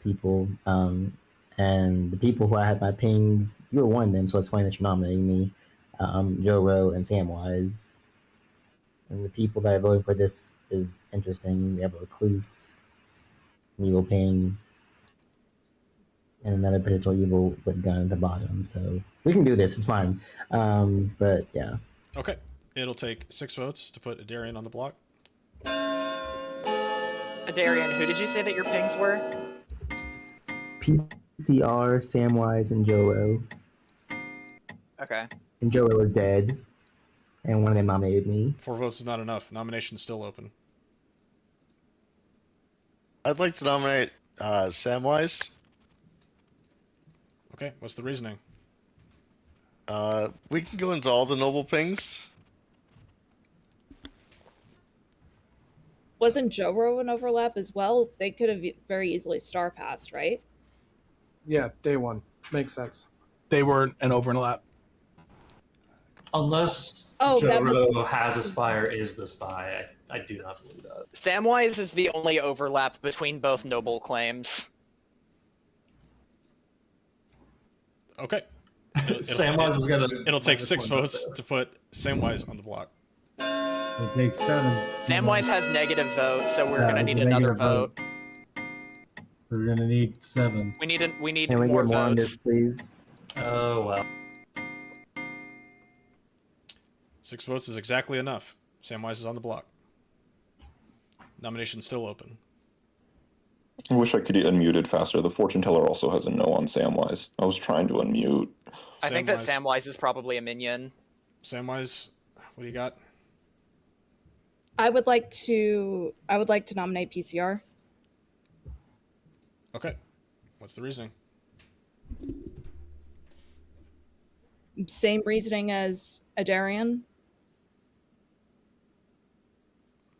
P: people, and the people who I had my pings, you were one of them, so it's funny that you're nominating me. Joe and Samwise. And the people that are voting for this is interesting. We have a Recluse, an evil ping, and another potential evil with gun at the bottom. So we can do this. It's fine. But yeah.
A: Okay. It'll take 6 votes to put Darian on the block.
N: Darian, who did you say that your pings were?
P: PCR, Samwise, and Joe.
N: Okay.
P: And Joe was dead, and one of them nominated me.
A: 4 votes is not enough. Nomination's still open.
L: I'd like to nominate Samwise.
A: Okay, what's the reasoning?
L: We can go into all the noble pings.
K: Wasn't Joro an overlap as well? They could have very easily star passed, right?
Q: Yeah, day one. Makes sense. They were an overlap.
O: Unless
K: that
O: Joro has a spy or is the spy, I do not believe that.
N: Samwise is the only overlap between both noble claims.
A: Okay.
O: Samwise is gonna.
A: It'll take 6 votes to put Samwise on the block.
I: It takes 7.
N: Samwise has negative votes, so we're gonna
I: it's
N: need
I: a
N: another
I: negative
N: vote.
I: We're gonna need 7.
N: We need
P: Can we
N: more
P: get more on
N: votes.
P: this, please?
O: Oh well.
A: 6 votes is exactly enough. Samwise is on the block. Nomination's still open.
T: I wish I could get unmuted faster. The fortune teller also has a no on Samwise. I was trying to unmute.
N: I think that Samwise is probably a minion.
A: Samwise, what do you got?
K: I would like to nominate PCR.
A: Okay. What's the reasoning?
K: Same reasoning as Adarian.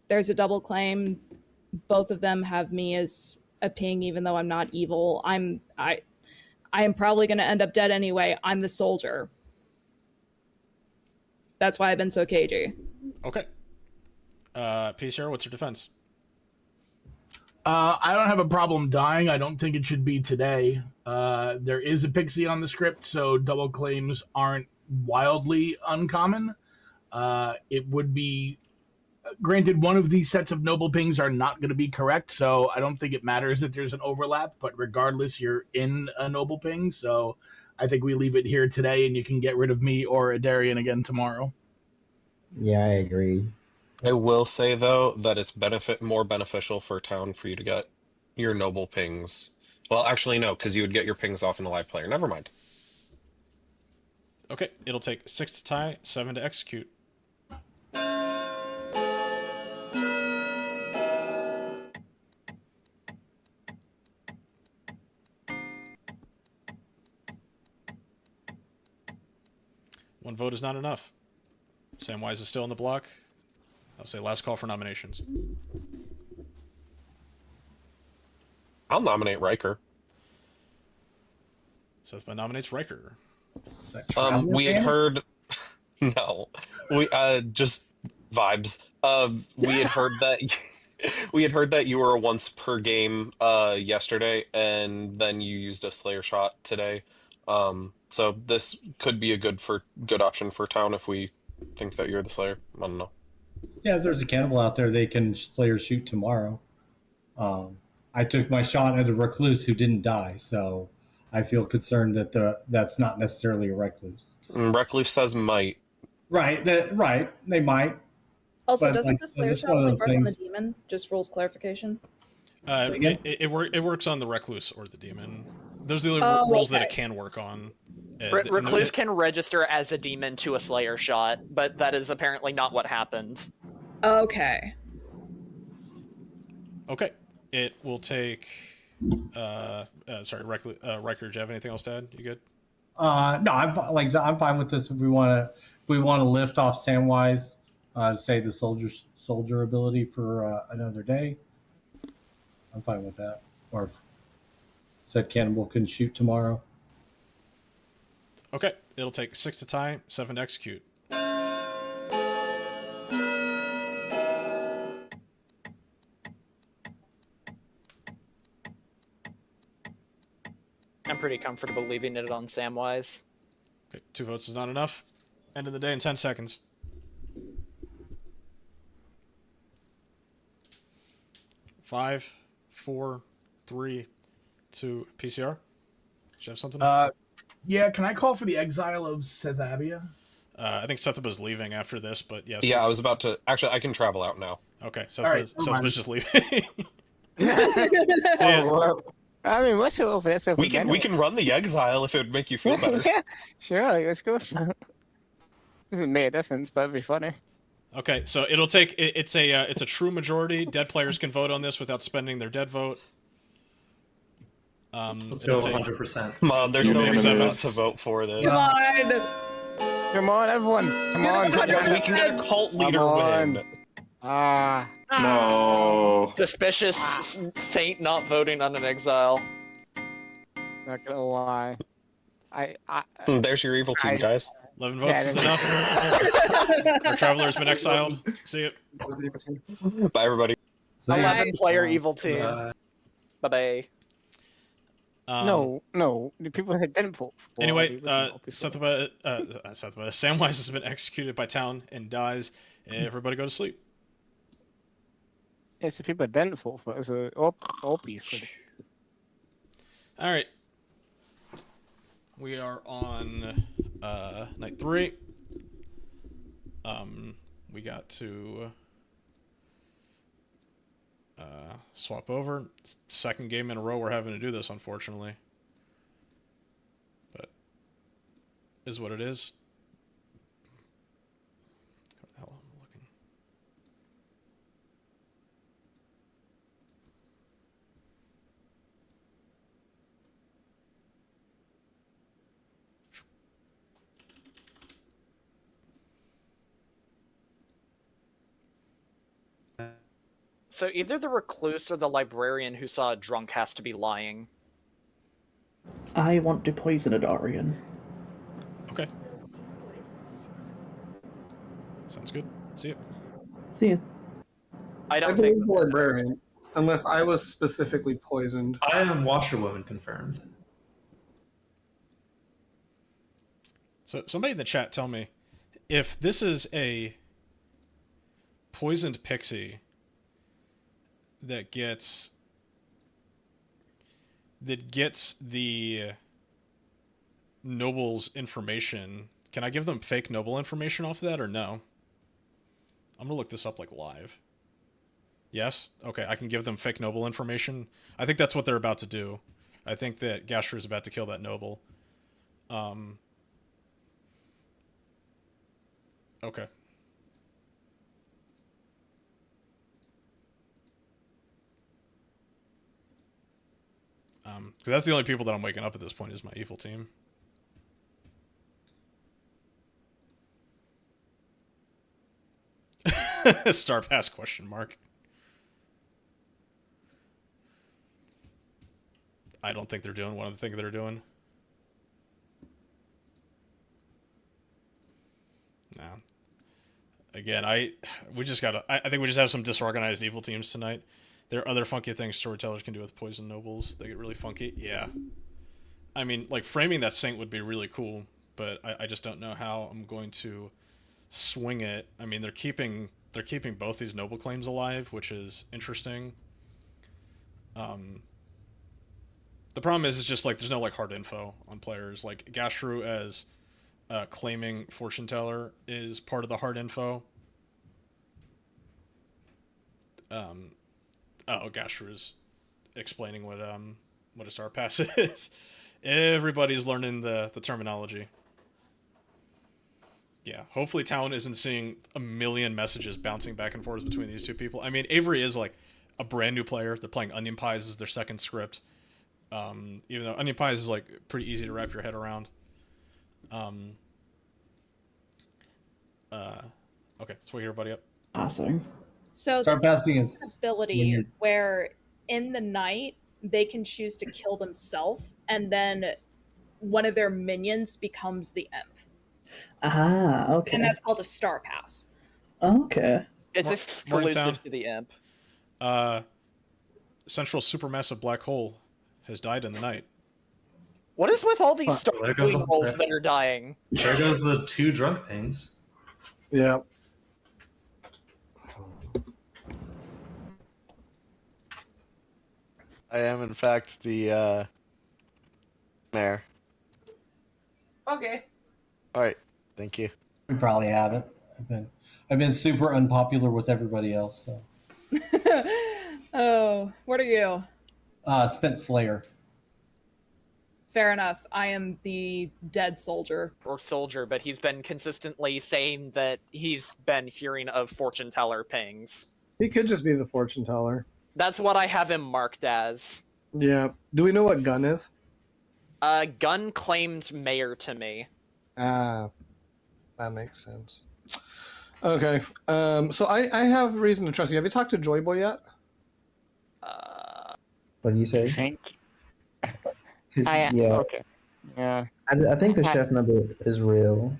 K: There's a double claim. Both of them have me as a ping, even though I'm not evil. I am probably going to end up dead anyway. I'm the soldier. That's why I've been so cagey.
A: Okay. PCR, what's your defense?
R: I don't have a problem dying. I don't think it should be today. There is a pixie on the script, so double claims aren't wildly uncommon. It would be granted, one of these sets of noble pings are not going to be correct, so I don't think it matters that there's an overlap. But regardless, you're in a noble ping, so I think we leave it here today, and you can get rid of me or Darian again tomorrow.
F: Yeah, I agree.
J: I will say though that it's more beneficial for town for you to get your noble pings. Well, actually no, because you would get your pings off in a live player. Never mind.
A: Okay, it'll take 6 to tie, 7 to execute. One vote is not enough. Samwise is still on the block. I'll say last call for nominations.
J: I'll nominate Riker.
A: Sethba nominates Riker.
J: We had heard no. We just vibes. We had heard that we had heard that you were a once per game yesterday, and then you used a Slayer shot today. So this could be a good option for town if we think that you're the Slayer. I don't know.
I: Yeah, if there's a cannibal out there, they can Slayer shoot tomorrow. I took my shot at a recluse who didn't die, so I feel concerned that that's not necessarily a recluse.
J: Recluse says might.
I: Right, they might.
K: Also,
I: But,
K: doesn't
I: like,
K: the Slayer
I: it's
K: shot
I: one of
K: only
I: those
K: work on the
I: things-
K: demon? Just rules clarification.
A: It works on the Recluse or the Demon. Those are the
K: Oh,
A: roles that it
K: okay.
A: can work on.
N: Recluse can register as a demon to a Slayer shot, but that is apparently not what happened.
K: Okay.
A: Okay. It will take... sorry, Riker, do you have anything else to add? You good?
I: No, I'm fine with this. If we want to lift off Samwise, say the soldier ability for another day, I'm fine with that. Or if said cannibal can shoot tomorrow.
A: Okay. It'll take 6 to tie, 7 to execute.
N: I'm pretty comfortable leaving it on Samwise.
A: Okay, 2 votes is not enough. End of the day in 10 seconds. Five, 4, 3, 2. PCR? Do you have something?
R: Yeah, can I call for the exile of Sethabia?
A: I think Sethaba's leaving after this, but yes.
J: Yeah, I was about to. Actually, I can travel out now.
A: Okay,
R: right,
A: Sethaba's just leaving.
M: Oh, I mean, what's over there?
J: We can run the exile if it would make you feel better.
M: Yeah, sure, let's go. Doesn't make a difference, but it'd be funny.
A: Okay, so it'll take. It's a true majority. Dead players can vote on this without spending their dead vote.
O: Let's go 100%.
J: Come on, there's no reason not to vote for this.
K: Come on!
M: Come on, everyone! Come on!
J: Guys, we can get a cult leader win.
T: No.
N: Suspicious saint not voting on an exile.
M: Not gonna lie.
J: There's your evil team, guys.
A: 11 votes is enough. Our traveler's been exiled. See you.
J: Bye, everybody.
N: 11-player evil team. Bye-bye.
M: No, the people that didn't vote for.
A: Anyway, Samwise has been executed by town and dies. Everybody go to sleep.
M: It's the people that didn't vote for. So obviously.
A: All right. We are on night 3. We got to swap over. Second game in a row we're having to do this, unfortunately. But is what it is. Where the hell am I looking?
N: So either the recluse or the librarian who saw a drunk has to be lying.
G: I want to poison a Darian.
A: Okay. Sounds good. See you.
G: See you.
N: I don't
Q: believe
N: think
Q: the librarian, unless I was specifically poisoned.
O: I am Washerwoman confirmed.
A: So somebody in the chat tell me if this is a poisoned pixie that gets the noble's information, can I give them fake noble information off of that or no? I'm gonna look this up like live. Yes? Okay, I can give them fake noble information. I think that's what they're about to do. I think that Gashru is about to kill that noble. Okay. Because that's the only people that I'm waking up at this point is my evil team. Star pass question mark. I don't think they're doing what I think they're doing. No. Again, I think we just have some disorganized evil teams tonight. There are other funky things storytellers can do with poison nobles. They get really funky. Yeah. I mean, like, framing that saint would be really cool, but I just don't know how I'm going to swing it. I mean, they're keeping both these noble claims alive, which is interesting. The problem is, it's just, like, there's no, like, hard info on players. Like, Gashru as claiming fortune teller is part of the hard info. Gashru is explaining what a star pass is. Everybody's learning the terminology. Yeah, hopefully Talon isn't seeing a million messages bouncing back and forth between these two people. I mean, Avery is like a brand new player. They're playing Onion Pies as their second script. Even though Onion Pies is like pretty easy to wrap your head around. Okay, let's wake everybody up.
G: Awesome.
K: So
I: Start passing is
K: ability where in the night they can choose to kill themselves, and then one of their minions becomes the imp.
G: Ah, okay.
K: And that's called a star pass.
G: Okay.
N: It's exclusive to the imp.
A: Central supermassive black hole has died in the night.
N: What is with all these star
O: there goes
N: rolls that are dying?
O: There goes the 2 drunk pings.
Q: Yeah.
L: I am, in fact, the mayor.
H: Okay.
L: All right. Thank you.
I: We probably haven't. I've been super unpopular with everybody else. So.
K: Oh, what are you?
I: Spent Slayer.
K: Fair enough. I am the dead soldier.
N: Or soldier, but he's been consistently saying that he's been hearing of fortune teller pings.
Q: He could just be the fortune teller.
N: That's what I have him marked as.
Q: Yeah. Do we know what Gun is?
N: Gun claimed mayor to me.
Q: Ah, that makes sense. Okay. So I have reason to trust you. Have you talked to Joy Boy yet?
F: What do you say? Yeah.
M: Okay. Yeah.
F: I think the chef number is real.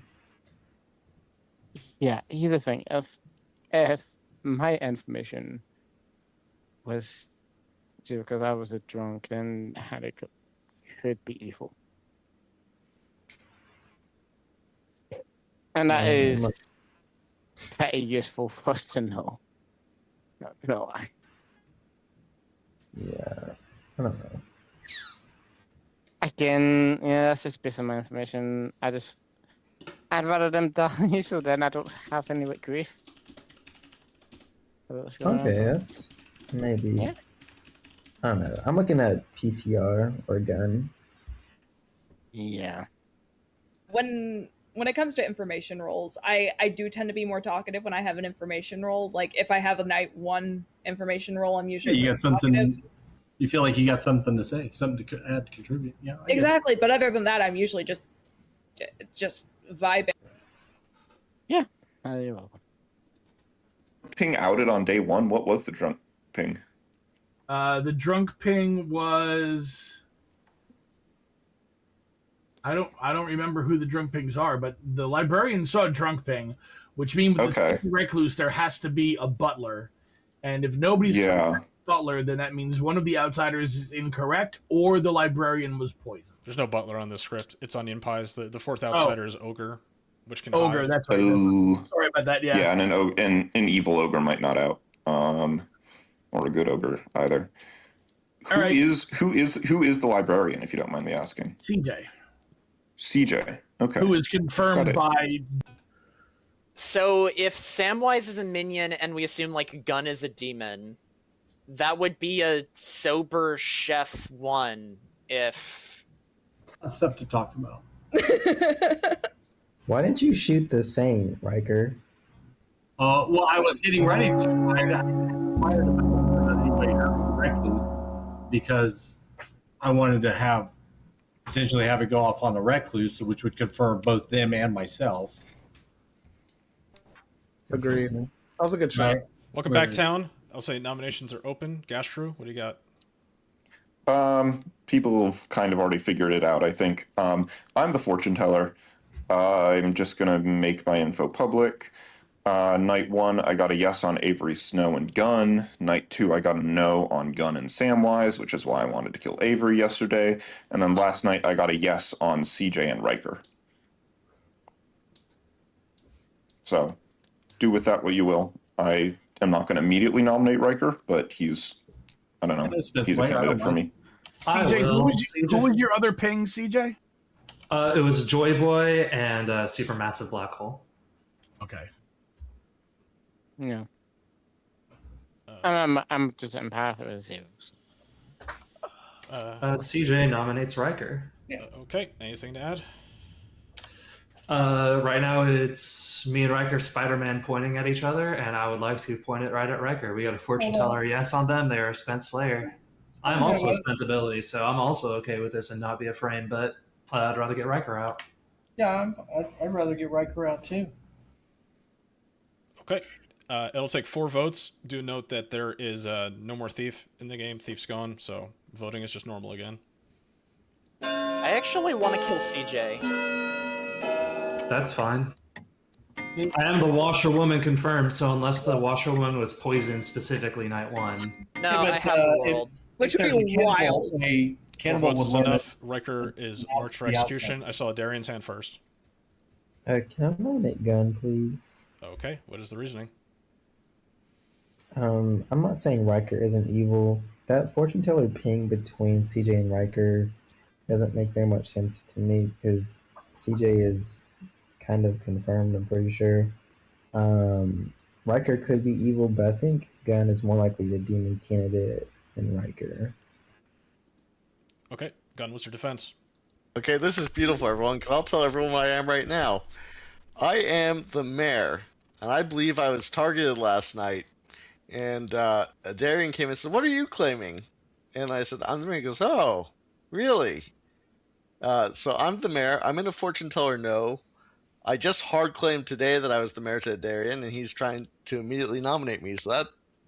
M: Yeah, here's the thing. If my information was because I was a drunk, then had it could be evil. And that is pretty useful for us to know. Not gonna lie.
F: Yeah. I don't know.
M: Again, yeah, that's just based on my information. I'd rather them die, so then I don't have any like grief.
F: Okay, that's maybe.
M: Yeah.
F: I don't know. I'm looking at PCR or Gun.
M: Yeah.
K: When it comes to information rolls, I do tend to be more talkative when I have an information roll. Like if I have a night 1 information roll, I'm usually
I: you got something.
K: talkative.
I: You feel like you got something to say, something to add, contribute. Yeah.
K: Exactly, but other than that, I'm usually just vibing.
M: Yeah. You're welcome.
T: Ping outed on day 1. What was the drunk ping?
R: The drunk ping was. I don't remember who the drunk pings are, but the librarian saw a drunk ping, which means with the recluse there has to be a butler, and if nobody's butler, then that means one of the outsiders is incorrect or the librarian was poisoned.
A: There's no butler on this script. It's Onion Pies. The fourth outsider is Ogre, which can
R: Ogre,
A: hide.
R: that's right.
T: Oh,
R: Sorry about that. Yeah.
T: yeah, and an evil ogre might not out, or a good ogre either. Who is the librarian, if you don't mind me asking?
R: CJ.
T: CJ. Okay.
R: Who is confirmed by.
N: So if Samwise is a minion and we assume like Gun is a demon, that would be a sober chef 1 if.
I: That's stuff to talk about.
F: Why didn't you shoot the Saint, Riker?
I: Well, I was getting ready to. I fired a recluse because I wanted to potentially have it go off on the recluse, which would confirm both them and myself.
Q: Agreed. That was a good shot.
A: Right. Welcome back, town. I'll say nominations are open. Gastru, what do you got?
T: People have kind of already figured it out, I think. I'm the fortune teller. I'm just going to make my info public. Night 1, I got a yes on Avery, Snow, and Gun. Night 2, I got a no on Gun and Samwise, which is why I wanted to kill Avery yesterday. And then last night, I got a yes on CJ and Riker. So, do with that what you will. I am not going to immediately nominate Riker, but he's a candidate for me.
R: CJ, who was your other ping, CJ?
O: It was Joy Boy and Supermassive Black Hole.
R: Okay.
M: Yeah. I'm just empath with you.
O: CJ nominates Riker.
A: Okay. Anything to add?
O: Right now it's me and Riker Spider-Man pointing at each other, and I would like to point it right at Riker. We got a fortune teller yes on them. They are a spent slayer. I'm also a spent ability, so I'm also okay with this and not be afraid, but I'd rather get Riker out.
U: Yeah, I'd rather get Riker out too.
A: Okay. It'll take 4 votes. Do note that there is no more Thief in the game. Thief's gone, so voting is just normal again.
N: I actually want to kill CJ.
O: That's fine. I am the washerwoman confirmed, so unless the washerwoman was poisoned specifically night 1.
N: No, I have a world.
K: Which would be wild.
A: Four
U: Cannibal
A: votes
U: would
A: is
U: limit
A: enough. Riker is marked for
U: the
A: execution. I saw Darian's hand first.
F: Can I nominate Gun, please?
A: Okay. What is the reasoning?
F: I'm not saying Riker isn't evil. That fortune teller ping between CJ and Riker doesn't make very much sense to me because CJ is kind of confirmed, I'm pretty sure. Riker could be evil, but I think Gun is more likely the demon candidate than Riker.
A: Okay. Gun, what's your defense?
L: Okay, this is beautiful, everyone, because I'll tell everyone what I am right now. I am the mayor, and I believe I was targeted last night. And Darian came and said, "What are you claiming?" And I said, "I'm the mayor." He goes, "Oh, really?" So I'm the mayor. I'm in a fortune teller no. I just hard claimed today that I was the mayor to Darian, and he's trying to immediately nominate me. So that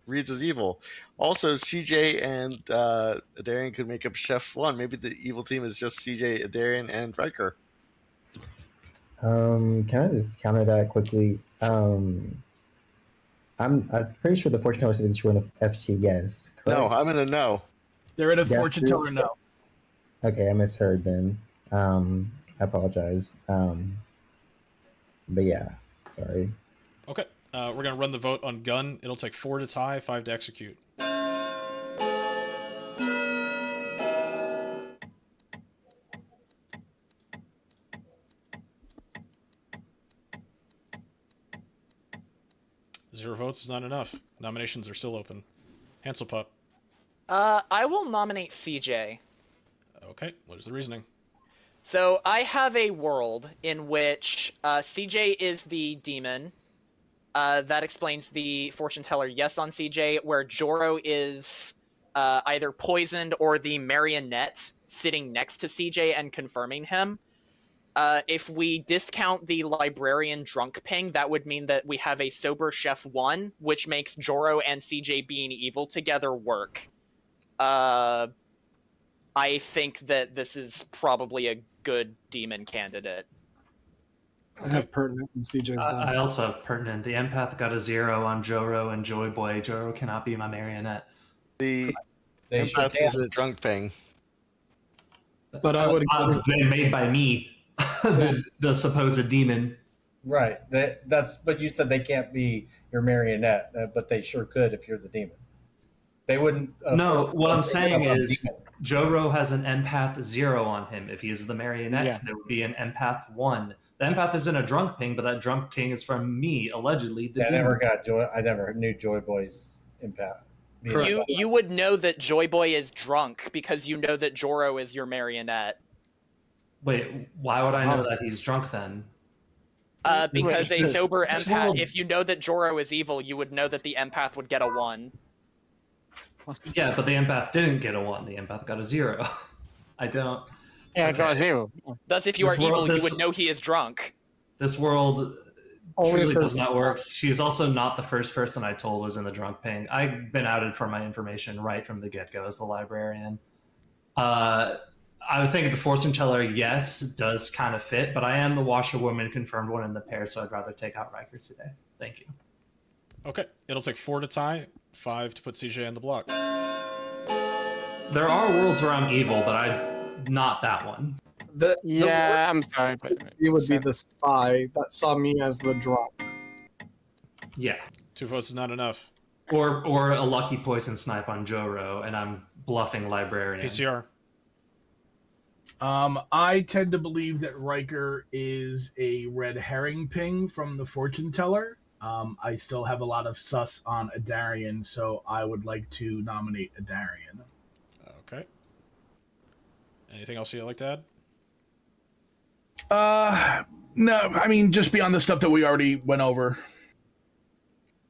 L: reads as evil. Also, CJ and Darian could make up Chef 1. Maybe the evil team is just CJ, Darian, and Riker.
F: Can I just counter that quickly? I'm pretty sure the fortune teller said that you were in the FT yes. Correct?
L: No, I'm in a no.
R: They're in a
F: Yes,
R: fortune
F: true.
R: teller no.
F: Okay, I misheard then. I apologize. But yeah, sorry.
A: Okay. We're going to run the vote on Gun. It'll take 4 to tie, 5 to execute. Zero votes is not enough. Nominations are still open. Hansel Pup.
N: I will nominate CJ.
A: Okay, what is the reasoning?
N: So I have a world in which CJ is the demon. That explains the fortune teller yes on CJ, where Joro is either poisoned or the marionette sitting next to CJ and confirming him. If we discount the librarian drunk ping, that would mean that we have a sober chef 1, which makes Joro and CJ being evil together work. I think that this is probably a good demon candidate.
Q: I have pertinent and CJ's
O: I also have pertinent. The empath got a 0 on Joro and Joy Boy. Joro cannot be my marionette.
L: The empath is a drunk ping.
Q: But I would
O: made by me, the supposed demon.
U: Right. That's. But you said they can't be your marionette, but they sure could if you're the demon. They wouldn't.
O: No, what I'm saying
U: a
O: is
U: demon.
O: Joro has an empath 0 on him. If he is the marionette,
U: Yeah.
O: there would be an empath 1. The empath isn't a drunk ping, but that drunk ping is from me, allegedly. The
U: See, I never
O: demon.
U: got Joy. I never knew Joy Boy's empath.
N: You would know that Joy Boy is drunk because you know that Joro is your marionette.
O: Wait, why would I know that he's drunk then?
N: Because a sober
O: this
N: empath,
O: world-
N: if you know that Joro is evil, you would know that the empath would get a 1.
O: Yeah, but the empath didn't get a 1. The empath got a 0. I don't.
M: Yeah,
O: okay.
M: got a 0.
N: Thus, if you
O: This
N: are
O: world-
N: evil,
O: this-
N: you would know he is drunk.
O: This world
U: Only
O: truly
U: if
O: does
U: there's-
O: not work. She's also not the first person I told was in the drunk ping. I've been outed for my information right from the get-go as the librarian. I would think the fortune teller, yes, does kind of fit, but I am the washerwoman confirmed one in the pair, so I'd rather take out Riker today. Thank you.
A: Okay, it'll take 4 to tie, 5 to put CJ on the block.
O: There are worlds where I'm evil, but not that one.
M: Yeah, I'm sorry, but
Q: It would be the spy that saw me as the drunk.
O: Yeah.
A: 2 votes is not enough.
O: Or a lucky poison snipe on Joro, and I'm bluffing librarian.
A: PCR.
R: I tend to believe that Riker is a red herring ping from the fortune teller. I still have a lot of sus on Adarian, so I would like to nominate Adarian.
A: Okay. Anything else you'd like to
R: No, I mean, just beyond the stuff that we already went over.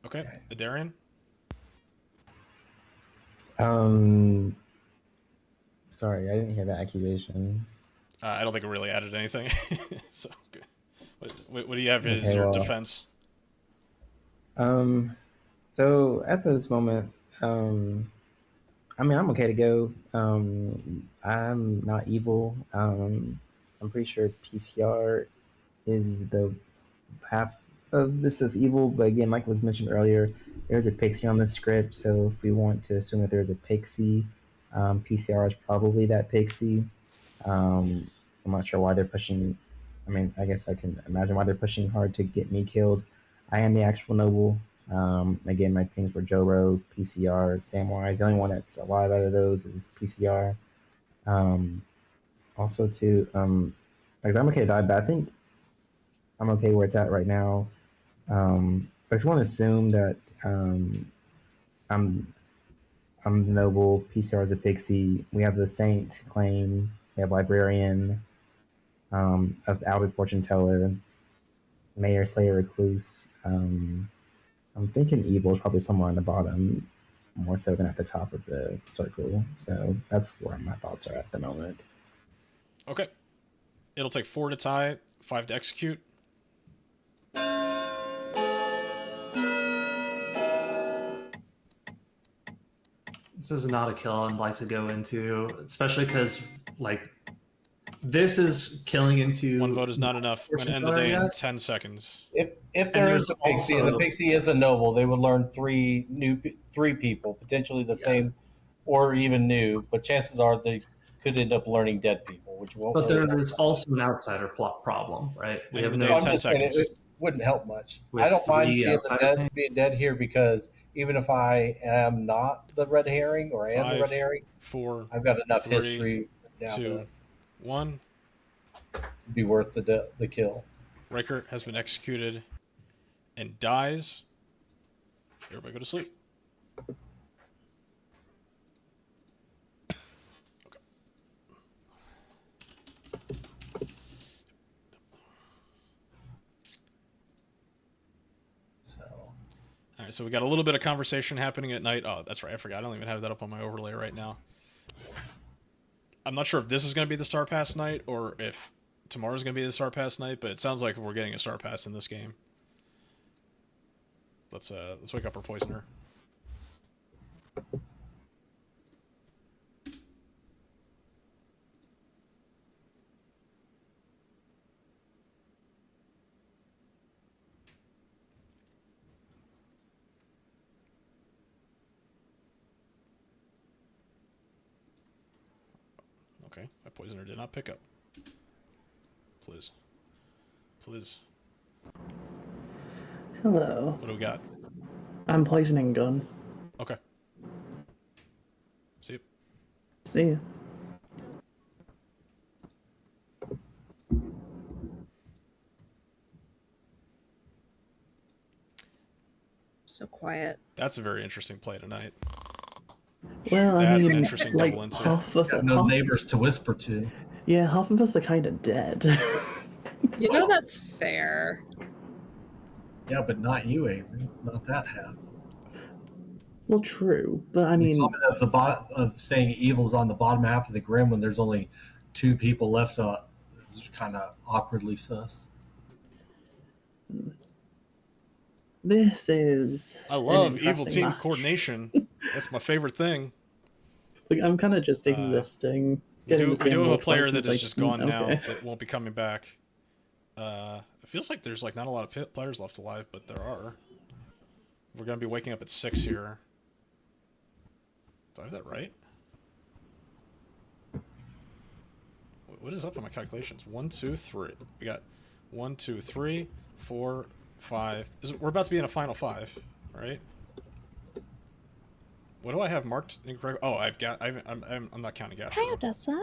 A: Okay, Adarian?
P: Sorry, I didn't hear that accusation.
A: I don't think it really added anything. So, good. What do you have as
P: Okay,
A: your
P: well,
A: defense?
P: So at this moment, I mean, I'm okay to go. I'm not evil. I'm pretty sure PCR is the half of this is evil, but again, like was mentioned earlier, there's a pixie on the script, so if we want to assume that there's a pixie, PCR is probably that pixie. I'm not sure why they're pushing. I mean, I guess I can imagine why they're pushing hard to get me killed. I am the actual noble. Again, my pings were Joro, PCR, Samwise. The only one that's alive out of those is PCR. Also, too, because I'm okay to die, but I think I'm okay where it's at right now. But if you want to assume that I'm the noble, PCR is a pixie, we have the saint claim, we have librarian, of outed fortune teller, mayor, slayer, recluse. I'm thinking evil is probably somewhere on the bottom, more so than at the top of the circle. So that's where my thoughts are at the moment.
A: Okay. It'll take 4 to tie, 5 to execute.
O: This is not a kill I'd like to go into, especially because, like, this is killing into...
A: 1 vote is not enough. We're going to end the day in 10 seconds.
U: If there is a pixie and the pixie is a noble, they would learn three people, potentially the same or even new, but chances are they could end up learning dead people, which won't.
O: But
U: really
O: there is also an outsider plot problem, right? We have
U: I'm
O: no
U: just saying it wouldn't help much.
O: With
U: I don't mind
O: 3 outsider
U: being dead here because even if I am not the red herring or I am the
A: 5,
U: red herring,
A: 4,
U: I've got enough
A: 3,
U: history now
A: 2,
U: to
A: 1.
U: be worth the kill.
A: Riker has been executed and dies. Everybody go to sleep. All right, so we got a little bit of conversation happening at night. Oh, that's right. I forgot. I don't even have that up on my overlay right now. I'm not sure if this is going to be the Star Pass night or if tomorrow's going to be the Star Pass night, but it sounds like we're getting a Star Pass in this game. Let's wake up our poisoner. Okay, my poisoner did not pick up. Please. Please.
G: Hello.
A: What do we got?
G: I'm poisoning gun.
A: Okay. See you.
G: See ya.
K: So quiet.
A: That's a very interesting play tonight.
G: Well, I
A: That's
G: mean,
A: an interesting
G: like,
A: double into.
G: half of us
I: Got
G: are
I: no neighbors to whisper to.
G: Yeah, half of us are kind of dead.
K: You know that's fair.
I: Yeah, but not you, Avery. Not that half.
G: Well, true, but I
I: The
G: mean,
I: comment of the bottom of saying evil's on the bottom half of the grim when there's only 2 people left is kind of awkwardly sus.
G: this is.
A: I
G: an
A: love evil
G: interesting
A: team
G: match.
A: coordination. That's my favorite thing.
G: Like, I'm kind of just existing.
A: We
G: getting
A: do,
G: the
A: we
G: same
A: do have a
G: role
A: player
G: twice,
A: that
G: and
A: is
G: it's
A: just
G: like,
A: gone now
G: okay.
A: that won't be coming back. It feels like there's like not a lot of players left alive, but there are. We're gonna be waking up at 6 here. Do I have that right? What is up on my calculations? 1, 2, 3. We got 1, 2, 3, 4, 5. We're about to be in a final 5, right? What do I have marked incorrect? Oh, I'm not counting gas.
K: Hi, Odessa.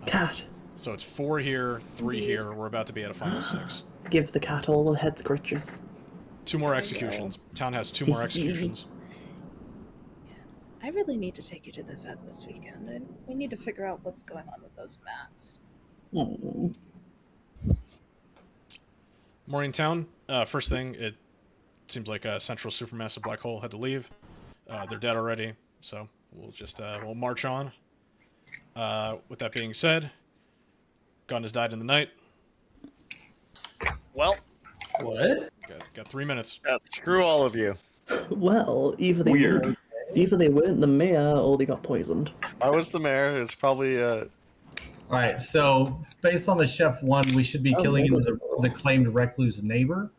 G: Cat.
A: So it's 4 here, 3 here. We're about to be at a final 6.
G: Give the cat all the head scratches.
A: 2 more executions. Town has 2 more executions.
K: I really need to take you to the vet this weekend, and we need to figure out what's going on with those mats.
A: Morning Town. First thing, it seems like a central supermassive black hole had to leave. They're dead already, so we'll just we'll march on. With that being said, Gun has died in the night.
L: Well,
I: what?
A: Got 3 minutes.
L: Yeah, screw all of you.
G: Well, either they weren't the mayor or they got poisoned.
L: I was the mayor. It's probably
I: All right, so based on the Chef 1, we should be killing the claimed recluse neighbor.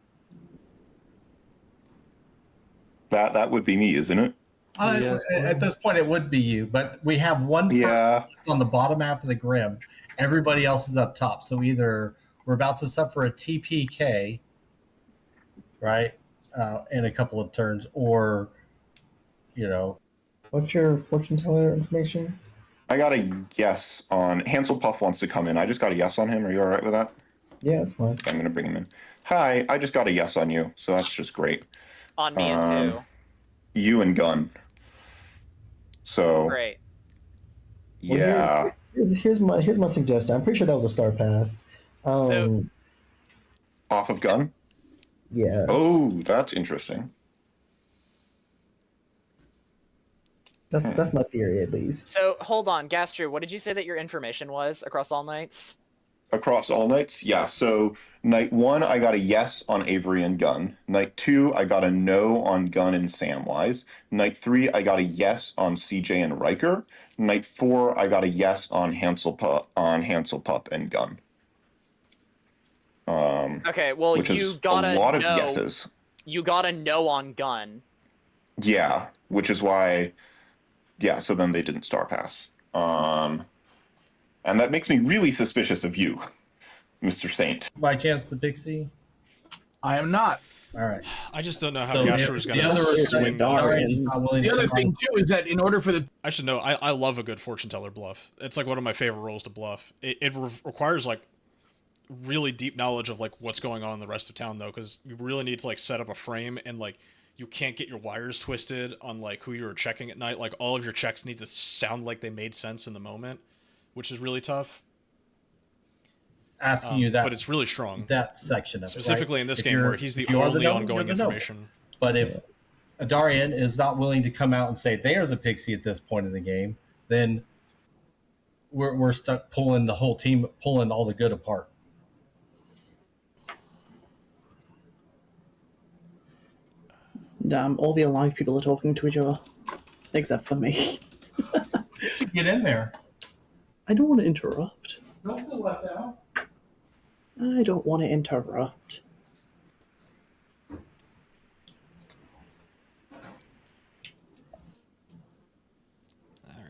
T: That would be me, isn't it?
I: At this point, it would be you, but we have one person on the bottom half of the grim. Everybody else is up top. So either we're about to suffer a TPK, right, in a couple of turns, or, you know.
F: What's your fortune teller information?
T: I got a yes on Hansel Puff wants to come in. I just got a yes on him. Are you all right with that?
F: Yeah, that's fine.
T: I'm gonna bring him in. Hi, I just got a yes on you, so that's just great.
N: On me and who?
T: You and Gun. So
N: Great.
T: Yeah.
F: Here's my suggestion. I'm pretty sure that was a star pass.
T: Off of Gun?
F: Yeah.
T: Oh, that's interesting.
F: That's my theory, at least.
N: So hold on, Gastro, what did you say that your information was across all nights?
T: Across all nights? Yeah. So night 1, I got a yes on Avery and Gun. Night 2, I got a no on Gun and Samwise. Night 3, I got a yes on CJ and Riker. Night 4, I got a yes on Hansel Pup and Gun.
N: Okay, well,
T: which
N: you
T: is
N: got
T: a lot of yeses.
N: You got a no on Gun.
T: Yeah, which is why. Yeah, so then they didn't star pass. And that makes me really suspicious of you, Mr. Saint.
I: By chance, the Pixie?
R: I am not.
I: All right.
A: I just don't know how
I: So
A: Gastro is going to swing.
R: The other thing too is that in order for the
A: I should know. I love a good fortune teller bluff. It's like one of my favorite roles to bluff. It requires like really deep knowledge of like what's going on in the rest of town though, because you really need to like set up a frame and like you can't get your wires twisted on like who you're checking at night. Like all of your checks need to sound like they made sense in the moment, which is really tough.
I: Asking you that,
A: but it's really strong.
I: That section of
A: specifically
I: it, right?
A: in this
I: If
A: game
I: you're-
A: where he's the
I: if you are
A: only
I: noble,
A: ongoing
I: you're the noble.
A: information.
I: But if Adarian is not willing to come out and say they are the Pixie at this point in the game, then we're stuck pulling the whole team, pulling all the good apart.
G: Damn, all the alive people are talking to each other. Except for me.
I: Get in there.
G: I don't want to interrupt.
I: Don't feel left out.
G: I don't want to interrupt.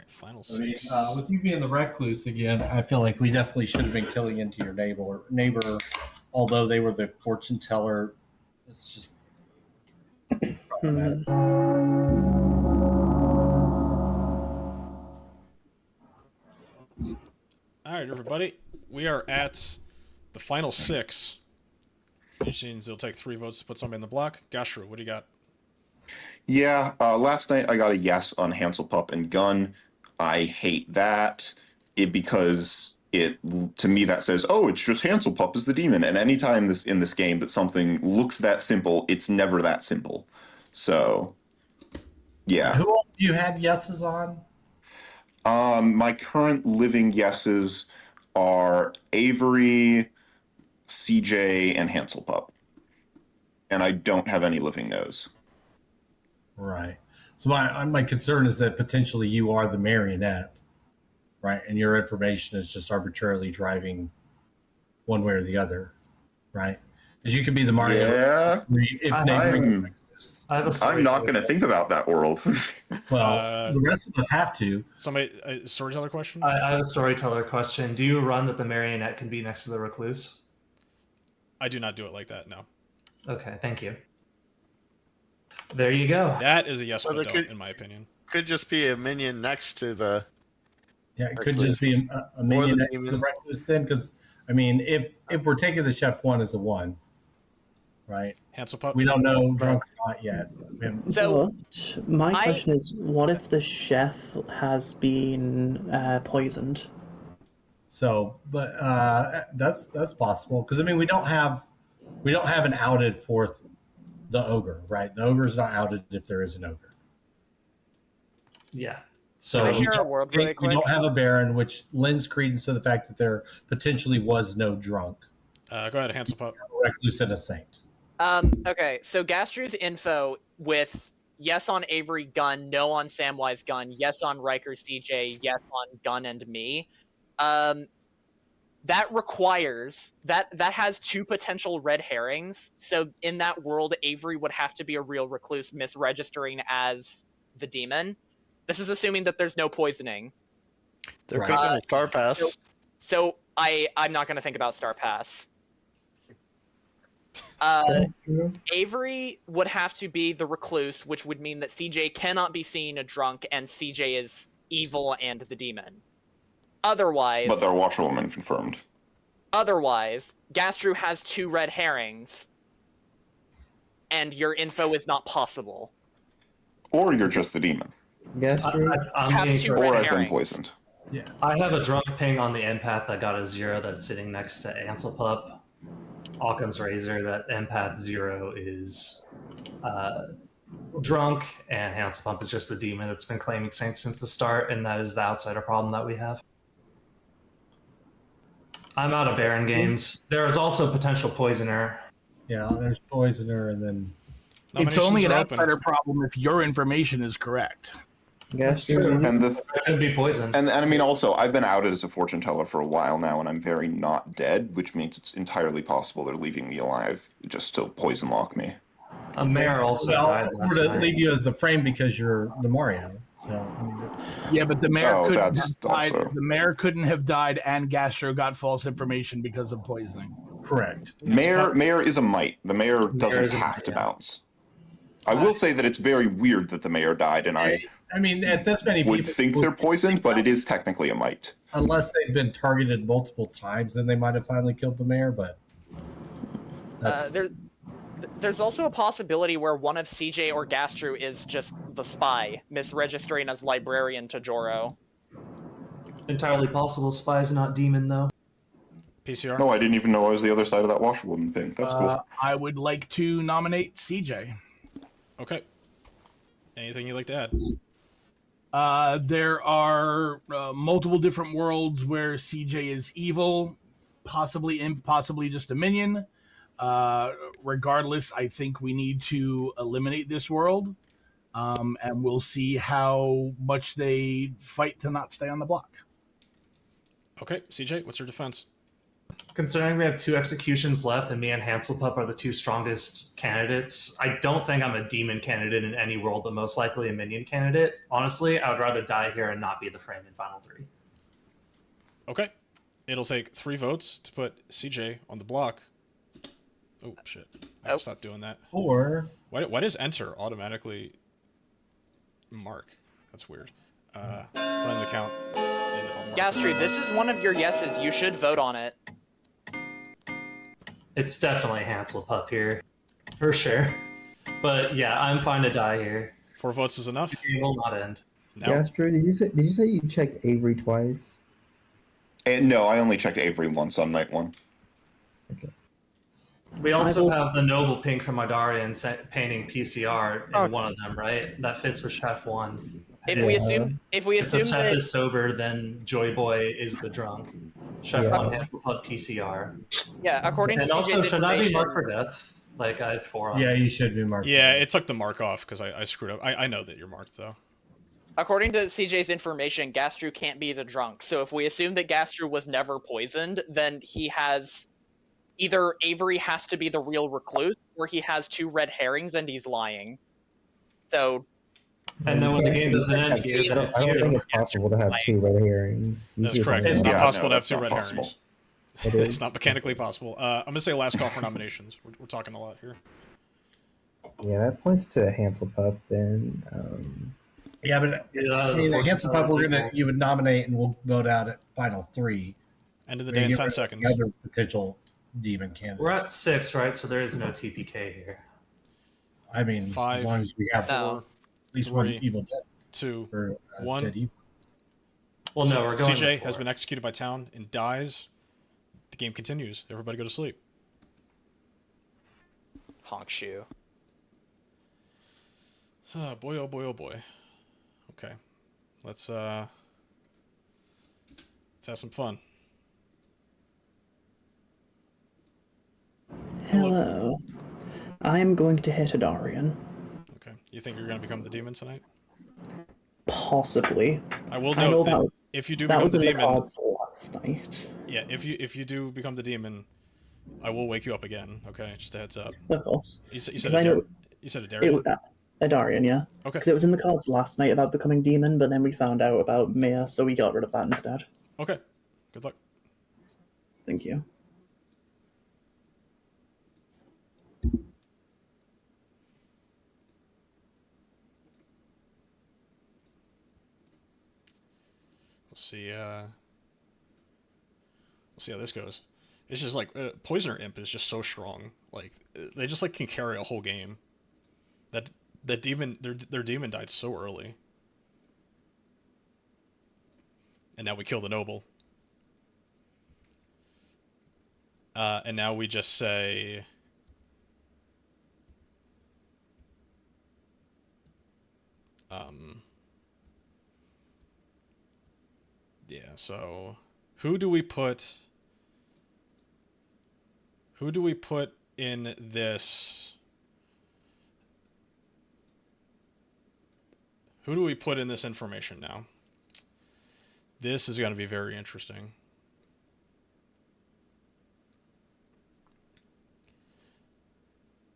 A: Final
I: I mean,
A: 6.
I: with you being the recluse again, I feel like we definitely should have been killing into your neighbor
U: although they were the fortune teller, it's just problematic.
A: All right, everybody. We are at the final 6. Which means it'll take 3 votes to put somebody in the block. Gashru, what do you got?
T: Yeah, last night I got a yes on Hanselpup and Gun. I hate that because to me that says, oh, it's just Hanselpup is the demon. And anytime in this game that something looks that simple, it's never that simple. So, yeah.
U: Who else you had yeses on?
T: My current living yeses are Avery, CJ, and Hanselpup. And I don't have any living no's.
U: Right. So my concern is that potentially you are the marionette, right? And your information is just arbitrarily driving one way or the other, right? Because you could be the marionette.
T: Yeah. I'm not going to think about that world.
U: Well, the rest of us have to.
A: Somebody, a storyteller question?
O: I have a storyteller question. Do you run that the marionette can be next to the recluse?
A: I do not do it like that, no.
O: Okay, thank you. There you go.
A: That is a yes
L: Well,
A: but
L: there
A: don't,
L: could-
A: in my opinion.
L: Could just be a minion next to the.
U: Yeah, it could just be a minion next to the recluse then, because I mean, if we're taking the chef 1 as a 1, right?
A: Hanselpup.
U: We don't know drunk or not yet.
N: So
G: But my question is, what if the chef has been poisoned?
U: So, but that's possible because I mean we don't have an outed fourth, the ogre, right? The ogre's not outed if there is an ogre.
O: Yeah.
U: So
N: Can I share a world really
U: we
N: quick?
U: don't have a baron, which lends credence to the fact that there potentially was no drunk.
A: Go ahead, Hanselpup.
U: Recluse and a saint.
N: Okay, so Gastru's info with yes on Avery Gun, no on Samwise Gun, yes on Riker CJ, yes on Gun and me. That requires that has 2 potential red herrings. So in that world, Avery would have to be a real recluse misregistering as the demon. This is assuming that there's no poisoning.
L: There could have been a Star Pass.
N: So I'm not going to think about Star Pass. Avery would have to be the recluse, which would mean that CJ cannot be seen a drunk, and CJ is evil and the demon. Otherwise,
T: But they're washerwoman confirmed.
N: Otherwise, Gastru has 2 red herrings, and your info is not possible.
T: Or you're just the demon.
O: I'm being
T: Or
O: correct.
T: I've been poisoned.
U: Yeah.
O: I have a drunk ping on the empath that got a 0 that's sitting next to Hanselpup. Occam's Razor, that empath 0 is drunk, and Hanselpup is just the demon that's been claiming saints since the start, and that is the outsider problem that we have. I'm out of Baron games. There is also potential poisoner.
U: Yeah, there's poisoner, and then
R: It's only an outsider problem if your information is correct.
G: That's
T: true. And
O: It could be poisoned.
T: And I mean, also, I've been outed as a fortune teller for a while now, and I'm very not dead, which means it's entirely possible they're leaving me alive just to poison lock me.
O: A mayor also died
U: we're
O: last
U: to
O: night.
U: leave you as the frame because you're the Mario. So I mean,
R: Yeah, but the mayor
T: Oh,
R: couldn't
T: that's
R: have died.
T: also-
R: The mayor couldn't have died, and Gastro got false information because of poisoning.
U: Correct.
T: Mayor is a might. The mayor doesn't
R: is a
T: have to bounce. I will say that it's very weird that the mayor died, and I
U: mean, at this many
T: would
U: people,
T: think they're poisoned, but it is technically a might.
U: unless they've been targeted multiple times, then they might have finally killed the mayor. But that's
N: There's also a possibility where one of CJ or Gastru is just the spy, misregistering as librarian to Joro.
O: Entirely possible. Spy's not demon, though.
A: PCR?
T: No, I didn't even know I was the other side of that washerwoman thing. That's cool.
R: I would like to nominate CJ.
A: Okay. Anything you'd like to add?
R: There are multiple different worlds where CJ is evil, possibly imp, possibly just a minion. Regardless, I think we need to eliminate this world, and we'll see how much they fight to not stay on the block.
A: Okay, CJ, what's your defense?
O: Considering we have 2 executions left and me and Hanselpup are the 2 strongest candidates, I don't think I'm a demon candidate in any world, but most likely a minion candidate. Honestly, I would rather die here and not be the frame in Final 3.
A: Okay. It'll take 3 votes to put CJ on the block Oh shit! I'll stop doing that.
U: Or
A: why does enter automatically mark? That's weird. Run the count.
N: Gastry, this is one of your yeses. You should vote on it.
O: It's definitely Hansel Pup here, for sure. But yeah, I'm fine to die here.
A: 4 votes is enough.
O: The game will not end.
A: No.
F: Gastro, did you say you checked Avery twice?
T: No, I only checked Avery once on night 1.
O: We also have the noble pink from Idarian painting PCR in one of them, right? That fits with Chef 1.
N: If we assume
O: if the chef
N: that
O: is sober, then Joy Boy is the drunk. Chef 1 Hansel Pup PCR.
N: Yeah, according to
O: and also,
N: CJ's
O: should I be
N: information,
O: marked for death? Like I had 4 on.
U: Yeah, you should be marked.
A: Yeah, it took the mark off because I screwed up. I know that you're marked though.
N: according to CJ's information, Gastru can't be the drunk. So if we assume that Gastru was never poisoned, then he has either Avery has to be the real recluse, or he has 2 red herrings and he's lying. So.
O: And then when the game doesn't end here, then it's
F: I don't
O: you.
F: think it's possible to have 2 red herrings.
A: That's correct. It's not possible to have 2 red herrings. It's not mechanically possible. I'm gonna say last call for nominations. We're talking a lot here.
F: Yeah, that points to Hansel Pup then.
U: Yeah, but I mean, Hansel Pup, you would nominate and we'll vote out at final 3.
A: End of the day in 10 seconds.
U: Other potential demon candidates.
O: We're at 6, right? So there is no TPK here.
U: I mean,
A: 5,
U: as long as we have
A: 4,
U: at least
A: 3,
U: one Evil Dead.
A: 2,
U: or,
A: 1.
U: Dead Evil.
O: Well, no, we're going
A: CJ
O: with
A: has
O: 4.
A: been executed by town and dies. The game continues. Everybody go to sleep.
N: Honk shoe.
A: Oh boy, oh boy, oh boy. Okay. Let's have some fun.
G: Hello. I am going to hit Idarian.
A: Okay. You think you're gonna become the demon tonight?
G: Possibly.
A: I will
G: know
A: note that
G: that-
A: if you do
G: that
A: become
G: was
A: the
G: in the
A: demon,
G: cards last night.
A: yeah, if you do become the demon, I will wake you up again. Okay, just a heads up.
G: Of course.
A: You said
G: 'Cause I know
A: you said a
G: it
A: Darian?
G: was Idarian, yeah.
A: Okay.
G: Because it was in the cards last night about becoming demon, but then we found out about Mia, so we got rid of that instead.
A: Okay. Good luck.
G: Thank you.
A: We'll see. We'll see how this goes. It's just like Poisoner Imp is just so strong. Like they just like can carry a whole game. That demon, their demon died so early, and now we kill the noble. And now we just say. Yeah, so who do we put in this? Who do we put in this information now? This is going to be very interesting.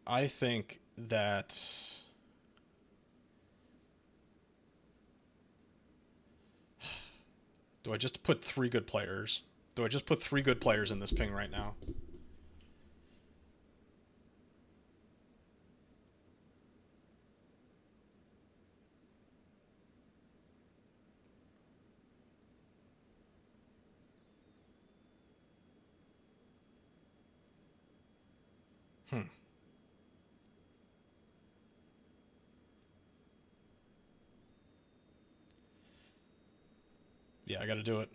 A: I think that do I just put 3 good players? Do I just put 3 good players in this ping right now? Yeah, I got to do it.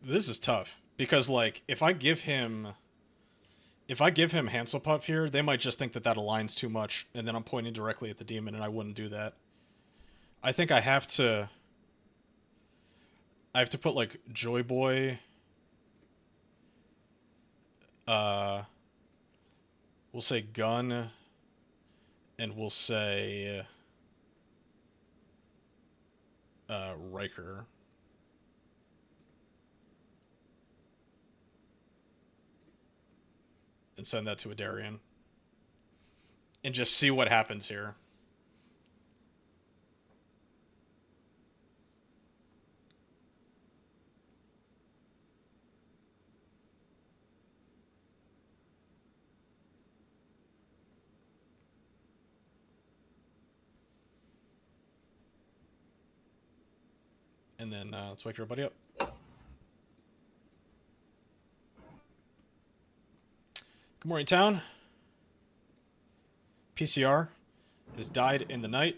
A: This is tough because like if I give him Hansel Pup here, they might just think that aligns too much, and then I'm pointing directly at the demon, and I wouldn't do that. I think I have to put like Joy Boy. We'll say Gun, and we'll say Riker. and send that to Adarian. And just see what happens here. And then let's wake everybody up. Good morning, town. PCR has died in the night.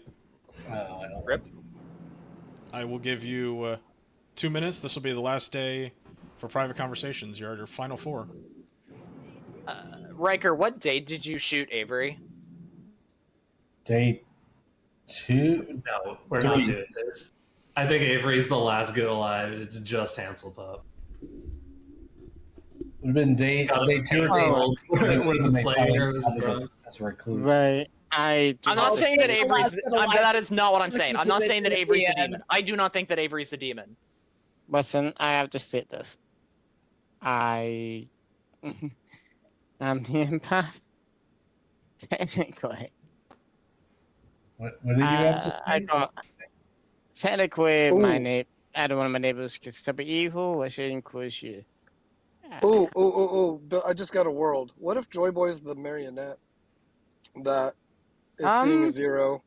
Q: Rip.
A: I will give you 2 minutes. This will be the last day for private conversations. You're at your final 4.
N: Riker, what day did you shoot Avery?
U: Day 2?
O: No, we're not doing this. I think Avery's the last good alive. It's just Hansel Pup.
U: Would have been day 2 or day 3
O: when the Slayer was drunk.
U: As a recluse.
M: Right. I'm
N: not saying that Avery's. That is not what I'm saying. I'm not saying that Avery's a
M: the
N: demon. I do not think that Avery's a demon.
M: Listen, I have to state this. I am the empath. Technically.
U: What did you have to say?
M: I got technically either one of my neighbors could still be evil, which includes you.
Q: But I just got a world. What if Joy Boy is the marionette that is seeing a 0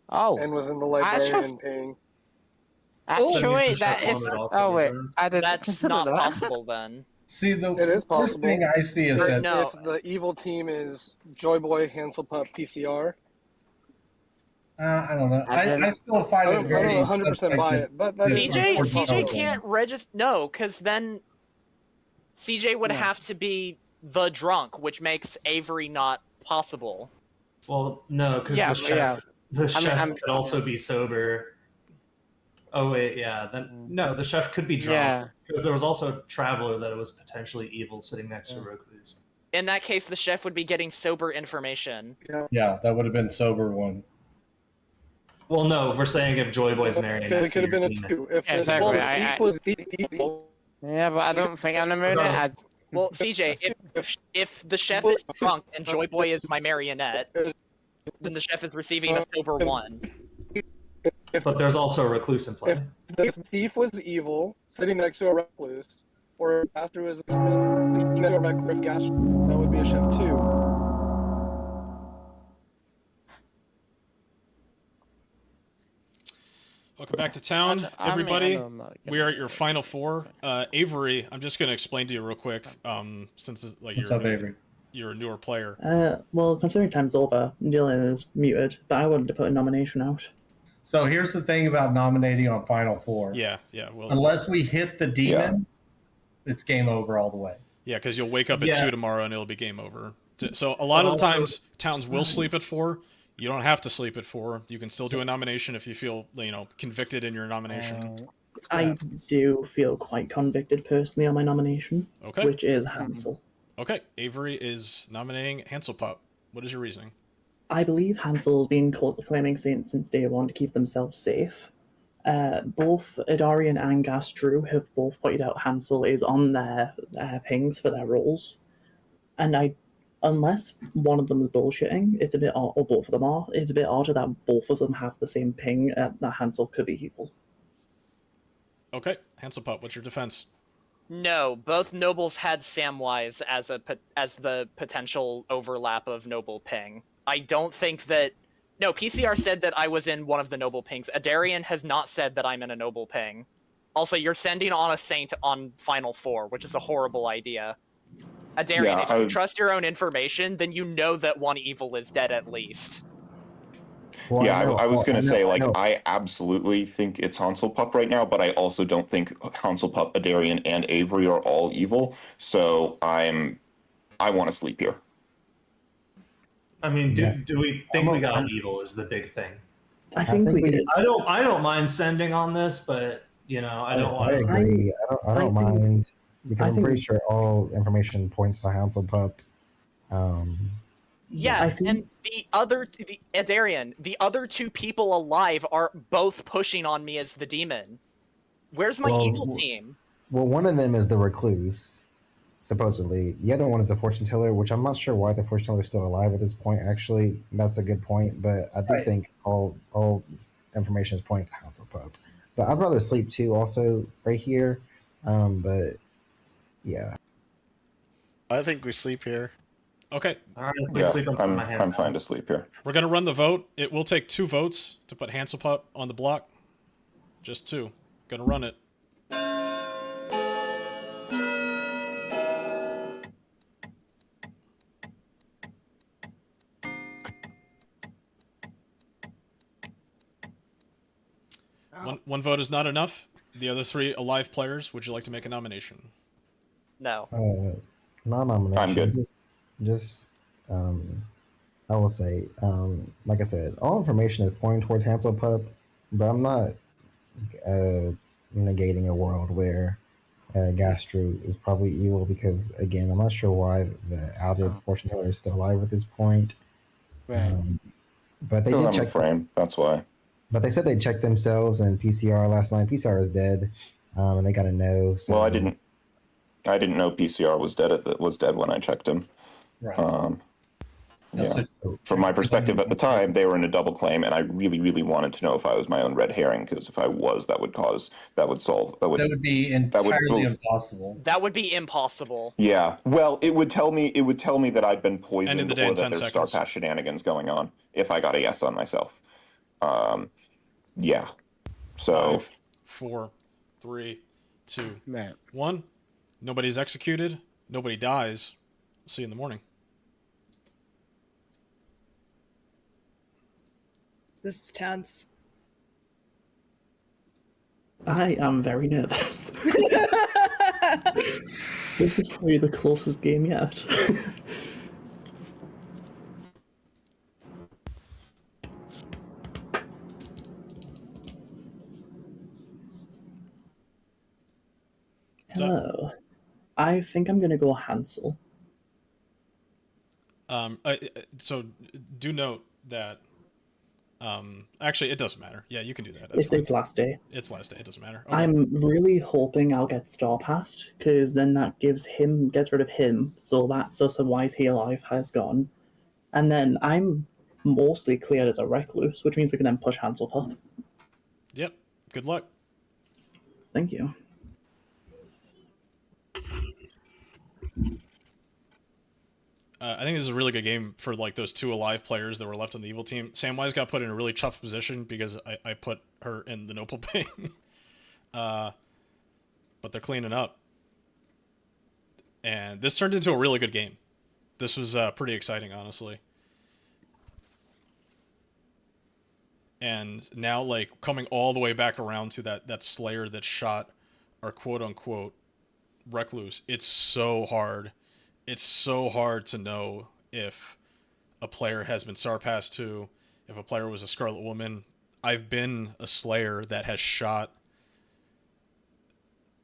Q: and was in the librarian paying?
M: Actually, that is. Oh wait, I didn't
N: That's
M: consider
N: not
M: that.
N: possible then.
U: See,
Q: It is
U: first
Q: possible.
U: thing I see is that
Q: if the evil team is Joy Boy, Hansel Pup, PCR.
U: I don't know. I still find it very.
Q: I don't 100% buy it, but that
N: CJ can't register. No, because then CJ would have to be the drunk, which makes Avery not possible.
O: Well, no, because the chef could also be sober. Oh wait, yeah. Then no, the chef could be drunk because there was also a traveler that was potentially evil sitting next to Recluse.
N: In that case, the chef would be getting sober information.
U: Yeah, that would have been sober one.
O: Well, no, if we're saying if Joy Boy's marionette,
Q: It could have been a 2. If
M: Exactly.
Q: the thief was evil.
M: Yeah, but I don't think I'm the marionette.
N: Well, CJ, if the chef is drunk and Joy Boy is my marionette, then the chef is receiving a sober 1.
O: But there's also a recluse in play.
Q: If the thief was evil, sitting next to a recluse, or after was sitting next to a recluse gash, that would be a chef 2.
A: Welcome back to town, everybody. We are at your final 4. Avery, I'm just going to explain to you real quick, since it's, like you're a newer player.
G: Well, considering time's over, Dylan is muted, but I wanted to put a nomination out.
U: So here's the thing about nominating on Final 4.
A: Yeah. Well,
U: unless we hit the demon, it's game over all the way.
A: Yeah, because you'll wake up at 2 tomorrow and it'll be game over. So a lot of the times, towns will sleep at 4. You don't have to sleep at 4. You can still do a nomination if you feel, convicted in your nomination.
G: I do feel quite convicted personally on my nomination,
A: Okay.
G: which is Hansel.
A: Okay, Avery is nominating Hansel Pup. What is your reasoning?
G: I believe Hansel's been claiming since day 1 to keep themselves safe. Both Adarian and Gastru have both pointed out Hansel is on their pings for their roles. And unless one of them is bullshitting, it's a bit odd, or both of them are, it's a bit odd that both of them have the same ping, that Hansel could be evil.
A: Okay, Hansel Pup, what's your defense?
N: No, both nobles had Samwise as the potential overlap of noble ping. I don't think that... No, PCR said that I was in one of the noble pings. Adarian has not said that I'm in a noble ping. Also, you're sending on a saint on Final 4, which is a horrible idea. Adarian, if you trust your own information, then you know that one evil is dead at least.
T: Well, I was going to say, I absolutely think it's Hansel Pup right now, but I also don't think Hansel Pup, Adarian, and Avery are all evil, so I want to sleep here.
O: I mean, do we think we got evil is the big thing.
G: I think we did.
O: I don't mind sending on this, but, I don't want to...
F: I agree. I don't mind, because I'm pretty sure all information points to Hansel Pup.
N: Yeah, and Adarian, the other 2 people alive are both pushing on me as the demon. Where's my evil team?
F: Well, one of them is the recluse. supposedly. The other one is a fortune teller, which I'm not sure why the fortune teller is still alive at this point. Actually, that's a good point, but I do think all information is pointing to Hansel Pup. But I'd rather sleep too, also right here. But yeah,
L: I think we sleep here.
A: Okay.
O: All right, if
T: Yeah,
O: sleep, I'll put my hand
T: I'm
O: down.
T: fine to sleep here.
A: We're gonna run the vote. It will take 2 votes to put Hansel Pup on the block. Just 2. Gonna run it. One vote is not enough. The other 3 alive players, would you like to make a nomination?
N: No.
F: non-nomination.
T: I'm good.
F: Just I will say, like I said, all information is pointing towards Hansel Pup, but I'm not negating a world where Gastro is probably evil because, again, I'm not sure why the outed fortune teller is still alive at this point.
M: Right.
F: But they
T: Still
F: did
T: on the
F: check.
T: frame. That's why.
F: But they said they checked themselves and PCR last night. PCR is dead, and they got a no. So.
T: Well, I didn't know PCR was dead when I checked him.
U: Right.
T: Yeah. From my perspective at the time, they were in a double claim, and I really, really wanted to know if I was my own red herring, because if I was, that would be
U: entirely impossible.
N: That would be impossible.
T: Yeah. Well, it would tell me that I'd been poisoned,
A: End of the day
T: or
A: in
T: that
A: 10
T: there's
A: seconds.
T: Star Pass shenanigans going on if I got a yes on myself. Yeah. So
A: 5, 4, 3, 2,
M: Right.
A: 1. Nobody's executed. Nobody dies. See you in the morning.
K: This is tense.
G: I am very nervous. This is probably the closest game yet. Hello. I think I'm gonna go Hansel.
A: So do note that. Actually, it doesn't matter. Yeah, you can do that. That's
G: It's last day.
A: It's last day. It doesn't matter. Okay.
G: I'm really hoping I'll get Star Passed, because then that gets rid of him, so that sus of why is he alive has gone. And then I'm mostly cleared as a recluse, which means we can then push Hansel Pup.
A: Yep. Good luck.
G: Thank you.
A: I think this is a really good game for like those 2 alive players that were left on the evil team. Samwise got put in a really tough position because I put her in the noble ping. But they're cleaning up. And this turned into a really good game. This was pretty exciting, honestly. And now, like, coming all the way back around to that Slayer that shot our quote-unquote recluse, it's so hard. It's so hard to know if a player has been Star Pass 2, if a player was a Scarlet Woman. I've been a Slayer that has shot...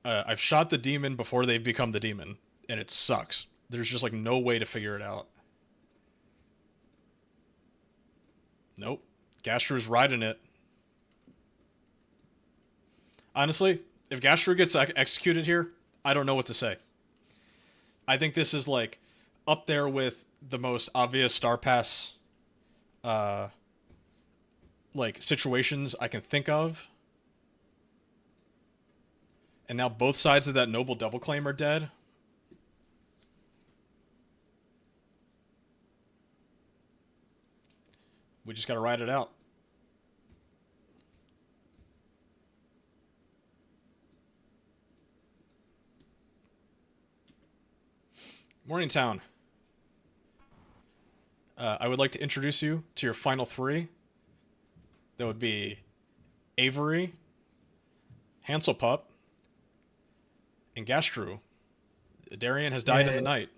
A: I've shot the demon before they become the demon, and it sucks. There's just, like, no way to figure it out. Nope. Gastru's riding it. Honestly, if Gastru gets executed here, I don't know what to say. I think this is like up there with the most obvious Star Pass like situations I can think of. And now both sides of that noble double claim are dead. We just got to ride it out. Morningtown. I would like to introduce you to your final 3. That would be Avery, Hansel Pup, and Gastru. Darian has died in the night.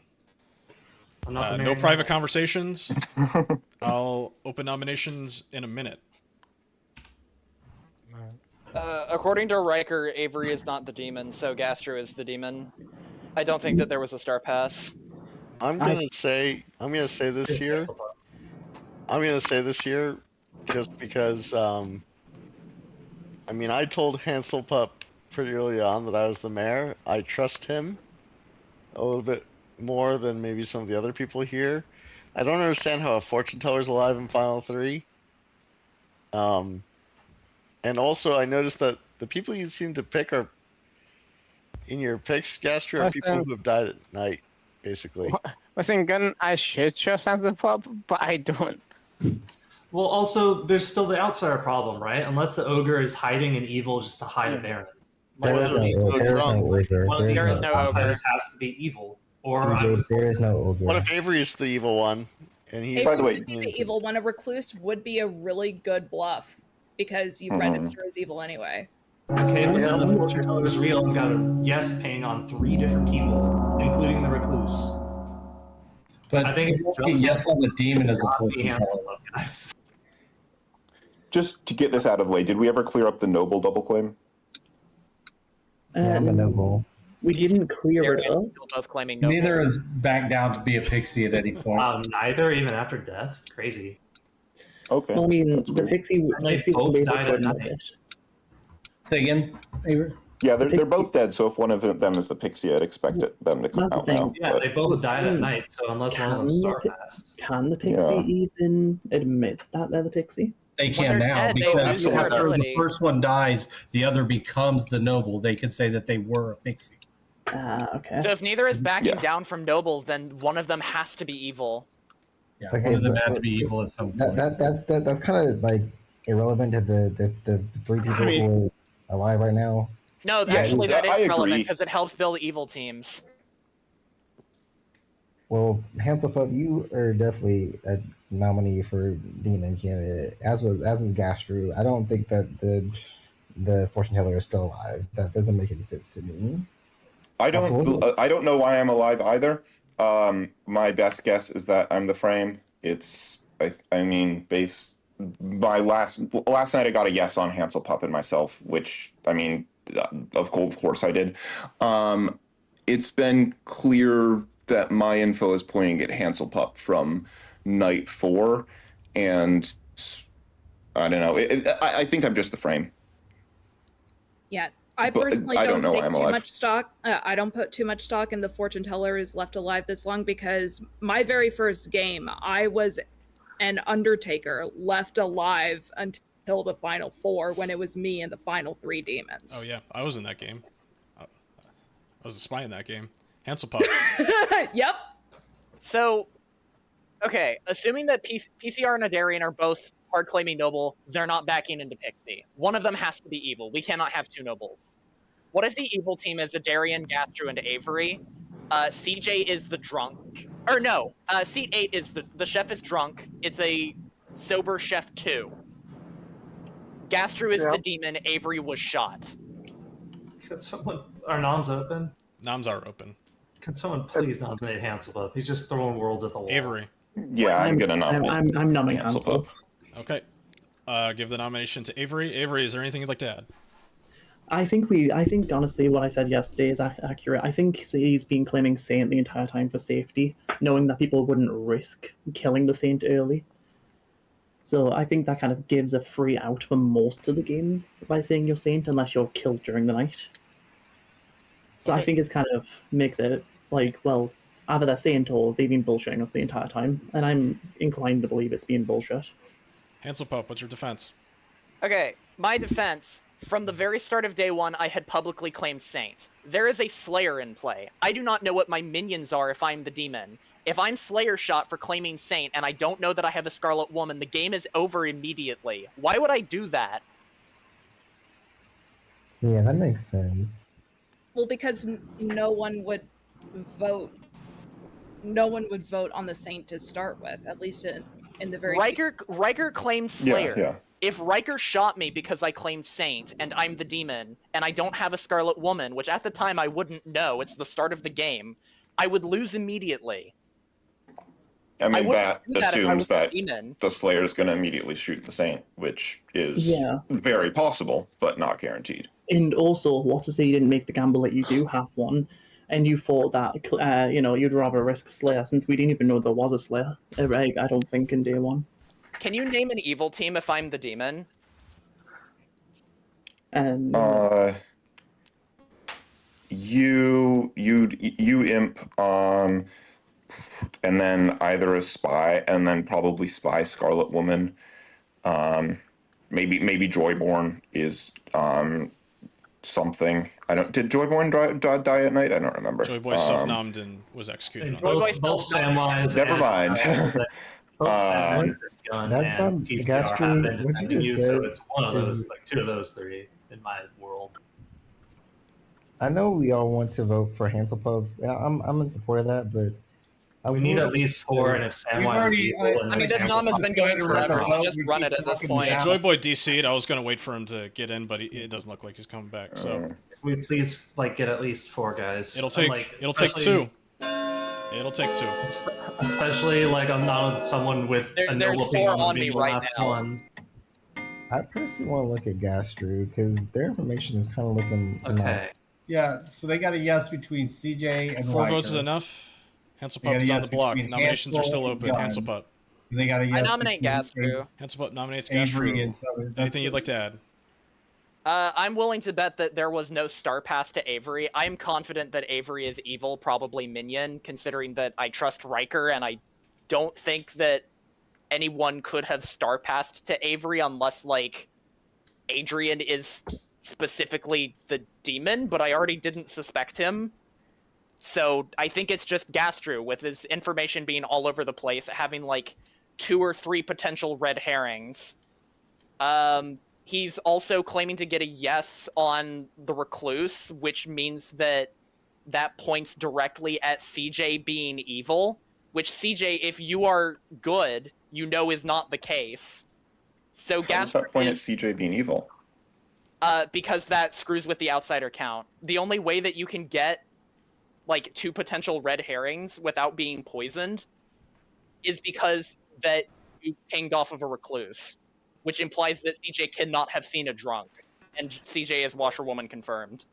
A: No private conversations. I'll open nominations in a minute.
N: According to Riker, Avery is not the demon, so Gastro is the demon. I don't think that there was a Star Pass.
L: I'm gonna say this here. I'm gonna say this here, just because. I mean, I told Hansel Pup pretty early on that I was the mayor. I trust him, a little bit more than maybe some of the other people here. I don't understand how a fortune teller's alive in Final 3. And also, I noticed that the people you seem to pick are in your picks, Gastro, are people who have died at night, basically.
M: Listen, Gun, I should trust the pub, but I don't.
O: Well, also, there's still the outsider problem, right? Unless the ogre is hiding an evil just to hide a Baron.
F: There is no ogre.
O: One of
F: There
O: these
F: is no
O: outsiders has to be evil. Or
F: CJ, there is no ogre.
L: What if Avery is the evil one? And he's
H: Avery would be the evil one. A recluse would be a really good bluff because you register as evil anyway.
O: Okay, but then the fortune teller is real and got a yes ping on 3 different people, including the recluse.
U: But
O: I think it's just
U: yes on the demon as a
O: fortune teller, guys.
T: Just to get this out of the way, did we ever clear up the noble double claim?
F: Yeah, I'm a noble.
G: We didn't clear it up.
N: Still both claiming noble.
U: Neither is back down to be a pixie at any point.
O: Neither, even after death. Crazy.
T: Okay.
G: Well, I mean, the pixie
O: both died at night.
U: Say again, Avery?
T: Yeah, they're both dead, so if one of them is the pixie, I'd expect them to come out now.
O: Yeah, they both died at night, so unless one of them star-passed.
G: Can the pixie even admit that they're the pixie?
U: They can now, because after the first one dies, the other becomes the noble. They could say that they were a pixie.
G: Okay.
N: So if neither is backing down from noble, then one of them has to be evil.
U: Yeah,
F: Okay,
U: one of them
F: but-
U: had to be evil at some point.
F: That's kind of like irrelevant to the 3 people who are alive right now.
N: No,
T: Yeah,
N: actually, that
T: I
N: is relevant
T: agree.
N: because it helps build evil teams.
F: Well, Hanselpup, you are definitely a nominee for demon candidate, as is Gastru. I don't think that the fortune teller is still alive. That doesn't make any sense to me.
T: I don't know why I'm alive either. My best guess is that I'm the frame. My last night I got a yes on Hanselpup and myself, which of course I did. It's been clear that my info is pointing at Hanselpup from night 4, and I don't know. I think I'm just the frame.
H: Yeah, I
T: But
H: personally
T: I
H: don't
T: don't know
H: take
T: I'm
H: too
T: alive.
H: much stock. I don't put too much stock in the fortune teller is left alive this long because my very first game, I was an Undertaker left alive until the final 4 when it was me and the final 3 demons.
A: Oh yeah, I was in that game. I was a spy in that game. Hanselpup.
H: Yep.
N: So, okay, assuming that PCR and Adarian are both hard claiming noble, they're not backing into Pixie. One of them has to be evil. We cannot have 2 nobles. What if the evil team is Adarian, Gastru, and Avery? CJ is the drunk. Or no, seat 8 is the chef is drunk. It's a sober chef 2. Gastru is the demon. Avery was shot.
O: Can someone... Are noms open?
A: Noms are open.
O: Can someone please nominate Hanselpup? He's just throwing worlds at the wall.
A: Avery.
T: Yeah, I'm gonna nominate.
G: I'm numbing Hansel.
A: Okay. Give the nomination to Avery. Avery, is there anything you'd like to add?
G: I think honestly what I said yesterday is accurate. I think he's been claiming Saint the entire time for safety, knowing that people wouldn't risk killing the Saint early. So I think that kind of gives a free out for most of the game by saying you're Saint unless you're killed during the night. So I think it's kind of makes it like, well, either they're Saint or they've been bullshitting us the entire time, and I'm inclined to believe it's been bullshit.
A: Hanselpup, what's your defense?
N: Okay, my defense. From the very start of day 1, I had publicly claimed Saint. There is a Slayer in play. I do not know what my minions are if I'm the demon. If I'm Slayer shot for claiming Saint and I don't know that I have a Scarlet Woman, the game is over immediately. Why would I do that?
F: Yeah, that makes sense.
H: Well, because no one would vote. No one would vote on the Saint to start with, at least in the very.
N: Riker claimed Slayer.
T: Yeah.
N: If Riker shot me because I claimed Saint and I'm the demon and I don't have a Scarlet Woman, which at the time I wouldn't know, it's the start of the game, I would lose immediately.
T: I mean, that
N: do that if I
T: assumes
N: was a
T: that
N: demon.
T: the Slayer is going to immediately shoot the Saint, which is
G: Yeah.
T: very possible, but not guaranteed.
G: And also, what to say you didn't make the gamble that you do have one, and you thought that you'd rather risk Slayer since we didn't even know there was a Slayer. I don't think in day 1.
N: Can you name an evil team if I'm the demon?
T: You you imp, and then either a spy, and then probably spy Scarlet Woman. Maybe Joyborn is something. I don't. Did Joyborn die at night? I don't remember.
A: Joyboy self-nommed and was executed.
O: Both Samwise.
T: Never mind.
O: Both Samwise and Gun
F: That's
O: and
F: not
O: PCR
F: Gastro.
O: have been
F: What you
O: defending
F: just
O: you,
F: said
O: so it's one of
F: is-
O: those, like 2 of those 3 in my world.
F: I know we all want to vote for Hanselpub. I'm in support of that, but
O: We need at least 4, and if Samwise is equal,
N: I mean, this nom has been going forever, so just run it at this point.
A: Joyboy DC'd. I was going to wait for him to get in, but it doesn't look like he's coming back. So
O: Can we please get at least 4 guys?
A: it'll take
O: especially-
A: 2. It'll take 2.
O: Especially I'm not someone with a
N: there's
O: noble
N: 4
O: opinion
N: on
O: being
N: me
O: the
N: right
O: last
N: now.
O: one.
F: I personally want to look at Gastro because their information is kind of looking.
O: Okay.
U: Yeah, so they got a yes between CJ and
A: 4
U: Riker.
A: votes is enough.
U: They
A: Hanselpup
U: got a
A: is on
U: yes
A: the block.
U: between
A: Nominations are still
U: Hansel
A: open.
U: and Gunn.
A: Hanselpup.
U: And they got a yes
N: I nominate
U: between
N: Gastro.
A: Hanselpup nominates
U: Avery
A: Gastro.
U: and so that's
A: Anything you'd like to add?
N: I'm willing to bet that there was no star pass to Avery. I'm confident that Avery is evil, probably minion, considering that I trust Riker, and I don't think that anyone could have star passed to Avery unless, Adrian is specifically the demon, but I already didn't suspect him. So I think it's just Gastro, with his information being all over the place, having, 2 or 3 potential red herrings. He's also claiming to get a yes on the Recluse, which means that points directly at CJ being evil, which CJ, if you are good, is not the case. So
T: How does that point at CJ being evil?
N: Because that screws with the outsider count. The only way that you can get 2 potential red herrings without being poisoned is because that you pinged off of a Recluse, which implies that CJ cannot have seen a drunk, and CJ is washerwoman confirmed.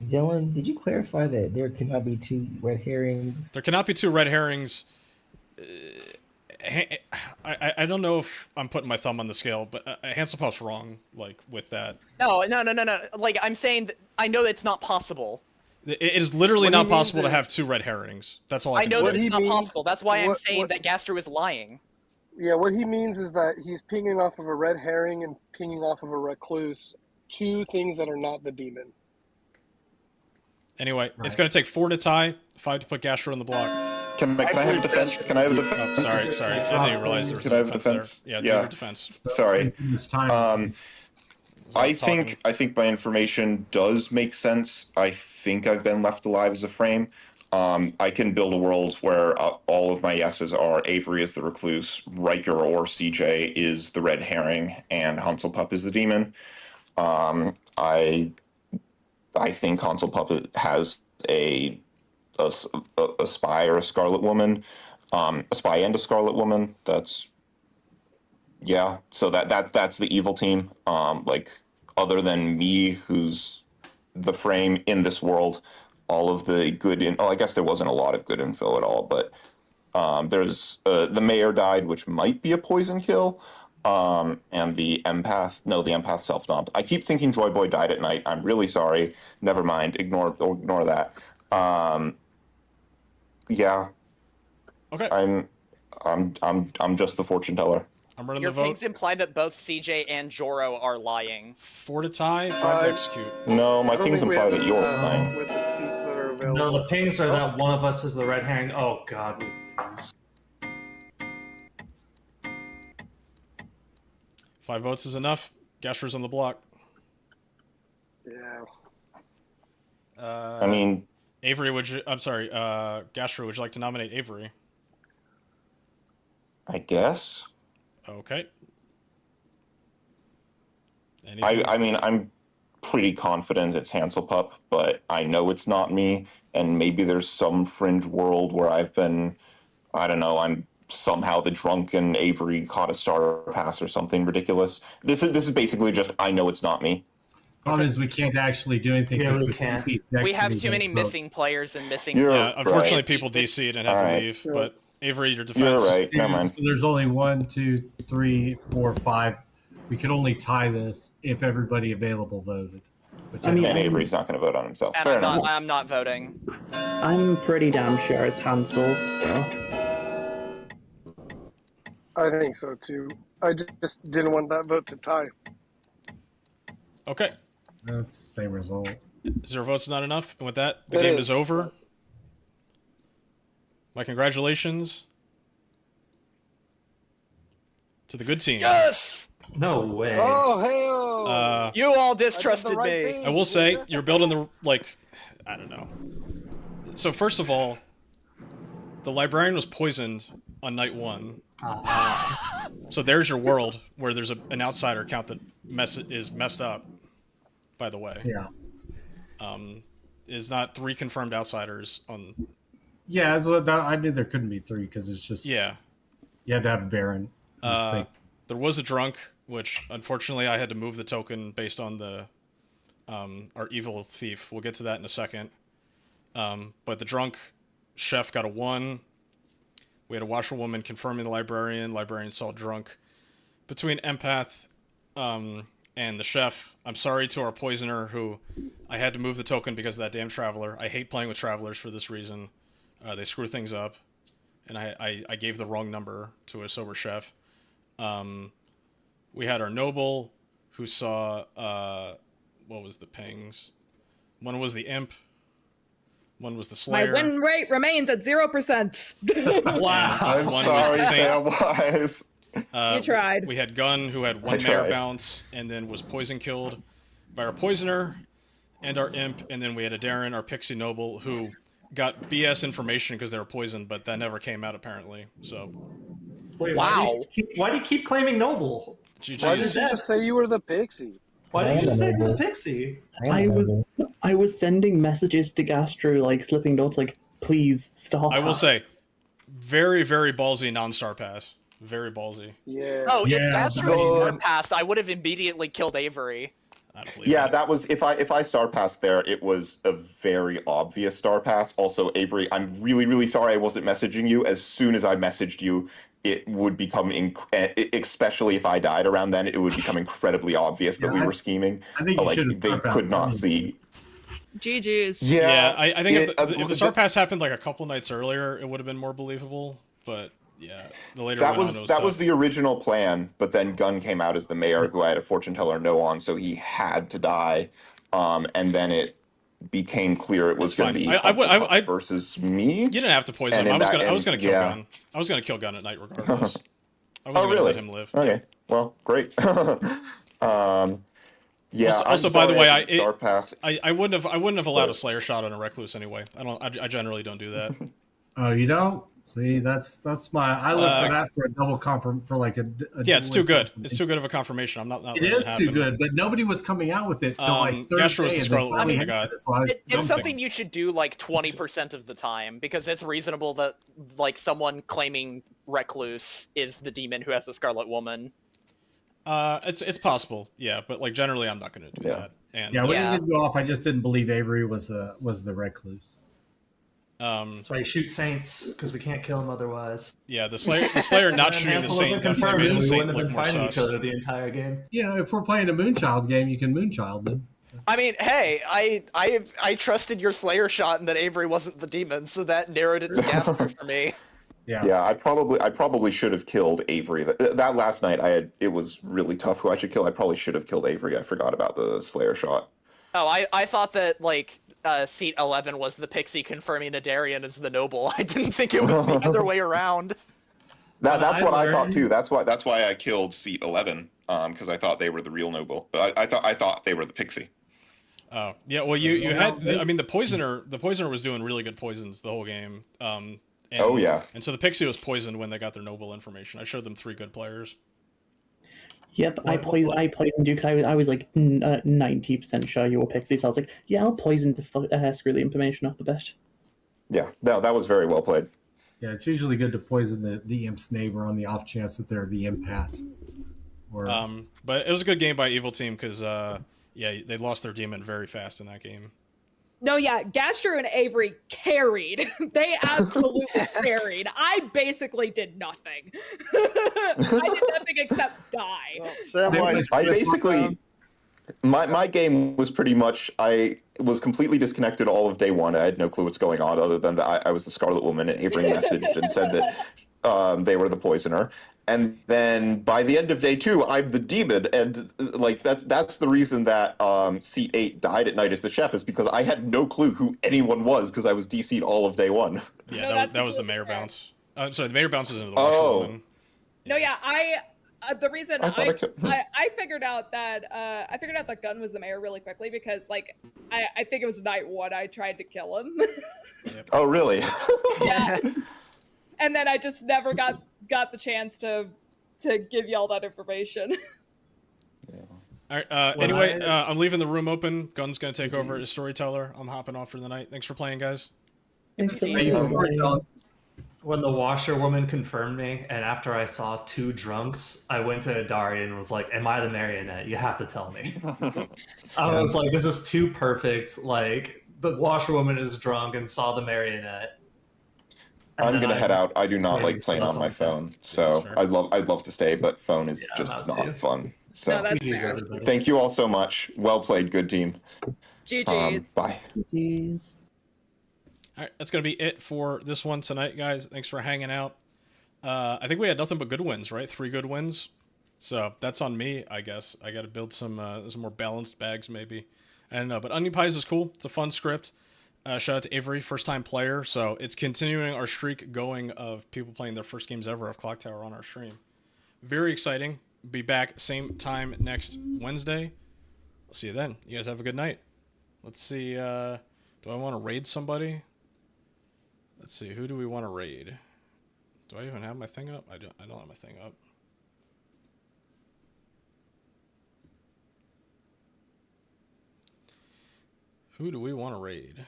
F: Dylan, did you clarify that there cannot be 2 red herrings?
A: There cannot be 2 red herrings. I don't know if I'm putting my thumb on the scale, but Hanselpuff's wrong, with that.
N: No. I'm saying that I know it's not possible.
A: It is literally not possible to have 2 red herrings. That's all I
N: I
A: can
N: know
A: say.
N: that it's not
Q: means-
N: possible. That's why I'm
Q: what-
N: saying that Gastro is lying.
Q: Yeah, what he means is that he's pinging off of a red herring and pinging off of a recluse, 2 things that are not the demon.
A: Anyway, it's going to take 4 to tie, 5 to put Gastro on the block.
T: Can I have a defense? Can I have a defense?
A: Oh, sorry. I didn't even realize there was
T: Can I have a
A: defense
T: defense?
A: there. Yeah, do your defense.
T: Sorry. I
A: talking.
T: think my information does make sense. I think I've been left alive as a frame. I can build a world where all of my yeses are Avery is the Recluse, Riker or CJ is the red herring, and Hanselpup is the demon. I think Hanselpup has a spy or a Scarlet Woman, a spy and a Scarlet Woman. So that's the evil team. Other than me, who's the frame in this world, all of the good I guess there wasn't a lot of good info at all, but there's the mayor died, which might be a poison kill, and the empath self-nommed. I keep thinking Joyboy died at night. I'm really sorry. Never mind. Ignore that. Yeah.
A: Okay.
T: I'm just the fortune teller.
A: I'm running
N: Your
A: the vote.
N: pings imply that both CJ and Joro are lying.
A: 4 to tie, 5 to execute.
T: No, my
Q: I don't
T: pings
Q: think we
T: imply
Q: have
T: that you're
Q: enough
T: lying.
Q: with the seats that are available.
O: No, the pings are that one of us is the red herring. Oh god, we lose.
A: 5 votes is enough. Gastro's on the block.
Q: Yeah.
T: I mean,
A: Avery, Gastro, would you like to nominate Avery?
T: I guess.
A: Okay.
T: I mean, I'm pretty confident it's Hanselpup, but I know it's not me, and maybe there's some fringe world where I've been, I don't know, I'm somehow the drunken Avery caught a star pass or something ridiculous. This is basically just, I know it's not me.
U: Problem is we can't actually do anything.
O: Yeah,
U: 'cause
O: we
U: the
O: can't.
U: PC's next
N: We
U: to
N: have
U: me
N: too many
U: doesn't vote.
N: missing players and missing.
T: You're
A: Unfortunately,
T: right.
A: people DC'd and had to
T: Alright.
A: leave, but Avery, your defense.
T: You're right. Never mind.
U: So there's only 1, 2, 3, 4, 5. We could only tie this if everybody available voted.
B: I mean,
T: and Avery's not going to vote on himself.
N: And
T: Fair
N: I'm
T: enough.
N: not. I'm not voting.
G: I'm pretty damn sure it's Hansel, so.
Q: I think so too. I just didn't want that vote to tie.
A: Okay.
U: That's the same result.
A: 0 votes not enough. And with that, the
Q: It
A: game
Q: is.
A: is over. My congratulations to the good team.
N: Yes.
O: No way.
Q: Oh, hey!
N: You all distrusted me.
A: I will say, you're building the, I don't know. So first of all, the librarian was poisoned on night 1. So there's your world where there's an outsider count that is messed up, by the way.
U: Yeah.
A: Is not 3 confirmed outsiders on...
U: Yeah, I knew there couldn't be 3 because it's just...
A: Yeah.
U: You had to have a Baron.
A: There was a drunk, which unfortunately I had to move the token based on the our evil thief. We'll get to that in a second. But the drunk chef got a 1. We had a washerwoman confirming the librarian. Librarian saw drunk. Between empath and the chef, I'm sorry to our poisoner who I had to move the token because of that damn traveler. I hate playing with travelers for this reason. They screw things up. And I gave the wrong number to a sober chef. We had our noble who saw, what was the pings? One was the imp. One was the slayer.
K: My win rate remains at 0%.
A: Wow.
T: I'm
A: One
T: sorry,
A: was the saint.
T: Samwise.
K: You tried.
A: We had Gun, who had 1 mayor bounce, and then was poison killed by our poisoner and our imp, and then we had a Darren, our pixie noble, who got BS information because they were poisoned, but that never came out apparently. So,
O: Wait,
N: wow.
O: Why do you keep claiming Noble?
A: GG's.
Q: Why did you just say you were the pixie?
O: Why did you just say the pixie?
G: I was sending messages to Gastro, like slipping notes, like, please stop.
A: I will
G: us."
A: say, very, very ballsy non-star pass. Very ballsy.
Q: Yeah.
N: Oh,
U: Yeah,
N: if Gastro had passed, I would have immediately killed Avery.
T: Yeah, that was if I star passed there, it was a very obvious star pass. Also, Avery, I'm really, really sorry I wasn't messaging you. As soon as I messaged you, it would become, especially if I died around then, it would become incredibly obvious that we were scheming.
U: I think you
T: like
U: should have
T: they
U: star
T: could
U: passed
T: not
U: then.
T: see.
K: GG's.
T: Yeah,
A: I think if the star pass happened like a couple nights earlier, it would have been more believable. But yeah, the later
T: that
A: it went
T: was
A: on, it
T: that
A: tough.
T: was the original plan. But then Gunn came out as the mayor, who I had a fortune teller no on, so he had to die. And then it became clear it was going to be Hufflepuff versus me.
A: You didn't have to poison
T: And
A: him.
T: in
A: I was
T: that
A: gonna kill
T: yeah.
A: Gun. I was gonna kill Gun at night regardless. I wasn't
T: Oh,
A: gonna
T: really?
A: let him live.
T: Okay. Well, great. Yeah.
A: Also,
T: I'm
A: by the
T: sorry
A: way,
T: I didn't star pass.
A: I wouldn't have allowed a Slayer shot on a Recluse anyway. I generally don't do that.
U: Oh, you don't? See, that's my. I look for that for a double confirm for like a
A: Yeah, it's too good.
U: confirmation.
A: It's too good of a confirmation. I'm not.
U: It
A: letting
U: is too
A: happen.
U: good, but nobody was coming out with it till like Thursday.
A: Gastro was the
U: and
A: Scarlet
U: then
A: Woman I
U: finally
A: got.
U: had it, so I
N: It's
U: jumped
N: something you should do like 20% of the time because it's reasonable that like someone claiming Recluse is the demon who has the Scarlet Woman.
A: It's possible, yeah, but like generally, I'm not going to do that. And
U: yeah, when it did go off, I just didn't believe Avery was the Recluse.
O: That's why you shoot Saints because we can't kill them otherwise.
A: Yeah, the Slayer not shooting the Saint definitely made the
O: we
A: Saint
O: wouldn't have
A: look
O: been
A: more
O: fighting
A: sus.
O: each other the entire game.
U: You know, if we're playing a Moonchild game, you can Moonchild them.
N: I mean, hey, I trusted your Slayer shot and that Avery wasn't the demon, so that narrowed it to Gasper for me.
T: Yeah, I probably should have killed Avery. That last night, it was really tough who I should kill. I probably should have killed Avery. I forgot about the Slayer shot.
N: Oh, I thought that like seat 11 was the pixie confirming Nadarian as the noble. I didn't think it was the other way around.
T: That's what I thought too. That's why I killed seat 11 because I thought they were the real noble. I thought they were the pixie.
A: Oh yeah, well you had I mean the poisoner was doing really good poisons the whole game.
T: Oh, yeah.
A: And so the pixie was poisoned when they got their noble information. I showed them 3 good players.
G: Yep, I poisoned you because I was like 90% sure you were pixie, so I was like, yeah, I'll poison to screw the information up a bit.
T: Yeah, that was very well played.
U: Yeah, it's usually good to poison the imp's neighbor on the off chance that they're the empath.
A: But it was a good game by Evil Team because they lost their demon very fast in that game.
K: No, yeah, Gastro and Avery carried. They absolutely carried. I basically did nothing. I did nothing except die.
L: Samwise
T: I basically My game was pretty much, I was completely disconnected all of day one. I had no clue what's going on other than that I was the Scarlet Woman, and Avery messaged and said that they were the poisoner. And then by the end of day two, I'm the demon, and like that's the reason that seat 8 died at night as the chef, is because I had no clue who anyone was because I was DC'd all of day one.
A: Yeah,
K: No,
A: that was the mayor bounce. Sorry, the mayor bounces into the
T: Oh.
A: washerwoman.
K: No, yeah, the reason
T: I thought
K: I figured out that Gunn was the mayor really quickly because like I think it was night 1 I tried to kill him.
T: Oh, really?
K: Yeah. And then I just never got the chance to give y'all that information.
A: All right. Anyway, I'm leaving the room open. Gunn's gonna take over as storyteller. I'm hopping off for the night. Thanks for playing, guys.
O: When the washerwoman confirmed me, and after I saw 2 drunks, I went to Darian and was like, "Am I the marionette? You have to tell me." I was like, "This is too perfect." Like the washerwoman is drunk and saw the marionette.
T: I'm gonna head out. I do not like playing on my phone, so I'd love to stay, but phone is just not fun. So
K: No, that's fair.
T: thank you all so much. Well played, good team.
K: GG's.
T: Bye.
G: GG's.
A: All right, that's gonna be it for this one tonight, guys. Thanks for hanging out. I think we had nothing but good wins, right? 3 good wins. So that's on me, I guess. I got to build some more balanced bags, maybe. I don't know, but Onion Pies is cool. It's a fun script. Shout out to Avery, first-time player. So it's continuing our streak going of people playing their first games ever of Clocktower on our stream. Very exciting. Be back same time next Wednesday. I'll see you then. You guys have a good night. Let's see. Do I want to raid somebody? Let's see. Who do we want to raid? Do I even have my thing up? I don't have my thing up. Who do we want to raid?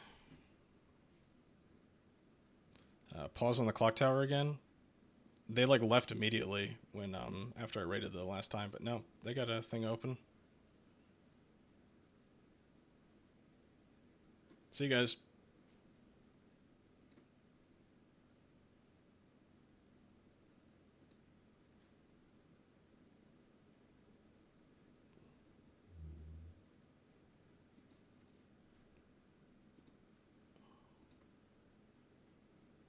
A: Pause on the clock tower again. They like left immediately when after I raided the last time, but no, they got a thing open. See you guys.